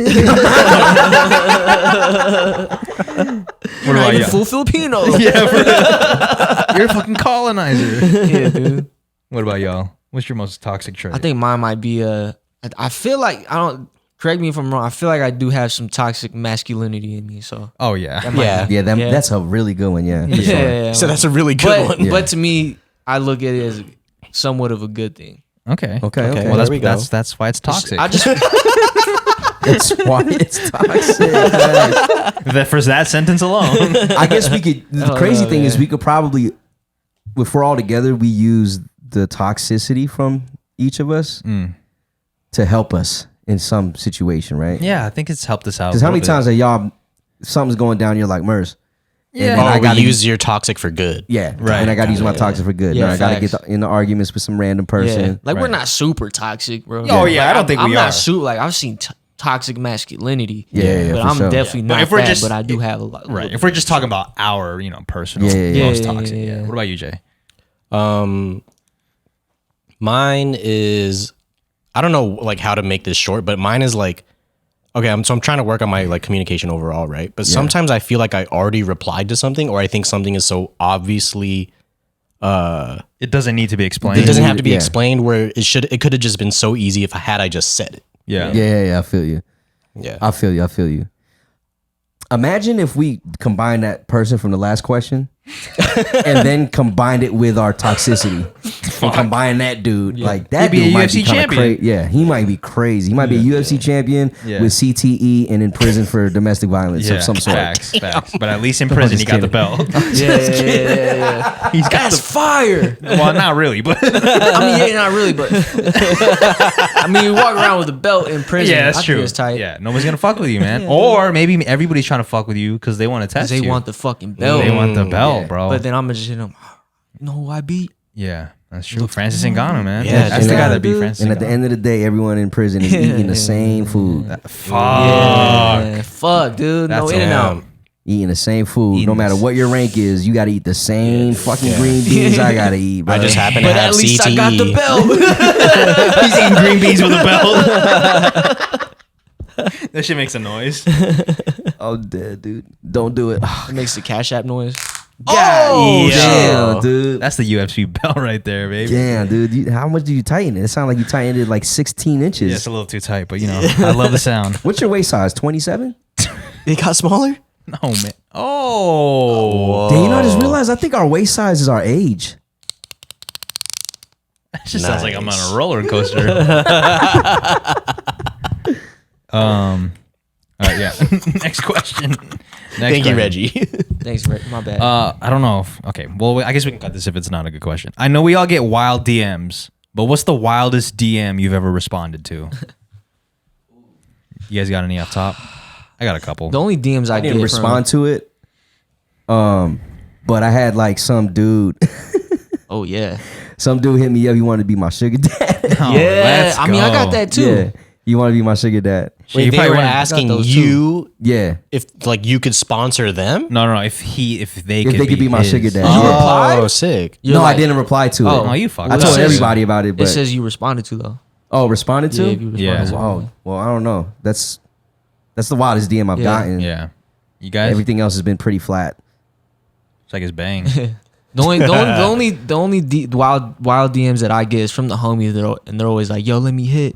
What about you? Full Filipino. Yeah, you're a fucking colonizer. Yeah, dude. What about y'all? What's your most toxic trait? I think mine might be I feel like correct me if I'm wrong. I feel like I do have some toxic masculinity in me. So Oh yeah. That's a really good one. Yeah, for sure. yeah. So that's a really good one. But to me, I look at it as somewhat of a good thing. Okay. Okay. Well, we go. that's why it's toxic. I just That's why it's toxic. For that sentence alone. I guess we could. The crazy thing is, we could probably, if we're all together, we use the toxicity from each of us to help us in some situation, right? Yeah, I think it's helped us out. Because how many times are y'all, something's going down, you're like, Merz. Yeah. I gotta use your toxic for good. Yeah, Right. And I gotta use my toxic for good. Yeah, and I gotta facts. get into arguments with some random person. like we're Right. not super toxic, bro. Oh, yeah, I don't think I'm we not are. super. Like I've seen toxic masculinity. Yeah, but for I'm sure. definitely But not if we're that. just- But I do have a lot. Right. If we're just talking about our, personal Yeah. most Yeah, toxic. yeah. What about you, Jay? Mine is, I don't know like how to make this short, but mine is like, okay, I'm trying to work on my like communication overall, right? But sometimes I feel like I already replied to something, or I think something is so obviously It doesn't need to be explained. it doesn't have to be Yeah. explained, where it could have just been so easy if I just said it. Yeah. Yeah. I feel you. Yeah. I feel you. Imagine if we combine that person from the last question and then combined it with our toxicity. And combine that dude. Like that He'd be dude a might UFC be kind of champion. crazy. Yeah, he might be crazy. He might be a UFC champion Yeah. with CTE and in prison for domestic violence of some sort. Facts. But at least in prison, he got the belt. yeah. He's got That's fire. Well, not really, but I mean, yeah, not really, but I mean, you walk around with a belt in prison. yeah, that's I think true. It's tight. Yeah, nobody's gonna fuck with you, man. Or maybe everybody's trying to fuck with you because they want to test They you. want the fucking belt. They want the belt, bro. But then I'm gonna just hit them. You know who I beat? Yeah, that's true. Francis Ngannou, man. Yeah, That's the dude. guy that beat Dude. Francis And at the Ngannou. end of the day, everyone in prison is eating the same food. Fuck. Yeah, fuck, dude. That's No in and out. Eating the same food. Eating no matter this- what your rank is, you got to eat the same fucking green beans I got to eat, bro. I just happen to But have at least CTE. I got the belt. He's eating green beans with a belt. That shit makes a noise. Oh, dead, dude. Don't do it. It makes the Cash App noise. Oh, Yo. damn, dude. That's the UFC belt right there, baby. Damn, dude. How much do you tighten it? It sounds like you tightened it like 16 inches. Yeah, it's a little too tight, but I love the sound. What's your waist size? 27? It got smaller? No, man. Oh. Damn, I just realized I think our waist size is our age. That just sounds like I'm on Nice. a roller coaster. All right, yeah. Next question. Thank you, Reggie. Thanks, Rick. My bad. I don't know. Okay, well, I guess we can cut this if it's not a good question. I know we all get wild DMs, but what's the wildest DM you've ever responded to? You guys got any off top? I got a couple. the only DMs I Didn't get respond to it. But I had like some dude Oh yeah. hit me up. He wanted to be my sugar dad. Oh, Yeah. let's I mean, I got go. that too. Yeah. You want to be my sugar dad? Wait, they probably were ran- asking got those too. you Yeah. if like you could sponsor them? No. If they could be my his. sugar daddy. You Oh, replied? Sick. You're no, like- I didn't reply to it. Oh. Oh, you fucked I up. told It says- everybody about it, but It says you responded to though. responded to? Yeah, if you responded Yeah. to. Oh, well, I don't know. That's That's the wildest DM I've gotten. Yeah. You guys? Everything else has been pretty flat. It's like it's bang. The only wild DMs that I get is from the homies, and they're always like, "Yo, let me hit."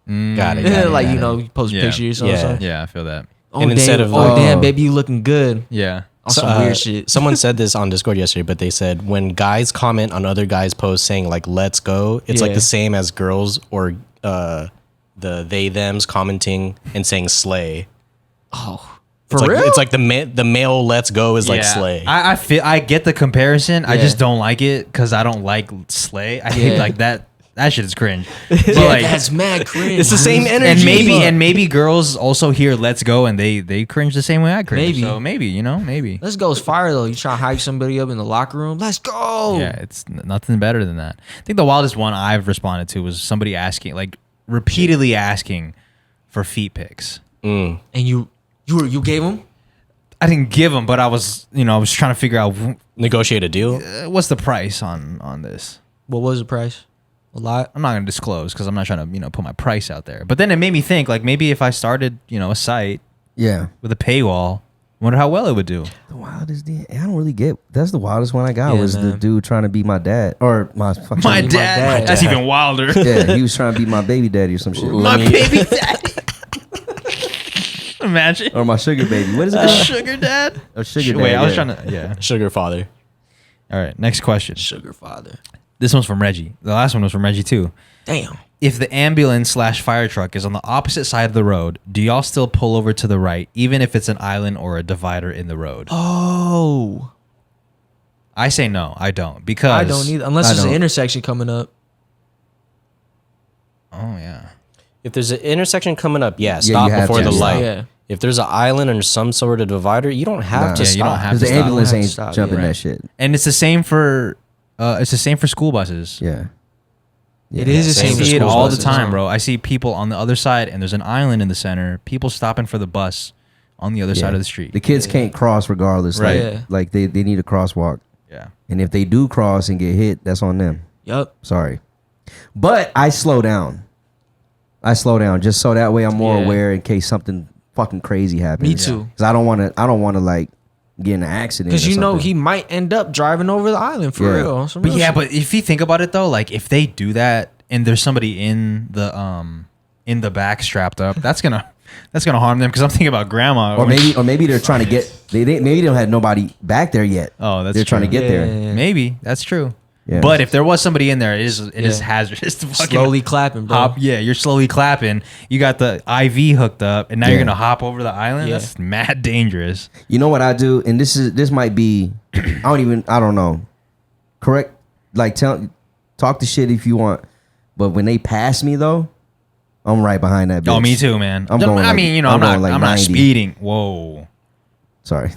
Got it. Like you post a picture or something. Yeah, I feel that. Oh, And instead of damn, baby, you looking good. Yeah. On some weird shit. Someone said this on Discord yesterday, but they said when guys comment on other guys' posts saying like "let's go," it's like the same as girls or the they them's commenting and saying "slay." Oh, It's for like, real? it's like the male "let's go" is like slay. I get the comparison. I Yeah. just don't like it because I don't like slay. I hate like that. That shit is cringe. But yeah, like, that's mad cringe. It's the same energy. and maybe girls also hear "let's go" and they cringe the same way I cringe. Maybe. So maybe. Let's go is fire though. You try to hype somebody up in the locker room. Let's go. Yeah, it's nothing better than that. I think the wildest one I've responded to was somebody asking, like repeatedly asking for feet pics. And you gave them? I didn't give them, but I was trying to figure out Negotiate a deal. what's the price on this. What was the price? A lot. I'm not going to disclose because I'm not trying to put my price out there. But then it made me think, like, maybe if I started a site with a paywall, I wonder how well it would do. The wildest DM. I don't really get. That's the wildest one I got was the man. dude trying to be my dad or my fucking My dad. dad. That's even wilder. Yeah, he was trying to be my baby daddy or some shit. My baby daddy. Imagine. Or my sugar baby. What is it A called? sugar dad. A sugar dad. Wait, I was yeah. trying to. Sugar father. All right, next question. Sugar father. This one's from Reggie. The last one was from Reggie too. Damn. If the ambulance/fire truck is on the opposite side of the road, do y'all still pull over to the right, even if it's an island or a divider in the road? Oh. I say no, I don't, because I don't either. Unless I there's an don't. intersection coming up. Oh yeah. If there's an intersection coming up, you stop have before to the stop. light. Yeah. If there's an island or some sort of divider, you don't have to Yeah, stop. you don't have Because to the stop. ambulance You don't have ain't to stop, jumping yeah. that shit. And it's the same for school buses. Yeah. It is the I same for see it school all the buses. time, bro. I see people on the other side, and there's an island in the center. People stopping for the bus on the other side of the street. The kids can't cross regardless. Right. Like, Yeah. like they need a crosswalk. Yeah. And if they do cross and get hit, that's on them. Yup. Sorry. But I slow down. Just so that way I'm more Yeah. aware in case something fucking crazy happens. Me too. Because I don't want to like get in an accident. Because or you know something. he might end up driving over the island for Yeah. real. Some But real yeah, shit. but if you think about it though, like if they do that and there's somebody in the back strapped up, that's gonna harm them. Because I'm thinking about grandma. Or maybe they're trying to get. Maybe they don't have nobody back there yet. Oh, that's they're trying to true. get there. Yeah. Maybe that's true. Yeah. But if there was somebody in there, it is Yeah. hazardous to fucking slowly clapping, bro. hop. Yeah, you're slowly clapping. You got the IV hooked up, and now you're Yeah. gonna hop over the island. Yeah. That's mad dangerous. You know what I do, and this might be. I don't know. Correct. Like talk the shit if you want, but when they pass me though, I'm right behind that bitch. Oh, me too, man. I'm going I like- mean, I'm going I'm like not 90. speeding. Whoa. Sorry,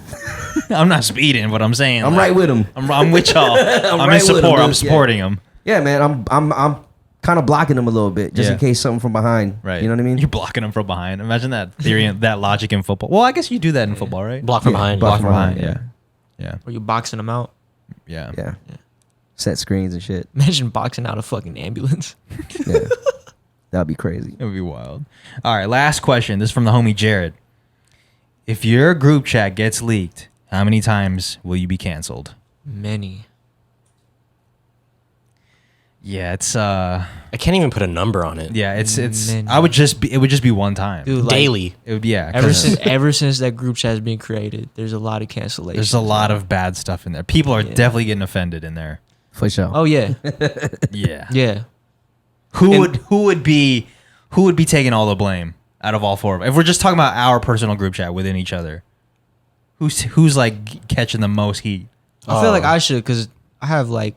I'm not speeding, but I'm saying I'm like, right with him. I'm with y'all. I'm right in with 'em, support. I'm dude. supporting them. Yeah, man. I'm kind of blocking them a little bit just Yeah. in case something from behind. Right. You know what I mean? You're blocking them from behind. Imagine that theory, that logic in football. Well, I guess you do that in football, right? Block from behind. block from behind. behind. Yeah. Or you boxing them out. Yeah. Yeah. Set screens and shit. Imagine boxing out a fucking ambulance. Yeah. That'd be crazy. It would be wild. All right, last question. This is from the homie Jared. If your group chat gets leaked, how many times will you be canceled? Many. Yeah, it's I can't even put a number on it. yeah, it's Many. it would just be one time. Dude, like, Daily. It would be Ever since that group chat has been created, there's a lot of cancellations. there's a lot of bad stuff in there. People are definitely getting offended in there. For sure. Oh yeah, Yeah. yeah. Who would be taking all the blame out of all four of us? If we're just talking about our personal group chat within each other, who's like catching the most heat? I feel like I should because I have like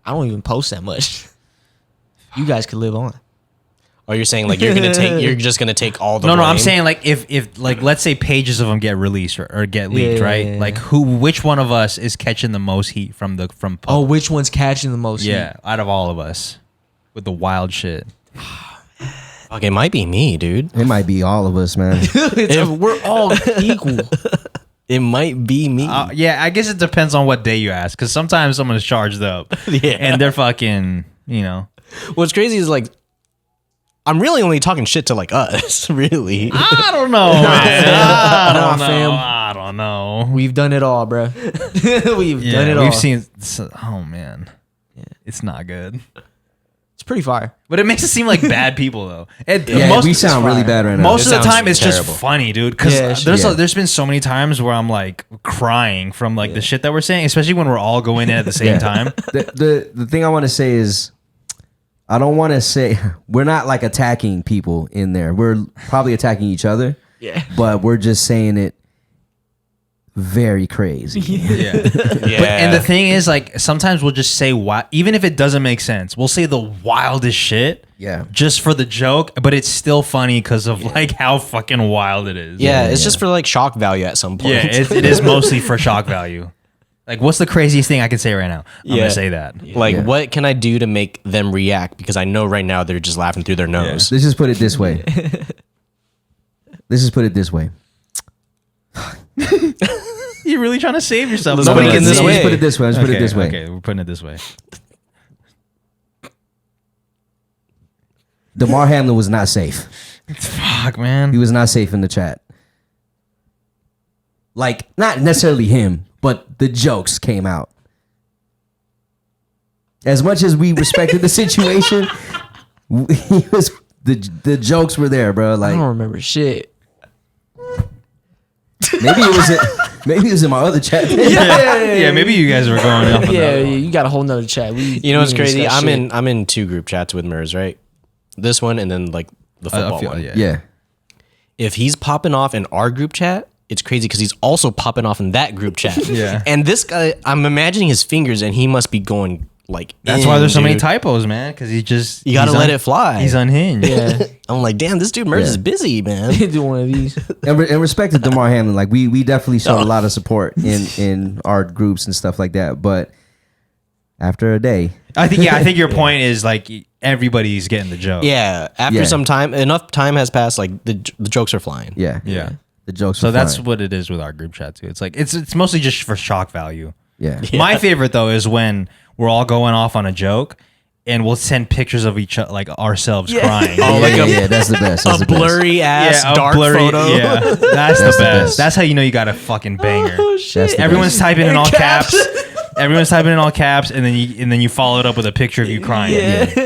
I don't even post that much. You guys could live on. Or you're saying like you're just gonna take all the No, blame? I'm saying like if like let's say pages of them get released or get leaked, Yeah, right? yeah, Like yeah. which one of us is catching the most heat from Oh, which one's catching the most? yeah, out of all of us with the wild shit. Fuck, it might be me, dude. It might be all of us, man. We're all equal. It might be me. Yeah, I guess it depends on what day you ask, because sometimes someone is charged up, Yeah. and they're fucking, What's crazy is like I'm really only talking shit to like us, really. I don't know, man. I don't know. We've done it all, bro. We've done it all. We've seen. Oh man, it's not good. It's pretty fire. But it makes it seem like bad people though. We sound really bad right now. Most of the time, it's terrible. just funny, dude. Because there's been so many times where I'm like crying from like the shit that we're saying, especially when we're all going in at the same time. The thing I want to say is, I don't want to say we're not like attacking people in there. We're probably attacking each other. Yeah. But we're just saying it very crazy. Yeah. And the thing is, like, sometimes we'll just say even if it doesn't make sense, we'll say the wildest shit. Yeah. Just for the joke, but it's still funny because of like how fucking wild it is. Yeah, it's just for like shock value at some point. Yeah, it is mostly for shock value. Like, what's the craziest thing I can say right now? I'm gonna say that. Like, what can I do to make them react? Because I know right now they're just laughing through their nose. Let's just put it this way. You're really trying to save yourself. Let's put it this way. Let's put it this way. Okay, we're putting it this way. Damar Hamlin was not safe. Fuck, man. He was not safe in the chat. Like, not necessarily him, but the jokes came out. As much as we respected the situation, the jokes were there, bro. I Like, don't remember shit. maybe it was in my other chat. Yeah, maybe you guys were going up. Yeah, you got a whole nother chat. You know what's crazy? I'm in 2 group chats with Merz, right? This one and then like the football one. Yeah. If he's popping off in our group chat, it's crazy because he's also popping off in that group chat. Yeah. And this guy, I'm imagining his fingers, and he must be going like. That's why there's so many typos, man. Because you gotta let it fly. He's unhinged. Yeah. I'm like, damn, this dude Merz is busy, man. Do one of these. And respect to Damar Hamlin, like we definitely showed a lot of support in our groups and stuff like that. But after a day, I think your point is like everybody's getting the joke. Yeah. After some time, enough time has passed. Like the jokes are flying. yeah. The jokes. So were that's flying. what it is with our group chat too. It's like it's mostly just for shock value. Yeah. My favorite though is when we're all going off on a joke, and we'll send pictures of each other, like ourselves crying. Oh, like that's the best. That's a the best. blurry ass a dark blurry photo. Yeah, that's the the best. best. That's how you know you got a fucking banger. Oh shit. That's the Everyone's typing in all caps. Everyone's typing in all caps, and then you follow it up with a picture of you crying.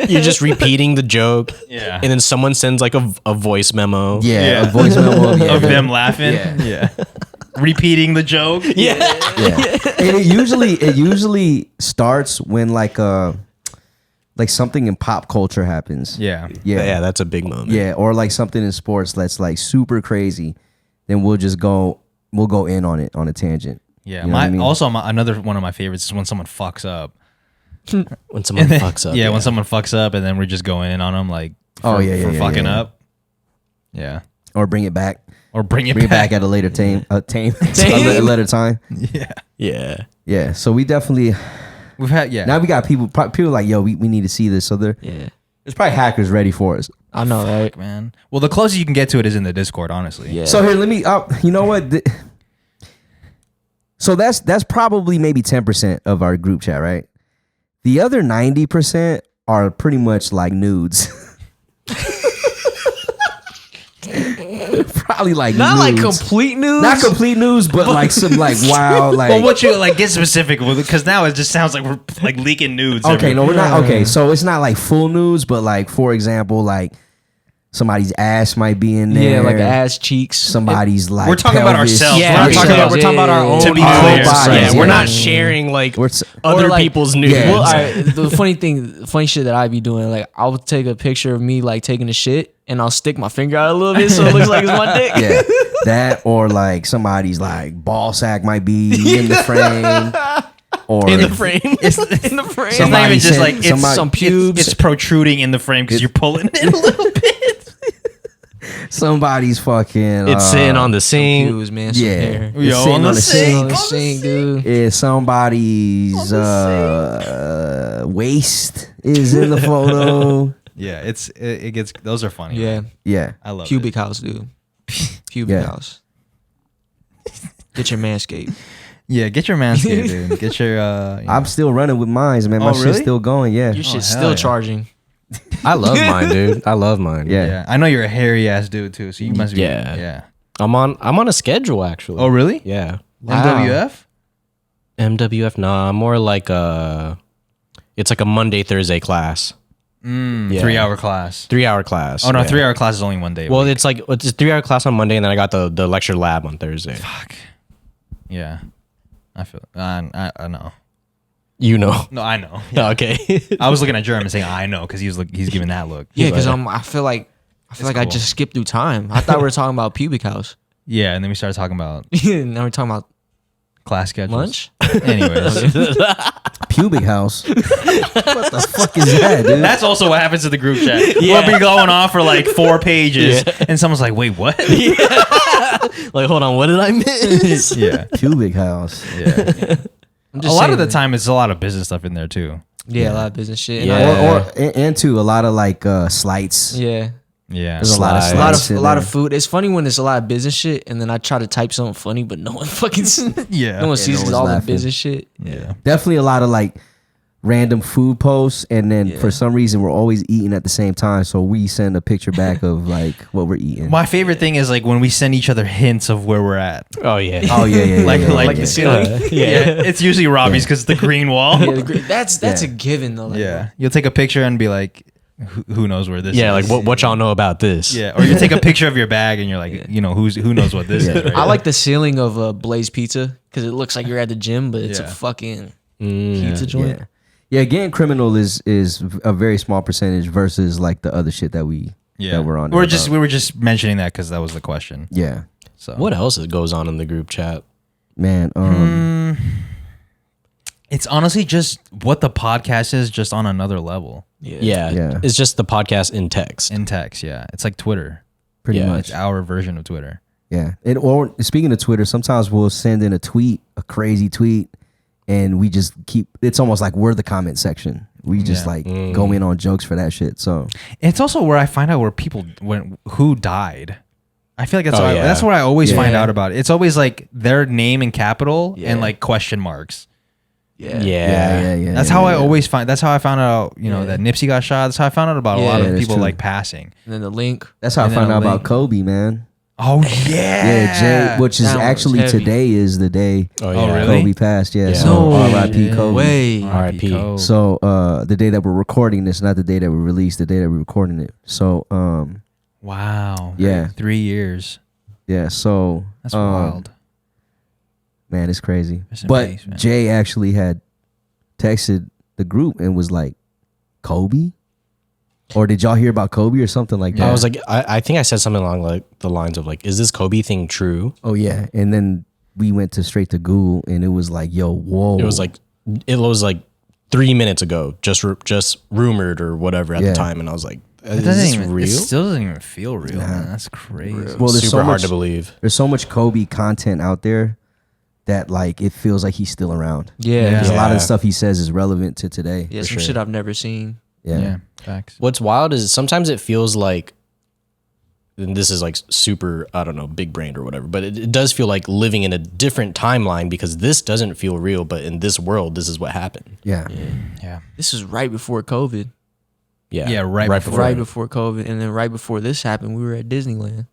You're just repeating the joke. Yeah. And then someone sends like a voice memo. Yeah, a voice memo Of them laughing. Yeah. Repeating the joke. Yeah. And it usually starts when like something in pop culture happens. Yeah. Yeah, that's a big moment. Yeah, or like something in sports that's like super crazy. Then we'll go in on it on a tangent. Yeah. You know what I mean? Also, another one of my favorites is when someone fucks up. When someone fucks up. Yeah, when someone fucks up, and then we're just going in on them like for fucking up. Yeah. Or bring it back. Or bring it back at a later a later time. Yeah. Yeah. So we definitely We've had now we got people like, yo, we need to see this. So there's probably hackers ready for us. I know, right? man. Well, the closest you can get to it is in the Discord, honestly. Yeah. So here, let me. You know what? So that's probably maybe 10% of our group chat, right? The other 90% are pretty much like nudes. Probably like Not nudes. like complete news. Not complete news, but like some like wild like. Well, what you like get specific with, because now it just sounds like we're like leaking nudes. Okay, no, we're not. Okay, so it's not like full news, but like for example, like somebody's ass might be in there. Yeah, like ass cheeks. Somebody's like We're talking about pelvis. ourselves. Yeah, We're not we're talking about our own To be bodies. clear. Bodies, We're yeah. not sharing like We're- other Or, like- people's news. Yeah. Well, all right, the funny shit that I be doing, like I'll take a picture of me like taking a shit, and I'll stick my finger out a little bit so it looks like it's my dick. Yeah, that or like somebody's like ball sack might be in the frame, or in the frame. It's In the frame. It's not even just sent- like it's somebody- some pubes. It's protruding in the frame because you're pulling it a little bit. somebody's fucking. It's sitting on the sink. Pubes, man. Some Yeah, hair. it's Yo, sitting on the sink. On the sink, dude. Is somebody's waist is in the photo. Yeah, it gets those are funny. Yeah. Yeah, I love Pubic house, dude. Pubic Yeah. house. Get your manscaped. Yeah, get your manscaped, dude. Get your. I'm still running with mine, man. My Oh, shit's really? still going. Yeah, Your shit's hell still yeah. charging. I love mine, dude. I love mine. Yeah. I know you're a hairy ass dude too, so you must be. Yeah. Yeah. I'm on a schedule actually. Oh really? Yeah. Wow. MWF? MWF? Nah, more like it's like a Monday, Thursday class. Yeah. 3 hour class. 3 hour class. Oh no, yeah. 3 hour class is only one day. Well, it's a 3 hour class on Monday, and then I got the lecture lab on Thursday. fuck. Yeah. I feel. I know. You know. No, I know. Okay. I was looking at Jeremy saying I know because he's giving that look. Yeah, because I feel like I cool. just skipped through time. I thought we were talking about pubic house. Yeah, and then we started talking about Now we're talking about class schedules. lunch. Anyways, Pubic house. What the fuck is that, dude? that's also what happens to the group chat. We'll be going on for like 4 pages, and someone's like, "Wait, what?" Like, hold on, what did I miss? Yeah, Pubic house. yeah. I'm A just lot saying, of the man. time, it's a lot of business stuff in there too. Yeah, a lot of business shit. And Yeah. And too, a lot of like slights. yeah. Yeah, There's a lot of Slides. slides. A lot of food. It's funny when it's a lot of business shit, and then I try to type something funny, but no one fucking, yeah, no one sees one's all laughing. the business shit. yeah. Definitely a lot of like random food posts, and then for some reason we're always eating at the same time, so we send a picture back of like what we're eating. My favorite thing is like when we send each other hints of where we're at. Oh yeah. Oh yeah. Like Like yeah. the ceiling. Yeah, it's usually Robbie's because it's the green wall. Yeah, that's Yeah. a given though. Like, Yeah, you'll take a picture and be like, "Who knows where this Yeah, is?" like what y'all know about this? Yeah, or you take a picture of your bag and you're like, you know, who knows what this is. Right? I like the ceiling of Blaze Pizza because it looks like you're at the gym, but it's a Yeah. fucking Mm. pizza joint. Yeah, getting criminal is a very small percentage versus like the other shit that we that we're on. We were just mentioning that because that was the question. Yeah, So What else goes on in the group chat? man. It's honestly just what the podcast is, just on another level Yeah. It's just the podcast in text. in text. Yeah, it's like Twitter. Pretty Yeah. much. It's our version of Twitter. Yeah. And or speaking of Twitter, sometimes we'll send in a tweet, a crazy tweet, and we just keep. It's almost like we're the comment section. We just Yeah. like go in on jokes for that shit. So It's also where I find out where people who died. I feel like that's Oh, what yeah. that's what I always find Yeah. out about. It's always like their name in capital Yeah. and like question marks. Yeah. Yeah. That's how I always find. That's how I found out. You know that Nipsey got shot. That's how I found out about a lot Yeah, of that's people true. like passing. And then the link. that's how I And then found a out about link. Kobe, man. Oh yeah, Yeah, Jay, which is That was actually heavy. today is the day Oh Oh, yeah. really? Kobe passed. Yeah, Yeah. so No R.I.P. Kobe. way. R.I.P. Kobe. So the day that we're recording this, not the day that we released, the day that we're recording it. So Wow. Yeah. 3 years. yeah, so That's wild. man, it's crazy. Rest in But peace, man. Jay actually had texted the group and was like, Kobe? Or did y'all hear about Kobe or something like that? I was like, I think I said something along like the lines of like, is this Kobe thing true? oh yeah. And then we went straight to Google and it was like, yo, whoa. It was like 3 minutes ago, just rumored or whatever at Yeah. the time, and I was like, It is doesn't this even. real? It still doesn't even feel real, man. That's crazy. Well, there's Super so hard much- to believe. there's so much Kobe content out there that like it feels like he's still around. Yeah. Because a lot of Yeah. the stuff he says is relevant to today. Yeah, for some sure. shit I've never seen. Yeah. Facts. What's wild is sometimes it feels like, and this is like super, I don't know, big brained or whatever, but it does feel like living in a different timeline because this doesn't feel real, but in this world, this is what happened. Yeah. Yeah. This is right before COVID. Yeah. Yeah, right before. Right before COVID. And then right before this happened, we were at Disneyland.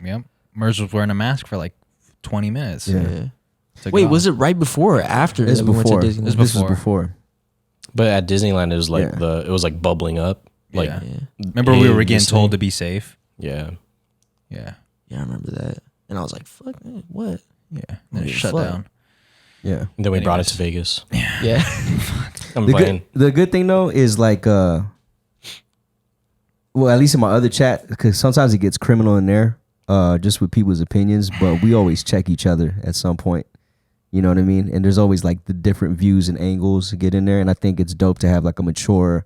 Yep. Merz was wearing a mask for like 20 minutes. Yeah. Wait, was it right before or after It's that we went before. to This Disneyland? was before. before. But at Disneyland, it was like Yeah. it was like bubbling up. Like, Yeah. Yeah. Remember we were Hey, getting this told thing. to be safe. yeah. Yeah. Yeah, I remember that. And I was like, fuck, man, what? Yeah. Then it Yeah, shut fuck. down. Yeah. And then we brought it Anyways. to Vegas. Yeah. I'm The playing. the good thing though is like well, at least in my other chat, because sometimes it gets criminal in there, just with people's opinions, but we always check each other at some point. You know what I mean? And there's always like the different views and angles to get in there. And I think it's dope to have like a mature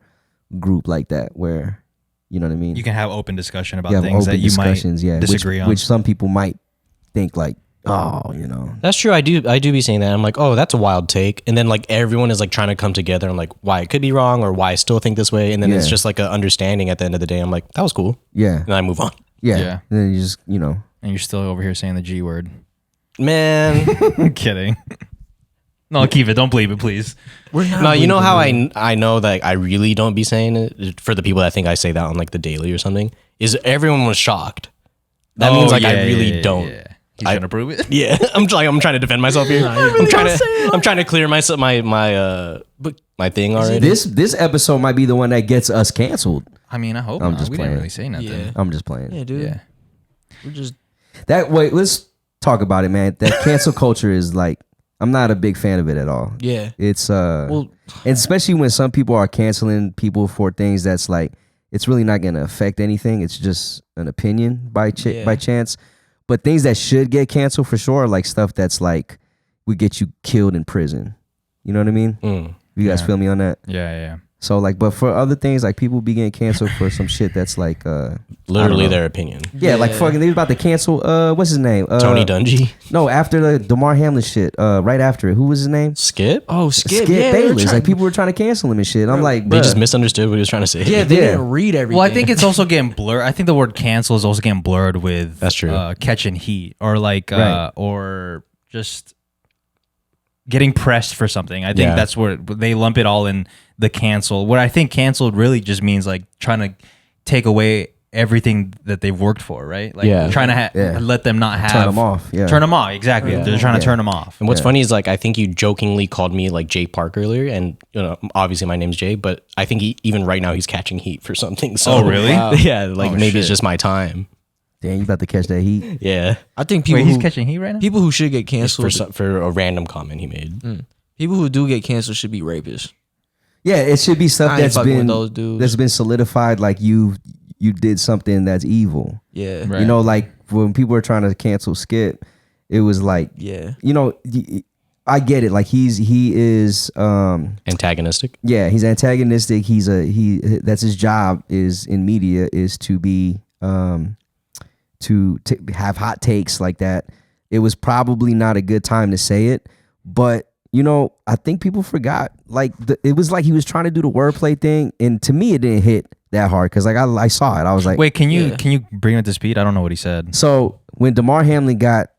group like that where, you know what I mean? You can have open discussion about You have things that open you might discussions, yeah, disagree on. which some people might think like, oh, you know. That's true. I do be saying that. I'm like, oh, that's a wild take. And then like everyone is like trying to come together and like why it could be wrong or why I still think this way. And then it's Yeah. just like an understanding at the end of the day. I'm like, that was cool. Yeah. And I move on. Yeah. Yeah. And then you just, you know. and you're still over here saying the G word. Man. I'm kidding. No, keep it. Don't believe it, please. No, you know how I know that I really don't be saying it for the people that think I say that on like the daily or something is everyone was shocked. That means like I really don't. Yeah. He's trying to prove it. Yeah, I'm trying to defend myself here. I'm trying to clear my thing already. This episode might be the one that gets us canceled. I mean, I hope I'm not. just We playing. didn't really say nothing. Yeah. I'm just playing. Yeah, dude. Yeah. We're just That wait, let's talk about it, man. That cancel culture is like, I'm not a big fan of it at all. yeah. It's Well, and especially when some people are canceling people for things that's like, it's really not going to affect anything. It's just an opinion by chance. But things that should get canceled for sure are like stuff that's like would get you killed in prison. You know what I mean? You guys feel me on that? Yeah. So like, but for other things, like people be getting canceled for some shit that's like Literally their opinion. Yeah, like fucking they was about to cancel what's his name? Tony Dungy. No, after the DeMar Hamlin shit, right after it. Who was his name? Skip? oh, Skip. Skip Yeah, they were Bayless. trying- Like people were trying to cancel him and shit. I'm like, They bruh. just misunderstood what he was trying to say. Yeah, they Yeah. didn't read everything. Well, I think it's also getting blurred. I think the word cancel is also getting blurred with That's true. Catching heat or like Right. or just getting pressed for something. I think Yeah. that's where they lump it all in the cancel. What I think canceled really just means like trying to take away everything that they've worked for, right? Like Yeah. trying to Yeah. let them not have Turn them off, yeah. Turn them off. Exactly. Yeah. They're trying to Yeah. turn them off. And what's funny is like I think you jokingly called me like Jay Park earlier, and you know obviously my name's Jay, but I think even right now he's catching heat for something. So Oh, really? Wow. Yeah, like Oh, maybe it's shit. just my time. Damn, you about to catch that heat? Yeah, I think people Wait, he's who, catching heat right now? people who should get just canceled. for a random comment he made. People who do get canceled should be rapists. Yeah, it should be stuff I ain't that's fucking with been those dudes. that's been solidified. Like you did something that's evil. Yeah. Right. You know, like when people were trying to cancel Skip, it was like, Yeah. you know, I get it. Like he is Antagonistic. yeah, he's antagonistic. That's his job is in media is to be to have hot takes like that. It was probably not a good time to say it, but you know, I think people forgot. Like it was like he was trying to do the wordplay thing, and to me, it didn't hit that hard because like I saw it. I was like, Wait, can you Yeah. bring it to speed? I don't know what he said. So when DeMar Hamlin got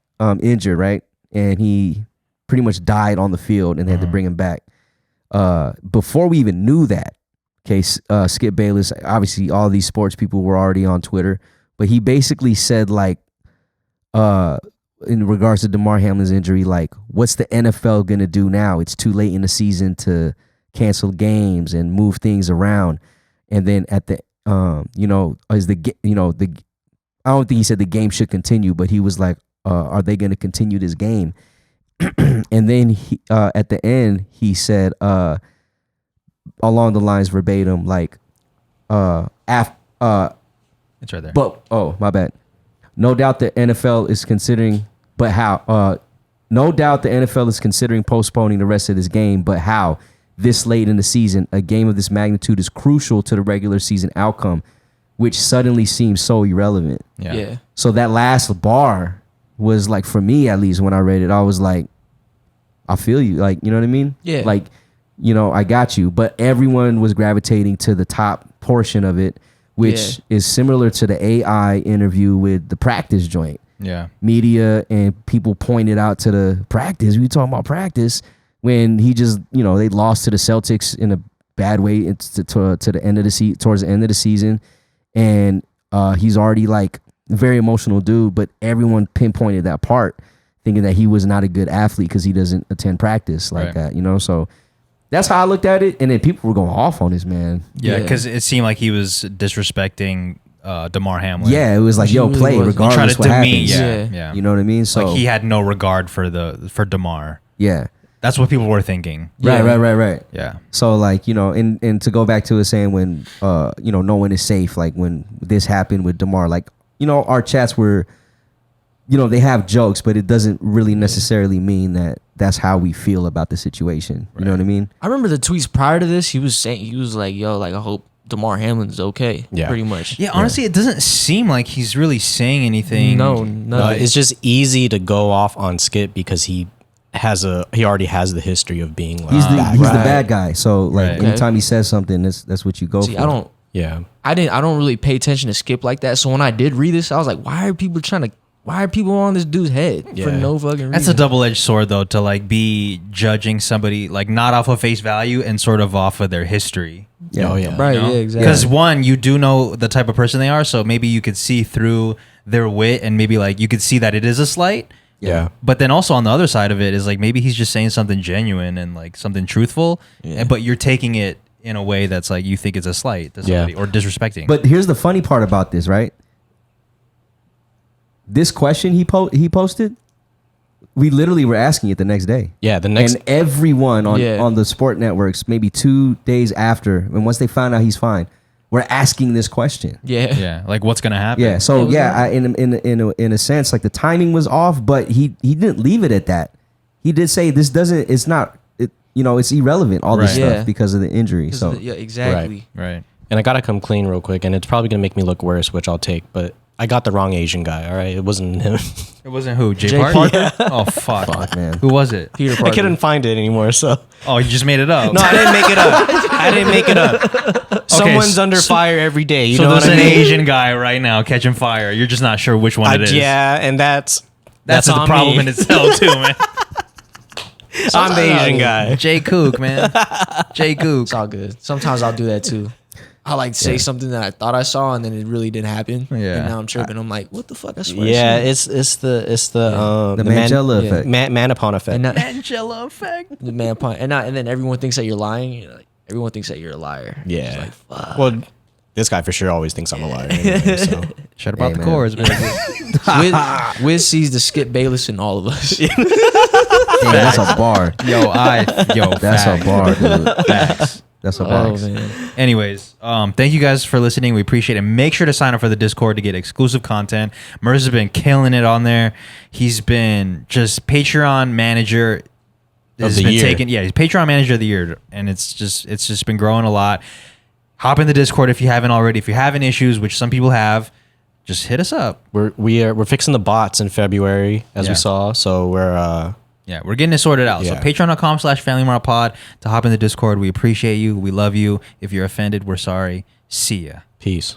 injured, right, and he pretty much died on the field, and they had to bring him back. Before we even knew that, okay, Skip Bayless, obviously all these sports people were already on Twitter, but he basically said like, in regards to DeMar Hamlin's injury, like, what's the NFL gonna do now? It's too late in the season to cancel games and move things around. And then at the, you know, I don't think he said the game should continue, but he was like, are they gonna continue this game? And then he, at the end, he said, along the lines verbatim, like, It's right there. but oh, my bad. No doubt the NFL is considering, but how? No doubt the NFL is considering postponing the rest of this game, but how? This late in the season, a game of this magnitude is crucial to the regular season outcome, which suddenly seems so irrelevant. Yeah. So that last bar was like, for me at least, when I read it, I was like, I feel you. Like, you know what I mean? Yeah. Like, you know, I got you. But everyone was gravitating to the top portion of it, which is similar to the AI interview with the practice joint. Yeah. Media and people pointed out to the practice. We talking about practice when he just, you know, they lost to the Celtics in a bad way to the end of the towards the end of the season, and he's already like a very emotional dude. But everyone pinpointed that part, thinking that he was not a good athlete because he doesn't attend practice like Right. that, you know. So that's how I looked at it, and then people were going off on this man. Yeah, Yeah. because it seemed like he was disrespecting DeMar Hamlin. Yeah, it was like, He yo, really play was. He tried regardless to what demean. happens. Yeah, Yeah. yeah. You know what I mean? So Like he had no regard for DeMar. yeah, That's what people were thinking. Yeah. right. Yeah. So like, you know, and to go back to it saying when you know, no one is safe, like when this happened with DeMar, like, you know, our chats were, you know, they have jokes, but it doesn't really necessarily mean that that's how we feel about the situation. You know what I mean? I remember the tweets prior to this. He was like, "Yo, like I hope DeMar Hamlin's okay." Yeah. Pretty much. Yeah, honestly, it doesn't seem like he's really saying anything. No, It's just easy to go off on Skip because he already has the history of being like He's the bad. he's the Right. bad guy. So like Right. anytime he says something, that's what you go See, for. I don't really pay attention to Skip like that. So when I did read this, I was like, why are people trying to why are people on this dude's head for Yeah. no fucking reason? That's a double-edged sword, though, to like be judging somebody like not off of face value and sort of off of their history. Oh yeah. Right, You know? yeah, exactly. Because one, you do know the type of person they are, so maybe you could see through their wit, and maybe like you could see that it is a slight. Yeah. But then also on the other side of it is like maybe he's just saying something genuine and like something truthful, but you're taking it in a way that's like you think it's a slight to somebody or disrespecting. But here's the funny part about this, right? This question he posted, we literally were asking it the next day. Yeah. The next. And everyone on, Yeah. on the sport networks, maybe 2 days after, and once they find out he's fine, we're asking this question. yeah. yeah, like what's gonna happen? Yeah. So Yeah, it was in a sense, like the timing was off, but he didn't leave it at that. He did say this doesn't. It's not. It's irrelevant. All this Right. stuff Yeah. because of the injury. So Yeah, exactly. Right. And I gotta come clean real quick, and it's probably gonna make me look worse, which I'll take. But I got the wrong Asian guy. All right, it wasn't him. It wasn't who? Jay Jay Parker? Oh fuck. fuck, man. Who was it? Peter I Parker. couldn't find it anymore. So Oh, you just made it up. no, I didn't make it up. I didn't make it up. Someone's under fire every day. You so know there's what I an mean? Asian guy right now catching fire. You're just not sure which one it is. Yeah, and that's That's the on problem me. in itself too, man. I'm the Asian guy. Jay Kook, man. Jay Kook. It's all good. Sometimes I'll do that too. I like say something that I thought I saw and then it really didn't happen. Yeah. And now I'm tripping. I'm like, what the fuck? I swear. Yeah, I seen it's the the Mandela effect. Manapon effect. And now, Angela effect. the man pun. And then everyone thinks that you're lying. You're like, everyone thinks that you're a liar. Yeah. It's like, fuck. Well, this guy for sure always thinks I'm a liar. Anyway, so. Shut about Hey, the man. chords, baby. Wiz sees the Skip Bayless in all of us. Damn, that's a bar. Facts. That's a bar, dude. Facts. That's a Oh bar. man. Anyways, thank you guys for listening. We appreciate it. Make sure to sign up for the Discord to get exclusive content. Merz has been killing it on there. He's been just Patreon manager Of the year. he's Patreon manager of the year, and it's just been growing a lot. Hop in the Discord if you haven't already. If you're having issues, which some people have, just hit us up. We're fixing the bots in February, as Yeah. we saw. So we're Yeah, we're getting it sorted out. So Yeah. patreon.com/Family Mart Pod to hop in the Discord. We appreciate you. We love you. If you're offended, we're sorry. See ya. peace.